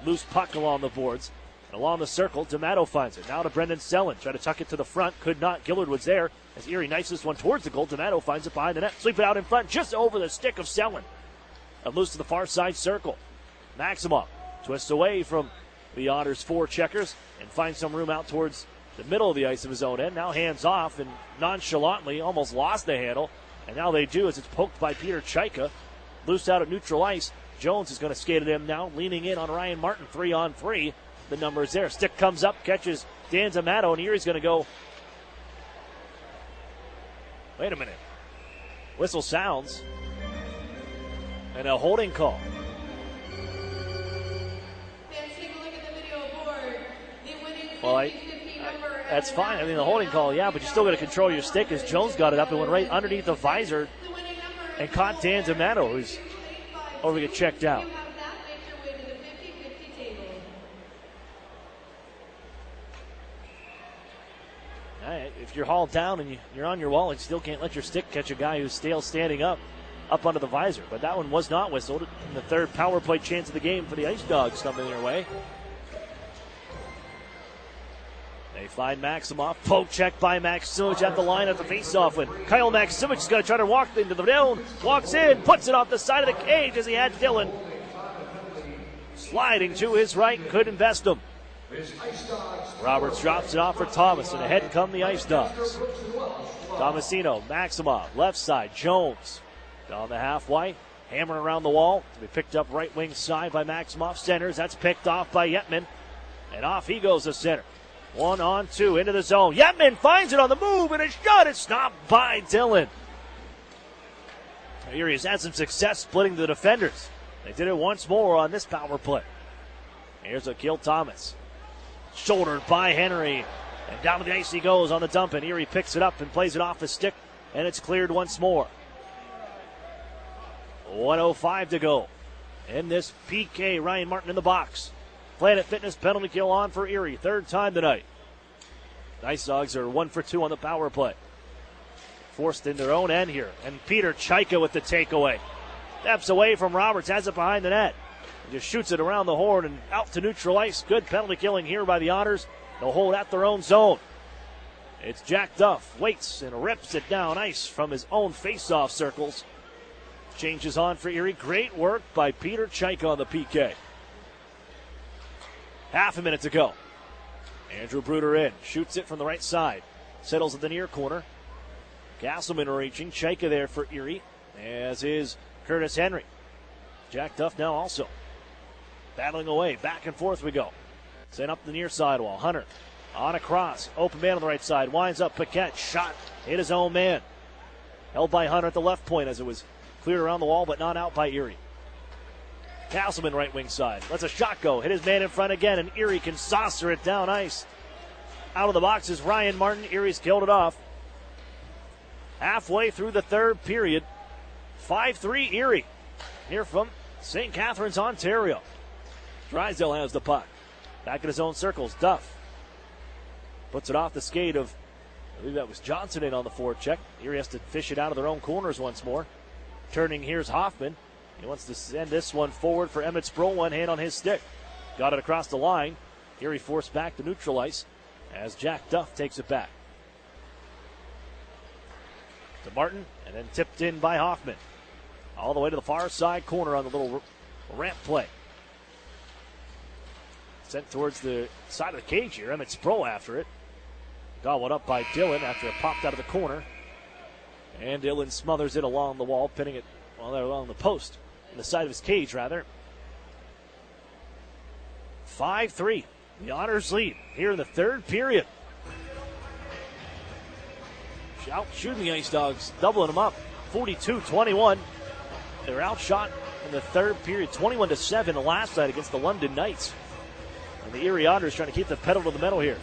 Loose puck along the boards. Along the circle, D'Amato finds it. Now to Brendan Selland. Try to tuck it to the front. Could not. Gillard was there. As Erie knifes this one towards the goal, D'Amato finds it behind the net. Sweep it out in front, just over the stick of Selland. And loose to the far side circle. Maximov twists away from the Otters' forecheckers and finds some room out towards the middle of the ice of his own end. Now hands off and nonchalantly almost lost the handle. And now they do as it's poked by Peter Chaika. Loose out at neutral ice. Jones is going to skate at him now, leaning in on Ryan Martin, 3-on-3. The number is there. Stick comes up, catches Dan D'Amato, and Erie's going to go. Wait a minute. Whistle sounds. And a holding call. Well, that's fine. I mean, the holding call, yeah, but you still got to control your stick as Jones got it up and went right underneath the visor and caught Dan D'Amato, who's over to get checked out. If you're hauled down and you're on your wall, you still can't let your stick catch a guy who's still standing up under the visor. But that one was not whistled. And the third power play chance of the game for the IceDogs coming their way. They find Maximov. Poke check by Maximov at the line at the faceoff when Kyle Maximov is going to try to walk into the zone. Walks in, puts it off the side of the cage as he had Dillon. Sliding to his right, could invest him. Roberts drops it off for Thomas, and ahead come the IceDogs. Tomasino, Maximov, left side, Jones. Down the half white, hammering around the wall. To be picked up right wing side by Maximov. Centers, that's picked off by Yetman. And off he goes to center. 1-on-2 into the zone. Yetman finds it on the move, and a shot is stopped by Dillon. Erie has had some success splitting the defenders. They did it once more on this power play. Here's Akil Thomas. Shouldered by Henry. And down to the ice he goes on the dump, and Erie picks it up and plays it off the stick, and it's cleared once more. 1:05 to go. In this PK, Ryan Martin in the box. Planet Fitness penalty kill on for Erie. Third time tonight. The IceDogs are 1 for 2 on the power play. Forced in their own end here. And Peter Chaika with the takeaway. Steps away from Roberts, has it behind the net. And just shoots it around the horn and out to neutral ice. Good penalty killing here by the Otters. They'll hold at their own zone. It's Jack Duff. Waits and rips it down ice from his own face-off circles. Changes on for Erie. Great work by Peter Chaika on the PK. Half a minute to go. Andrew Bruder in. Shoots it from the right side. Settles at the near corner. Castleman reaching. Chaika there for Erie, as is Curtis Henry. Jack Duff now also battling away. Back and forth we go. Sent up the near sidewall. Hunter on a cross. Open man on the right side. Winds up Paquette. Shot. Hit his own man. Held by Hunter at the left point as it was cleared around the wall, but not out by Erie. Castleman right wing side. Lets a shot go. Hit his man in front again, and Erie can saucer it down ice. Out of the box is Ryan Martin. Erie's killed it off. Halfway through the third period. 5-3 Erie. Here from St. Catharines, Ontario. Drysdale has the puck. Back in his own circles. Duff puts it off the skate of, I believe that was Johnson in on the forecheck. Erie has to fish it out of their own corners once more. Turning, here's Hoffman. He wants to send this one forward for Emmett Sproul. One hand on his stick. Got it across the line. Erie forced back to neutral ice as Jack Duff takes it back. To Martin, and then tipped in by Hoffman. All the way to the far side corner on the little ramp play. Sent towards the side of the cage here. Emmett Sproul after it. Got one up by Dillon after it popped out of the corner. And Dillon smothers it along the wall, pinning it along the post. In the side of his cage, rather. 5-3. The Otters lead here in the third period. Out shooting the IceDogs, doubling them up. 42-21. They're outshot in the third period, 21-7 the last night against the London Knights. And the Erie Otters trying to keep the pedal to the metal here.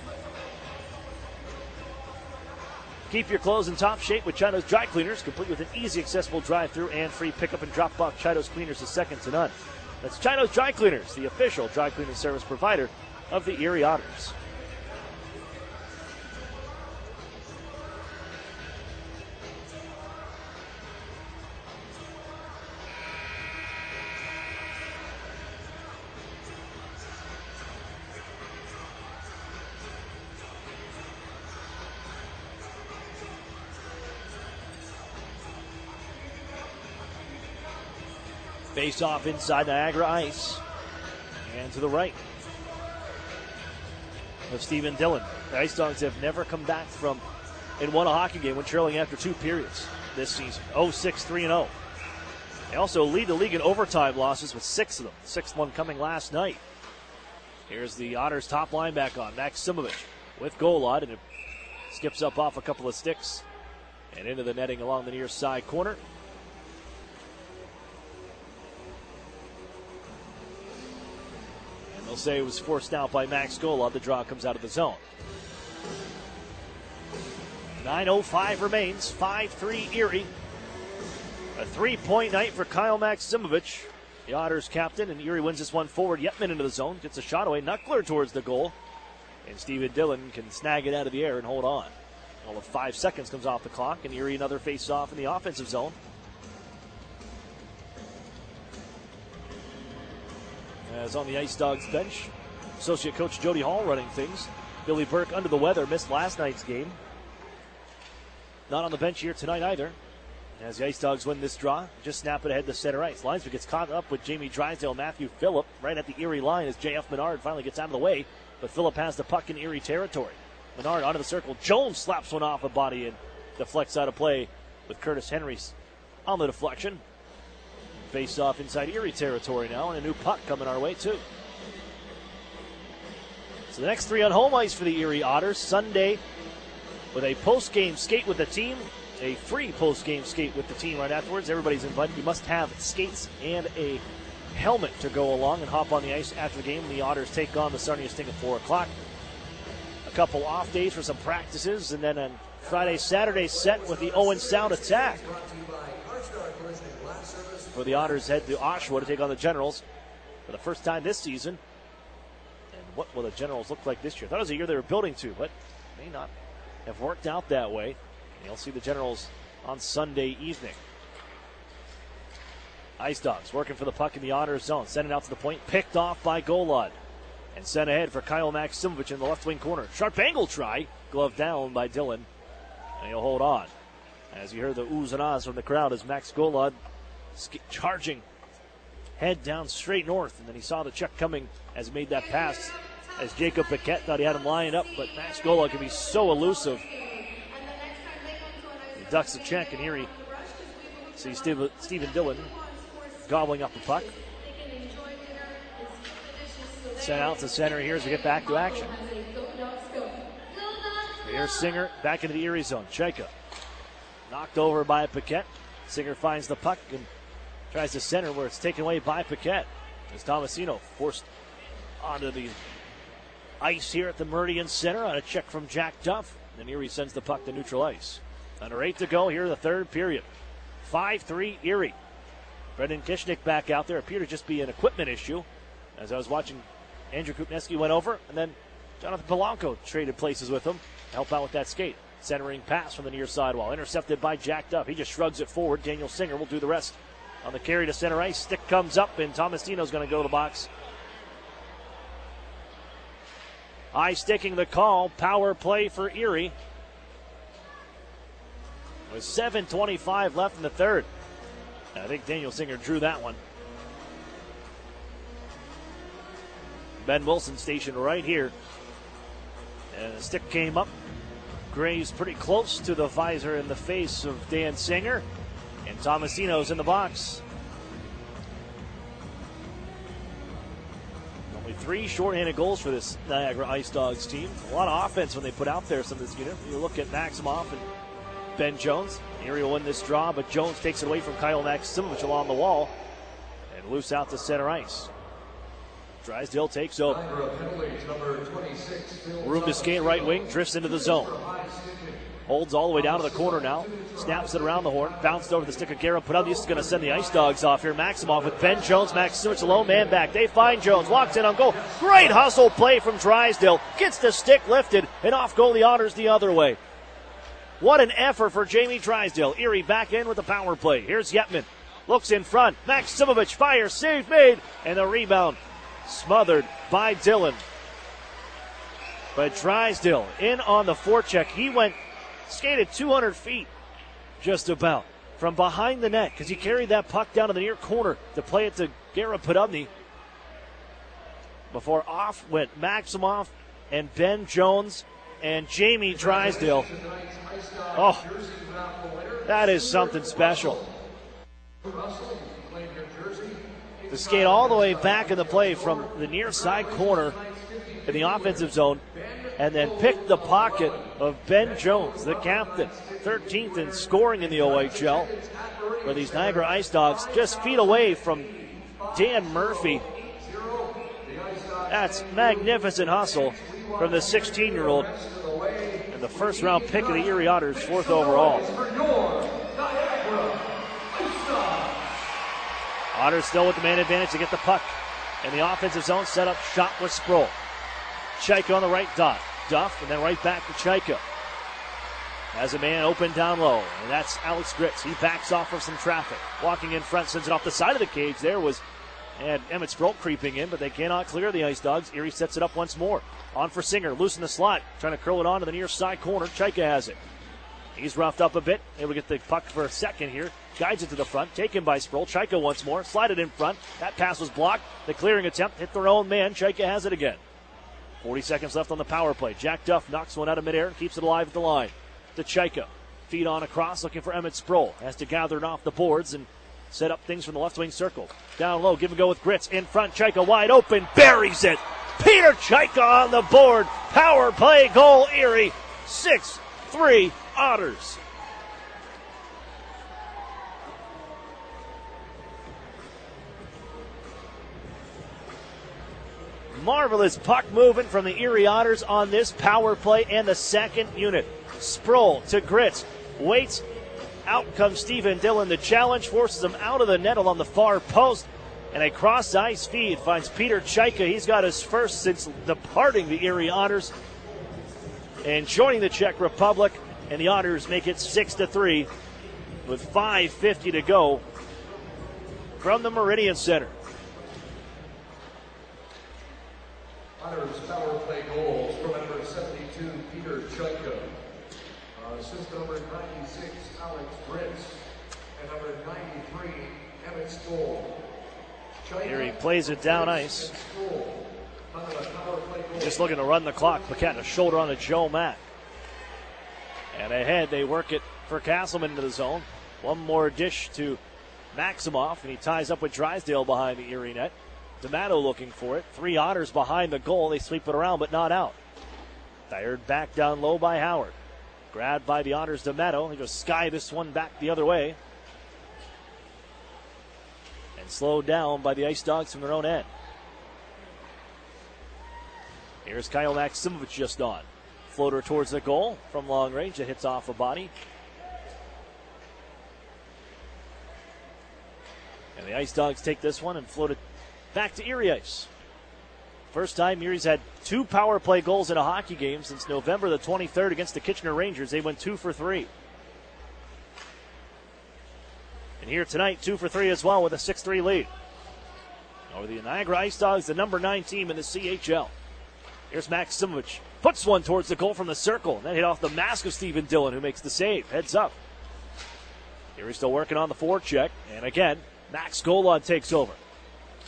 Keep your clothes in top shape with Chino's Dry Cleaners, complete with an easy, accessible drive-through and free pickup and drop-off. Chino's Cleaners is second to none. That's Chino's Dry Cleaners, the official dry cleaning service provider of the Erie Otters. Face off inside Niagara ice. And to the right of Stephen Dillon. The IceDogs have never come back from and won a hockey game when trailing after 2 periods this season. 0-6-3-0. They also lead the league in overtime losses with 6 of them. 6th one coming last night. Here's the Otters top line back on. Maksimovic with Golod, and it skips up off a couple of sticks and into the netting along the near side corner. And they'll say it was forced out by Max Golod. The draw comes out of the zone. 9:05 remains. 5-3 Erie. A 3-point night for Kyle Maksimovic, the Otters captain, and Erie wins this one forward. Yetman into the zone, gets a shot away. Knuckler towards the goal, and Stephen Dillon can snag it out of the air and hold on. All of 5 seconds comes off the clock, and Erie another face-off in the offensive zone. As on the IceDogs bench, associate coach Jody Hall running things. Billy Burke under the weather, missed last night's game. Not on the bench here tonight either. As the IceDogs win this draw, just snap it ahead to center ice. Linesman gets caught up with Jamie Drysdale, Matthew Phillip, right at the Erie line as J.F. Menard finally gets out of the way. But Phillip has the puck in Erie territory. Menard onto the circle. Jones slaps one off a body and deflects out of play with Curtis Henry on the deflection. Face off inside Erie territory now, and a new puck coming our way too. So the next 3 on home ice for the Erie Otters. Sunday with a post-game skate with the team. A free post-game skate with the team right afterwards. Everybody's invited. You must have skates and a helmet to go along and hop on the ice after the game. The Otters take on the Sarnia Sting at 4 o'clock. A couple off days for some practices, and then on Friday, Saturday set with the Owen Sound Attack. For the Otters head to Oshawa to take on the Generals for the first time this season. And what will the Generals look like this year? I thought it was a year they were building to, but may not have worked out that way. You'll see the Generals on Sunday evening. IceDogs working for the puck in the Otters zone. Send it out to the point. Picked off by Golod. And sent ahead for Kyle Maksimovic in the left wing corner. Sharp angle try. Glove down by Dillon. And he'll hold on. As you heard the oohs and ahs from the crowd as Max Golod charging. Head down straight north. And then he saw the check coming as he made that pass. As Jacob Paquette thought he had him lined up. But Max Golod can be so elusive. Ducks the check, and Erie see Stephen Dillon gobbling up the puck. Sent out to center here as we get back to action. Here's Singer back into the Erie zone. Chaika knocked over by Paquette. Singer finds the puck and tries to center where it's taken away by Paquette. As Tomasino forced onto the ice here at the Meridian Center on a check from Jack Duff. And Erie sends the puck to neutral ice. Under 8 to go here in the third period. 5-3 Erie. Brendan Kishnick back out there. Appeared to just be an equipment issue. As I was watching, Andrew Kupneski went over, and then Jonathan Polanco traded places with him to help out with that skate. Centering pass from the near sidewall. Intercepted by Jack Duff. He just shrugs it forward. Daniel Singer will do the rest on the carry to center ice. Stick comes up, and Tomasino's going to go to the box. High sticking the call. Power play for Erie. With 7:25 left in the third. I think Daniel Singer drew that one. Ben Wilson stationed right here. And the stick came up. Grazed pretty close to the visor in the face of Dan Singer. And Tomasino's in the box. Only 3 shorthanded goals for this Niagara IceDogs team. A lot of offense when they put out there some of this unit. You look at Maximoff and Ben Jones. Erie will win this draw, but Jones takes it away from Kyle Maksimovic along the wall. And loose out to center ice. Drysdale takes over. Room to skate right wing, drifts into the zone. Holds all the way down to the corner now. Snaps it around the horn. Bounced over the stick of Garrett. Put out. This is going to send the IceDogs off here. Maximoff with Ben Jones. Maksimovic alone, man back. They find Jones. Walks in on goal. Great hustle play from Drysdale. Gets the stick lifted. And off goal the Otters the other way. What an effort for Jamie Drysdale. Erie back in with the power play. Here's Yetman. Looks in front. Maksimovic fires. Save made. And the rebound smothered by Dillon. But Drysdale in on the forecheck. He skated 200 feet just about from behind the net because he carried that puck down to the near corner to play it to Garrett Podubny. Before off went Maximoff and Ben Jones and Jamie Drysdale. Oh, that is something special. To skate all the way back in the play from the near side corner in the offensive zone and then pick the pocket of Ben Jones, the captain, 13th in scoring in the OHL for these Niagara IceDogs, just feet away from Dan Murphy. That's magnificent hustle from the 16-year-old and the first-round pick of the Erie Otters, 4th overall. Otters still with the man advantage to get the puck in the offensive zone. Set up shot with Sproul. Chaika on the right dot. Duff, and then right back to Chaika. Has a man open down low, and that's Alex Gritz. He backs off of some traffic. Walking in front, sends it off the side of the cage. There was Emmett Sproul creeping in, but they cannot clear the IceDogs. Erie sets it up once more. On for Singer, loose in the slot. Trying to curl it on to the near side corner. Chaika has it. He's roughed up a bit. Able to get the puck for a second here. Guides it to the front. Taken by Sproul. Chaika once more. Slide it in front. That pass was blocked. The clearing attempt hit their own man. Chaika has it again. 40 seconds left on the power play. Jack Duff knocks one out of midair and keeps it alive at the line. To Chaika. Feed on across, looking for Emmett Sproul. Has to gather it off the boards and set up things from the left wing circle. Down low, give and go with Gritz. In front, Chaika wide open. Buries it. Peter Chaika on the board. Power play goal, Erie. 6-3 Otters. Marvelous puck movement from the Erie Otters on this power play and the second unit. Sproul to Gritz. Waits. Out comes Stephen Dillon. The challenge forces him out of the net along the far post. And a cross-ice feed finds Peter Chaika. He's got his first since departing the Erie Otters and joining the Czech Republic. And the Otters make it 6-3 with 5:50 to go from the Meridian Center. Otters power play goals from number 72, Peter Chaika. Assist number 96, Alex Gritz. And number 93, Emmett Sproul. Erie plays it down ice. Just looking to run the clock. Paquette a shoulder on to Joe Mack. And ahead they work it for Castleman into the zone. One more dish to Maximoff, and he ties up with Drysdale behind the Erie net. D'Amato looking for it. 3 Otters behind the goal. They sweep it around, but not out. Fired back down low by Howard. Grabbed by the Otters, D'Amato. He goes sky this one back the other way. And slowed down by the IceDogs from their own end. Here's Kyle Maximovic just on. Floater towards the goal from long range. It hits off a body. And the IceDogs take this one and float it back to Erie ice. First time Erie's had 2 power play goals in a hockey game since November the 23rd against the Kitchener Rangers. They went 2 for 3. And here tonight, 2 for 3 as well with a 6-3 lead. Over the Niagara IceDogs, the number 9 team in the CHL. Here's Maximovic. Puts one towards the goal from the circle. And that hit off the mask of Stephen Dillon, who makes the save. Heads up. Erie's still working on the forecheck. And again, Max Golod takes over.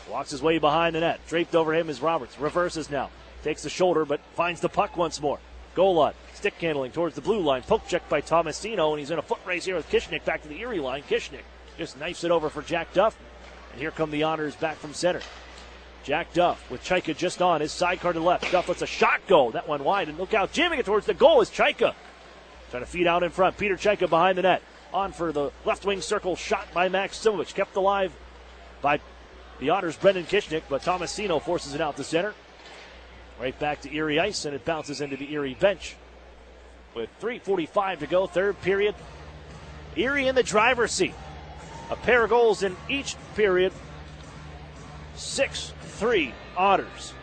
Walks his way behind the net. Draped over him is Roberts. Reverses now. Takes the shoulder, but finds the puck once more. Golod, stick handling towards the blue line. Poke check by Tomasino, and he's in a foot race here with Kishnik back to the Erie line. Kishnik just knifes it over for Jack Duff. And here come the Otters back from center. Jack Duff with Chaika just on. His sidecar to the left. Duff lets a shot go. That one wide, and look out. Jamming it towards the goal is Chaika. Trying to feed out in front. Peter Chaika behind the net. On for the left wing circle. Shot by Maximovic. Kept alive by the Otters' Brendan Kishnik, but Tomasino forces it out to center. Right back to Erie ice, and it bounces into the Erie bench. With 3:45 to go, third period. Erie in the driver's seat. A pair of goals in each period. 6-3 Otters.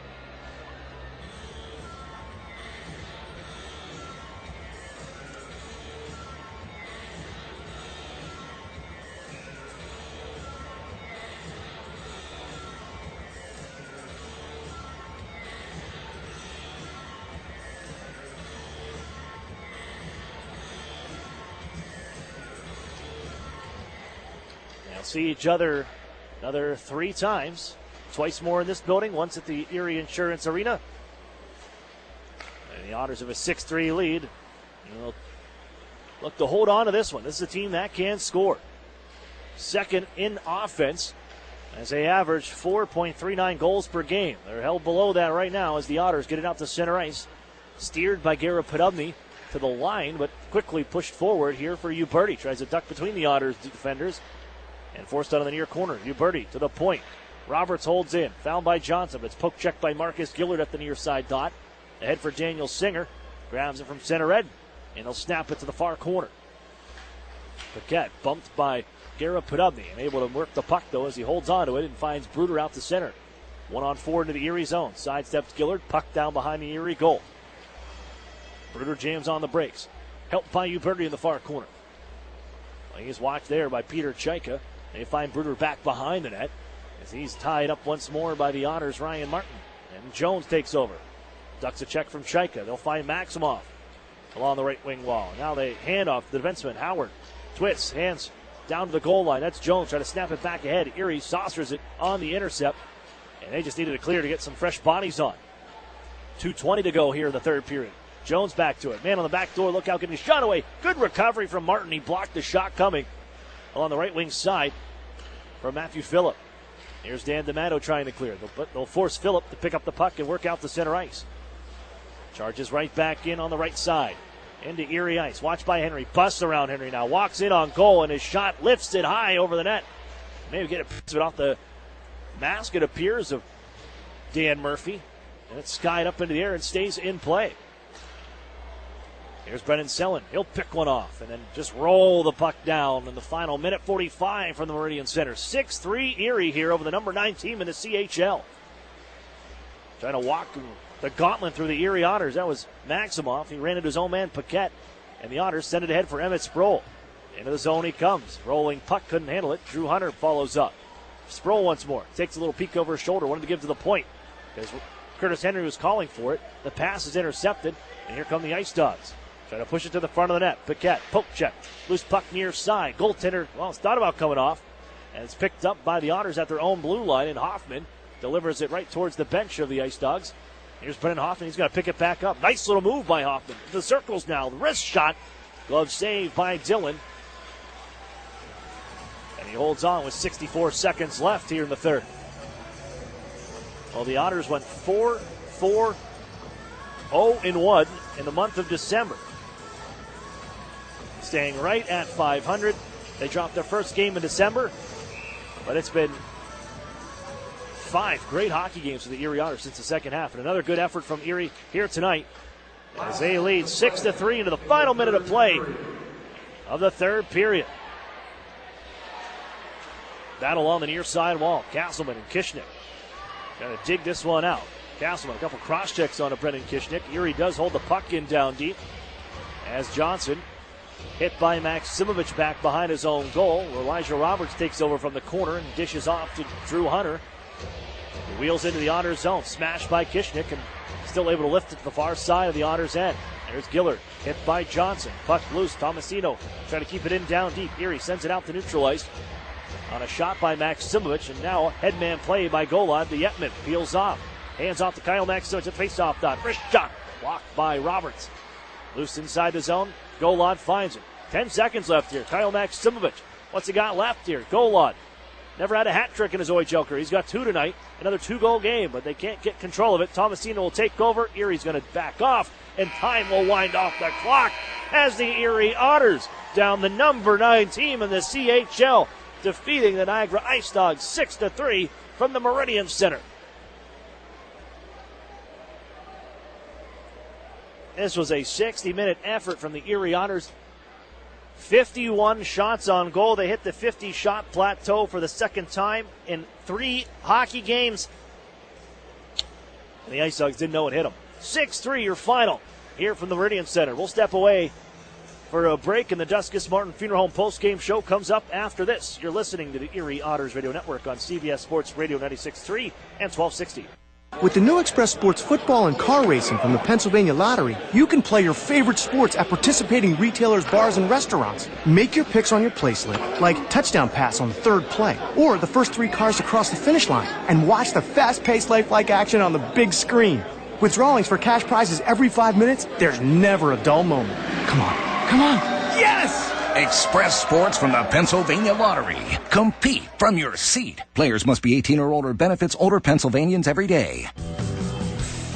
see each other another 3 times. Twice more in this building, once at the Erie Insurance Arena. And the Otters have a 6-3 lead. They'll look to hold on to this one. This is a team that can score. Second in offense, as they average 4.39 goals per game. They're held below that right now as the Otters get it out to center ice. Steered by Garrett Podubny to the line, but quickly pushed forward here for Uberti. Tries to duck between the Otters defenders and forced out of the near corner. Uberti to the point. Roberts holds in. Found by Johnson, but it's poke checked by Marcus Gillard at the near side dot. Ahead for Daniel Singer. Grabs it from center ed, and he'll snap it to the far corner. Paquette bumped by Garrett Podubny and able to work the puck, though, as he holds on to it and finds Bruder out to center. 1-on-4 into the Erie zone. Sidesteps Gillard. Puck down behind the Erie goal. Bruder jams on the brakes. Helped by Uberti in the far corner. Well, he's watched there by Peter Chaika. They find Bruder back behind the net as he's tied up once more by the Otters' Ryan Martin. And Jones takes over. Ducks a check from Chaika. They'll find Maximoff along the right wing wall. Now they hand off the defenseman, Howard. Twists, hands down to the goal line. That's Jones trying to snap it back ahead. Erie saucers it on the intercept. And they just needed a clear to get some fresh bodies on. 2:20 to go here in the third period. Jones back to it. Man on the back door. Look out, getting his shot away. Good recovery from Martin. He blocked the shot coming along the right wing side from Matthew Phillip. Here's Dan D'Amato trying to clear. They'll force Phillip to pick up the puck and work out the center ice. Charges right back in on the right side. Into Erie ice. Watched by Henry. Busts around Henry now. Walks in on goal, and his shot lifts it high over the net. Maybe get it off the mask, it appears, of Dan Murphy. And it's skied up into the air and stays in play. Here's Brennan Sellen. He'll pick one off and then just roll the puck down in the final minute 45 from the Meridian Center. 6-3 Erie here over the number 9 team in the CHL. Trying to walk the gauntlet through the Erie Otters. That was Maximoff. He ran into his own man, Paquette. And the Otters send it ahead for Emmett Sproul. Into the zone he comes. Rolling puck, couldn't handle it. Drew Hunter follows up. Sproul once more. Takes a little peek over his shoulder. Wanted to give to the point because Curtis Henry was calling for it. The pass is intercepted. And here come the IceDogs. Trying to push it to the front of the net. Paquette, poke check. Loose puck near side. Goaltender, well, it's thought about coming off. And it's picked up by the Otters at their own blue line. And Hoffman delivers it right towards the bench of the IceDogs. Here's Brennan Hoffman. He's going to pick it back up. Nice little move by Hoffman. The circles now. The wrist shot. Glove save by Dillon. And he holds on with 64 seconds left here in the third. Well, the Otters went 4-4-0-1 in the month of December. Staying right at 500. They dropped their first game in December, but it's been 5 great hockey games for the Erie Otters since the second half. And another good effort from Erie here tonight as they lead 6-3 into the final minute of play of the third period. Battle on the near side wall. Castleman and Kishnick trying to dig this one out. Castleman, a couple cross checks on to Brendan Kishnick. Erie does hold the puck in down deep as Johnson hit by Maximovich back behind his own goal. Elijah Roberts takes over from the corner and dishes off to Drew Hunter. He wheels into the Otters zone. Smashed by Kishnick and still able to lift it to the far side of the Otters end. There's Gillard. Hit by Johnson. Puck loose. Tomasino trying to keep it in down deep. Erie sends it out to neutral ice on a shot by Maximovich. And now headman play by Golod. The Yetman peels off. Hands off to Kyle Maximovich at face-off dot. Wrist shot. Blocked by Roberts. Loose inside the zone. Golod finds it. 10 seconds left here. Kyle Maximovich. What's he got left here? Golod. Never had a hat trick in his OHL career. He's got 2 tonight. Another 2-goal game, but they can't get control of it. Tomasino will take over. Erie's going to back off, and time will wind off the clock as the Erie Otters down the number 9 team in the CHL, defeating the Niagara IceDogs 6-3 from the Meridian Center. This was a 60-minute effort from the Erie Otters. 51 shots on goal. They hit the 50-shot plateau for the second time in 3 hockey games. And the IceDogs didn't know it hit them. 6-3 your final here from the Meridian Center. We'll step away for a break, and the Duskus Martin Funeral Home post-game show comes up after this. You're listening to the Erie Otters Radio Network on CBS Sports Radio 96.3 and 1260. With the new Express Sports football and car racing from the Pennsylvania Lottery, you can play your favorite sports at participating retailers, bars, and restaurants. Make your picks on your play slip, like touchdown pass on the third play, or the first 3 cars to cross the finish line, and watch the fast-paced lifelike action on the big screen. With drawings for cash prizes every 5 minutes, there's never a dull moment. Come on, come on. Yes! Express Sports from the Pennsylvania Lottery. Compete from your seat. Players must be 18 or older. Benefits older Pennsylvanians every day.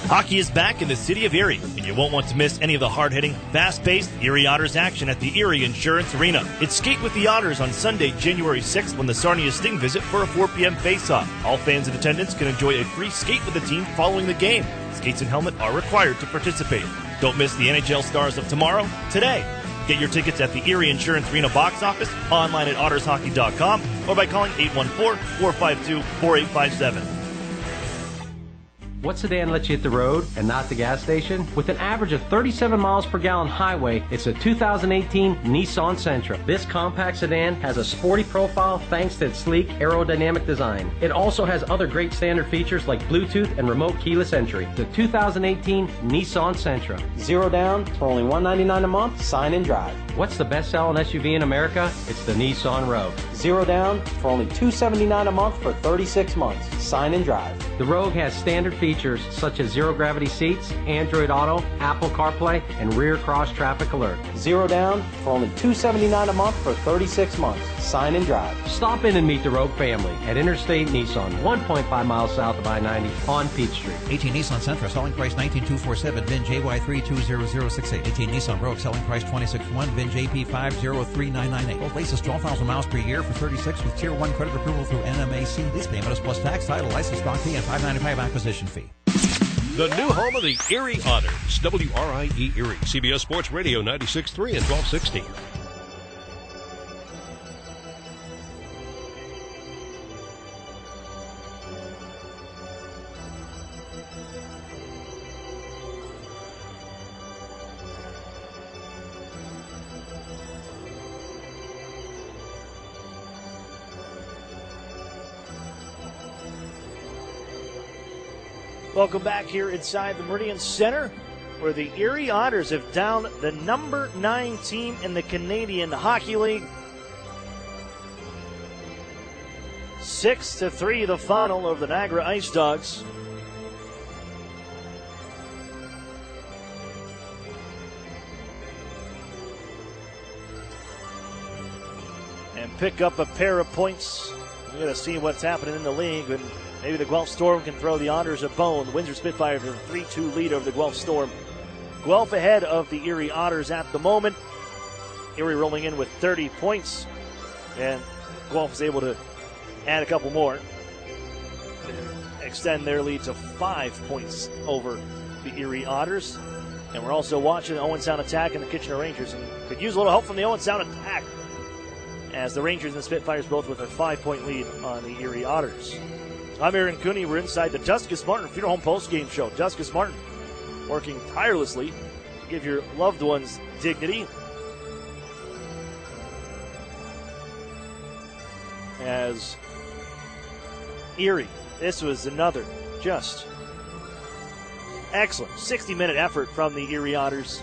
Hockey is back in the city of Erie, and you won't want to miss any of the hard-hitting, fast-paced Erie Otters action at the Erie Insurance Arena. It's Skate with the Otters on Sunday, January 6th when the Sarnia Sting visit for a 4 p.m. face-off. All fans in attendance can enjoy a free skate with the team following the game. Skates and helmet are required to participate. Don't miss the NHL stars of tomorrow, today. Get your tickets at the Erie Insurance Arena box office, online at ottershockey.com, or by calling 814-452-4857. What sedan lets you hit the road and not the gas station? With an average of 37 miles per gallon highway, it's a 2018 Nissan Sentra. This compact sedan has a sporty profile thanks to its sleek aerodynamic design. It also has other great standard features like Bluetooth and remote keyless entry. The 2018 Nissan Sentra. 0 down for only $199 a month. Sign and drive. What's the best-selling SUV in America? It's the Nissan Rogue. 0 down for only $279 a month for 36 months. Sign and drive. The Rogue has standard features such as zero-gravity seats, Android Auto, Apple CarPlay, and rear cross-traffic alert. 0 down for only $279 a month for 36 months. Sign and drive. Stop in and meet the Rogue family at Interstate Nissan, 1.5 miles south of I-90 on Peach Street. 18 Nissan Sentra, selling price $19,247, VIN JY320068. 18 Nissan Rogue, selling price $26,100, VIN JP503998. Both leases 12,000 miles per year for 36 with Tier 1 credit approval through NMAC. Lease payment is plus tax, title, license, stock fee, and $595 acquisition fee. The new home of the Erie Otters, WRIE Erie, CBS Sports Radio 96.3 and 1260. Welcome back here inside the Meridian Center, where the Erie Otters have downed the number 9 team in the Canadian Hockey League. 6-3 the final of the Niagara IceDogs. And pick up a pair of points. We're going to see what's happening in the league, and maybe the Guelph Storm can throw the Otters a bone. The Windsor Spitfires with a 3-2 lead over the Guelph Storm. Guelph ahead of the Erie Otters at the moment. Erie rolling in with 30 points, and Guelph is able to add a couple more, extend their lead to 5 points over the Erie Otters. And we're also watching the Owen Sound attack and the Kitchener Rangers, and could use a little help from the Owen Sound attack, as the Rangers and the Spitfires both with a 5-point lead on the Erie Otters. I'm Aaron Cooney. We're inside the Duskus Martin Funeral Home post-game show. Duskus Martin working tirelessly to give your loved ones dignity, as Erie, this was another just excellent 60-minute effort from the Erie Otters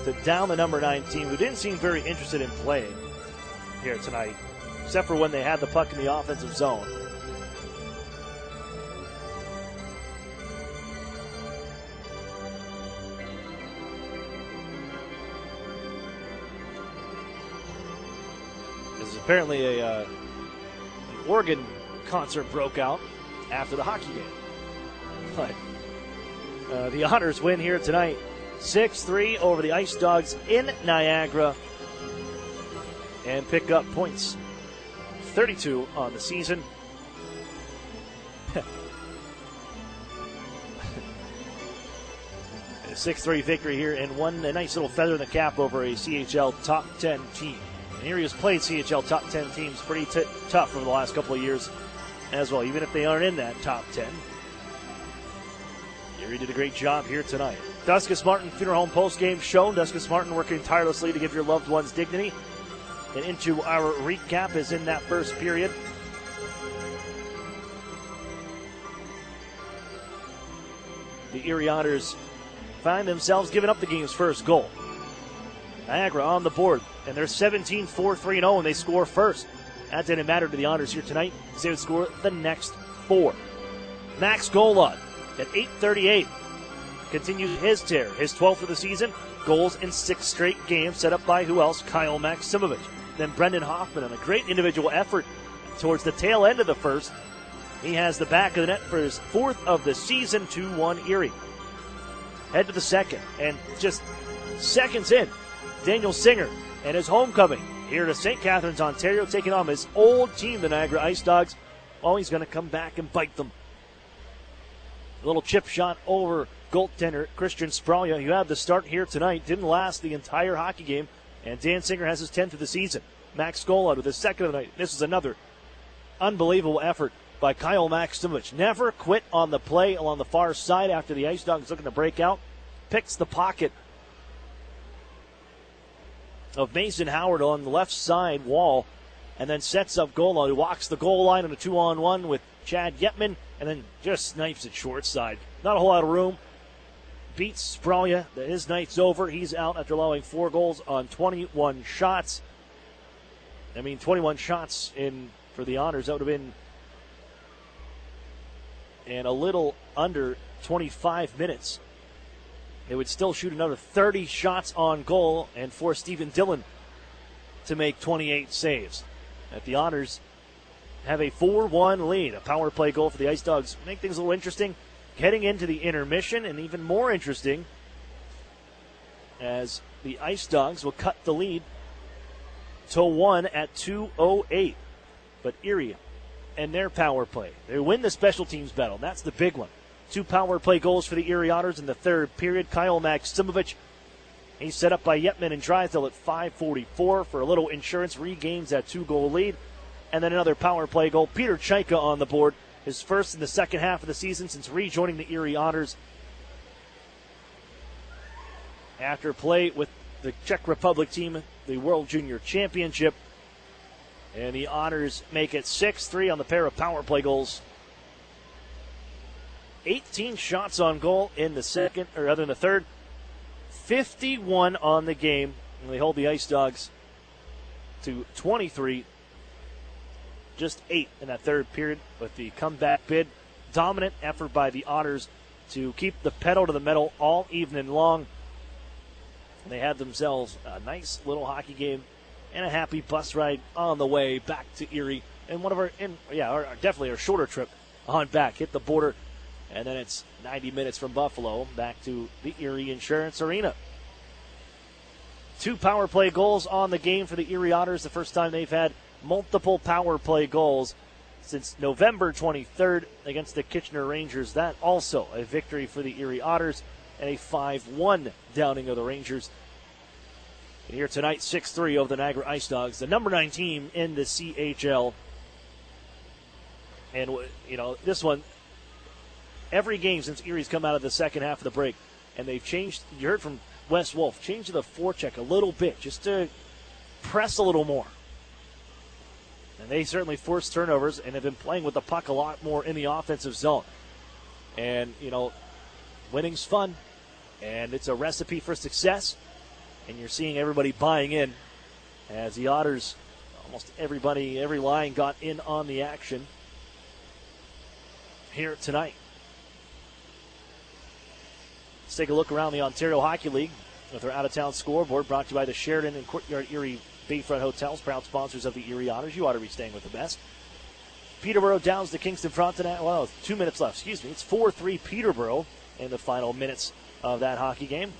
to down the number 9 team, who didn't seem very interested in playing here tonight, except for when they had the puck in the offensive zone. This is apparently an organ concert broke out after the hockey game. But the Otters win here tonight, 6-3 over the IceDogs in Niagara, and pick up points, 32 on the season. A 6-3 victory here, and a nice little feather in the cap over a CHL top 10 team. And Erie has played CHL top 10 teams pretty tough over the last couple of years as well, even if they aren't in that top 10. Erie did a great job here tonight. Duskus Martin Funeral Home post-game show. Duskus Martin working tirelessly to give your loved ones dignity. And into our recap is in that first period. the Erie Otters find themselves giving up the game's first goal. Niagara on the board, and they're 17-4-3-0, and they score first. That didn't matter to the Otters here tonight, because they would score the next 4. Max Golod at 8:38 continues his tear, his 12th of the season. Goals in 6 straight games, set up by who else? Kyle Maximovich. Then Brendan Hoffman on a great individual effort towards the tail end of the first. He has the back of the net for his 4th of the season, 2-1 Erie. Head to the second, and just seconds in, Daniel Singer and his homecoming here to St. Catharines, Ontario, taking on his old team, the Niagara IceDogs. Oh, he's going to come back and bite them. A little chip shot over goaltender Christian Spralia. You have the start here tonight. Didn't last the entire hockey game, and Dan Singer has his 10th of the season. Max Golod with his 2nd of the night. This is another unbelievable effort by Kyle Maximovich. Never quit on the play along the far side after the IceDogs looking to break out. Picks the pocket of Mason Howard on the left side wall, and then sets up Golod, who walks the goal line on a 2-on-1 with Chad Yetman, and then just snipes it short side. Not a whole lot of room. Beats Spralia. His night's over. He's out after allowing 4 goals on 21 shots. 21 shots in for the Otters. That would have been in a little under 25 minutes. They would still shoot another 30 shots on goal and force Stephen Dillon to make 28 saves. At the Otters have a 4-1 lead. A power play goal for the IceDogs. Make things a little interesting. Heading into the intermission, and even more interesting as the IceDogs will cut the lead to 1 at 2:08. But Erie and their power play, they win the special teams battle. That's the big one. 2 power play goals for the Erie Otters in the 3rd period. Kyle Maximovich, he's set up by Yetman and Drysdale at 5:44 for a little insurance, regains that 2-goal lead. And then another power play goal. Peter Chaika on the board, his first in the second half of the season since rejoining the Erie Otters after play with the Czech Republic team, the World Junior Championship. And the Otters make it 6-3 on the pair of power play goals. 18 shots on goal in the second, or rather in the third. 51 on the game. And they hold the IceDogs to 23. Just 8 in that 3rd period with the comeback bid. Dominant effort by the Otters to keep the pedal to the metal all evening long. They had themselves a nice little hockey game and a happy bus ride on the way back to Erie. And one of definitely our shorter trip on back. Hit the border, and then it's 90 minutes from Buffalo back to the Erie Insurance Arena. 2 power play goals on the game for the Erie Otters. The first time they've had multiple power play goals since November 23rd against the Kitchener Rangers. That also a victory for the Erie Otters and a 5-1 downing of the Rangers. And here tonight, 6-3 over the Niagara IceDogs, the number 9 team in the CHL. And, this one, every game since Erie's come out of the second half of the break, and they've changed, you heard from Wes Wolf, changed the forecheck a little bit just to press a little more. And they certainly forced turnovers and have been playing with the puck a lot more in the offensive zone. And, winning's fun, and it's a recipe for success. And you're seeing everybody buying in as the Otters, almost everybody, every line got in on the action here tonight. Let's take a look around the Ontario Hockey League with our out-of-town scoreboard, brought to you by the Sheridan and Courtyard Erie Bayfront Hotels, proud sponsors of the Erie Otters. You ought to be staying with the best. Peterborough downs to Kingston Frontenac. Well, 2 minutes left. It's 4-3 Peterborough in the final minutes of that hockey game.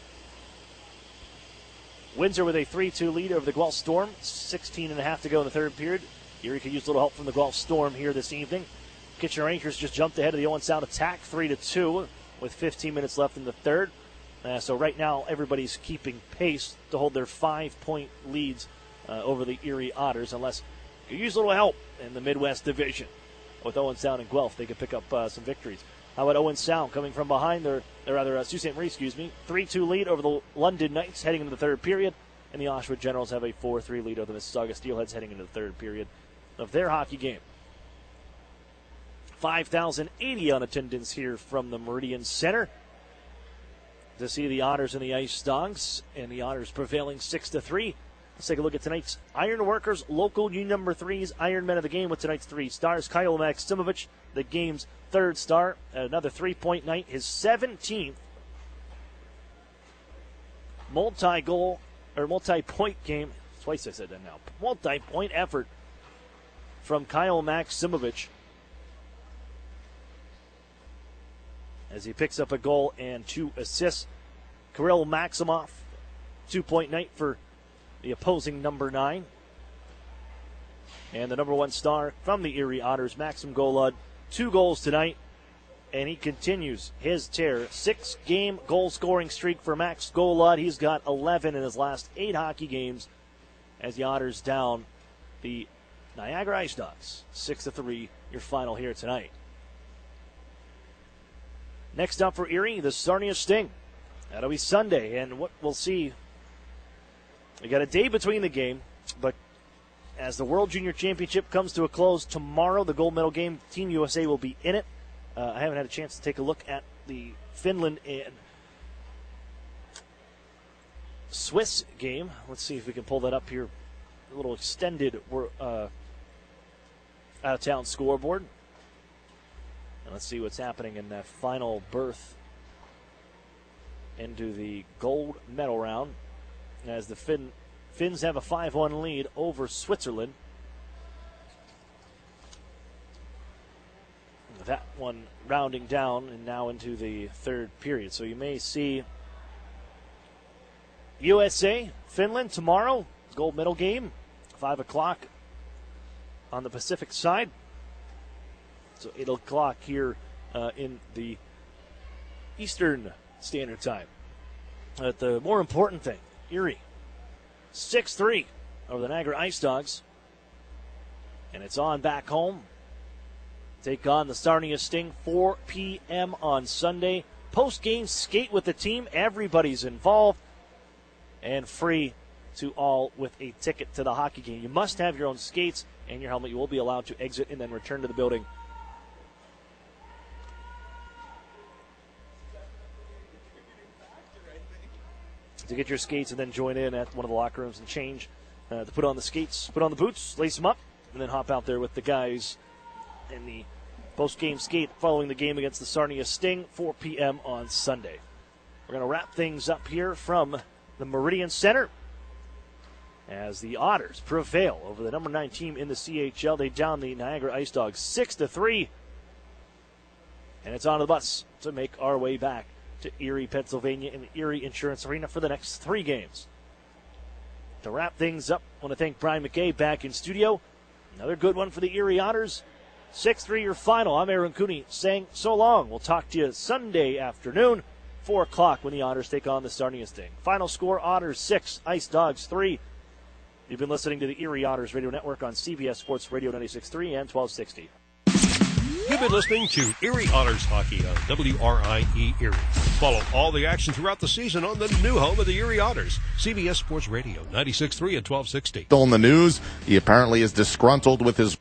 Windsor with a 3-2 lead over the Guelph Storm. 16.5 to go in the 3rd period. Erie could use a little help from the Guelph Storm here this evening. Kitchener Rangers just jumped ahead of the Owen Sound attack 3-2 with 15 minutes left in the 3rd. So right now everybody's keeping pace to hold their 5-point leads over the Erie Otters, unless you use a little help in the Midwest Division. With Owen Sound and Guelph, they could pick up some victories. How about Owen Sound coming from behind Sault Ste. Marie, 3-2 lead over the London Knights heading into the 3rd period. And the Oshawa Generals have a 4-3 lead over the Mississauga Steelheads heading into the 3rd period of their hockey game. 5,080 on attendance here from the Meridian Center. to see the Otters and the IceDogs, and the Otters prevailing 6-3. Let's take a look at tonight's Ironworkers Local Union number 3's Ironmen of the game with tonight's 3 stars. Kyle Maximovich, the game's 3rd star, another 3-point night, his 17th multi-point game. Twice I said that now. Multi-point effort from Kyle Maximovich as he picks up a goal and 2 assists. Kirill Maximov, 2-point night for the opposing number 9. And the number 1 star from the Erie Otters, Maxim Golod, 2 goals tonight. And he continues his tear. 6-game goal-scoring streak for Max Golod. He's got 11 in his last 8 hockey games as the Otters down the Niagara IceDogs. 6-3, your final here tonight. Next up for Erie, the Sarnia Sting. That'll be Sunday, and what we'll see, we got a day between the game, but as the World Junior Championship comes to a close tomorrow, the gold medal game, Team USA will be in it. I haven't had a chance to take a look at the Finland and Swiss game. Let's see if we can pull that up here. A little extended out-of-town scoreboard. And let's see what's happening in that final berth into the gold medal round as the Finns have a 5-1 lead over Switzerland. That one rounding down and now into the 3rd period. So you may see USA, Finland tomorrow, gold medal game, 5 o'clock on the Pacific side. So 8 o'clock here in the Eastern Standard Time. But the more important thing, Erie, 6-3 over the Niagara IceDogs. And it's on back home. Take on the Sarnia Sting, 4 p.m. on Sunday. Post-game skate with the team. Everybody's involved. And free to all with a ticket to the hockey game. You must have your own skates and your helmet. You will be allowed to exit and then return to the building. To get your skates and then join in at one of the locker rooms and change. To put on the skates, put on the boots, lace them up, and then hop out there with the guys in the post-game skate following the game against the Sarnia Sting, 4 p.m. on Sunday. We're going to wrap things up here from the Meridian Center as the Otters prevail over the number 9 team in the CHL. They down the Niagara IceDogs 6-3. And it's on the bus to make our way back to Erie, Pennsylvania in the Erie Insurance Arena for the next 3 games. To wrap things up, I want to thank Brian McKay back in studio. Another good one for the Erie Otters. 6-3 your final. I'm Aaron Cooney saying so long. We'll talk to you Sunday afternoon, 4 o'clock when the Otters take on the Sarnia Sting. Final score, Otters 6, IceDogs 3. You've been listening to the Erie Otters Radio Network on CBS Sports Radio 96.3 and 1260. You've been listening to Erie Otters Hockey on WRIE Erie. Follow all the action throughout the season on the new home of the Erie Otters, CBS Sports Radio 96.3 and 1260. Still in the news, he apparently is disgruntled with his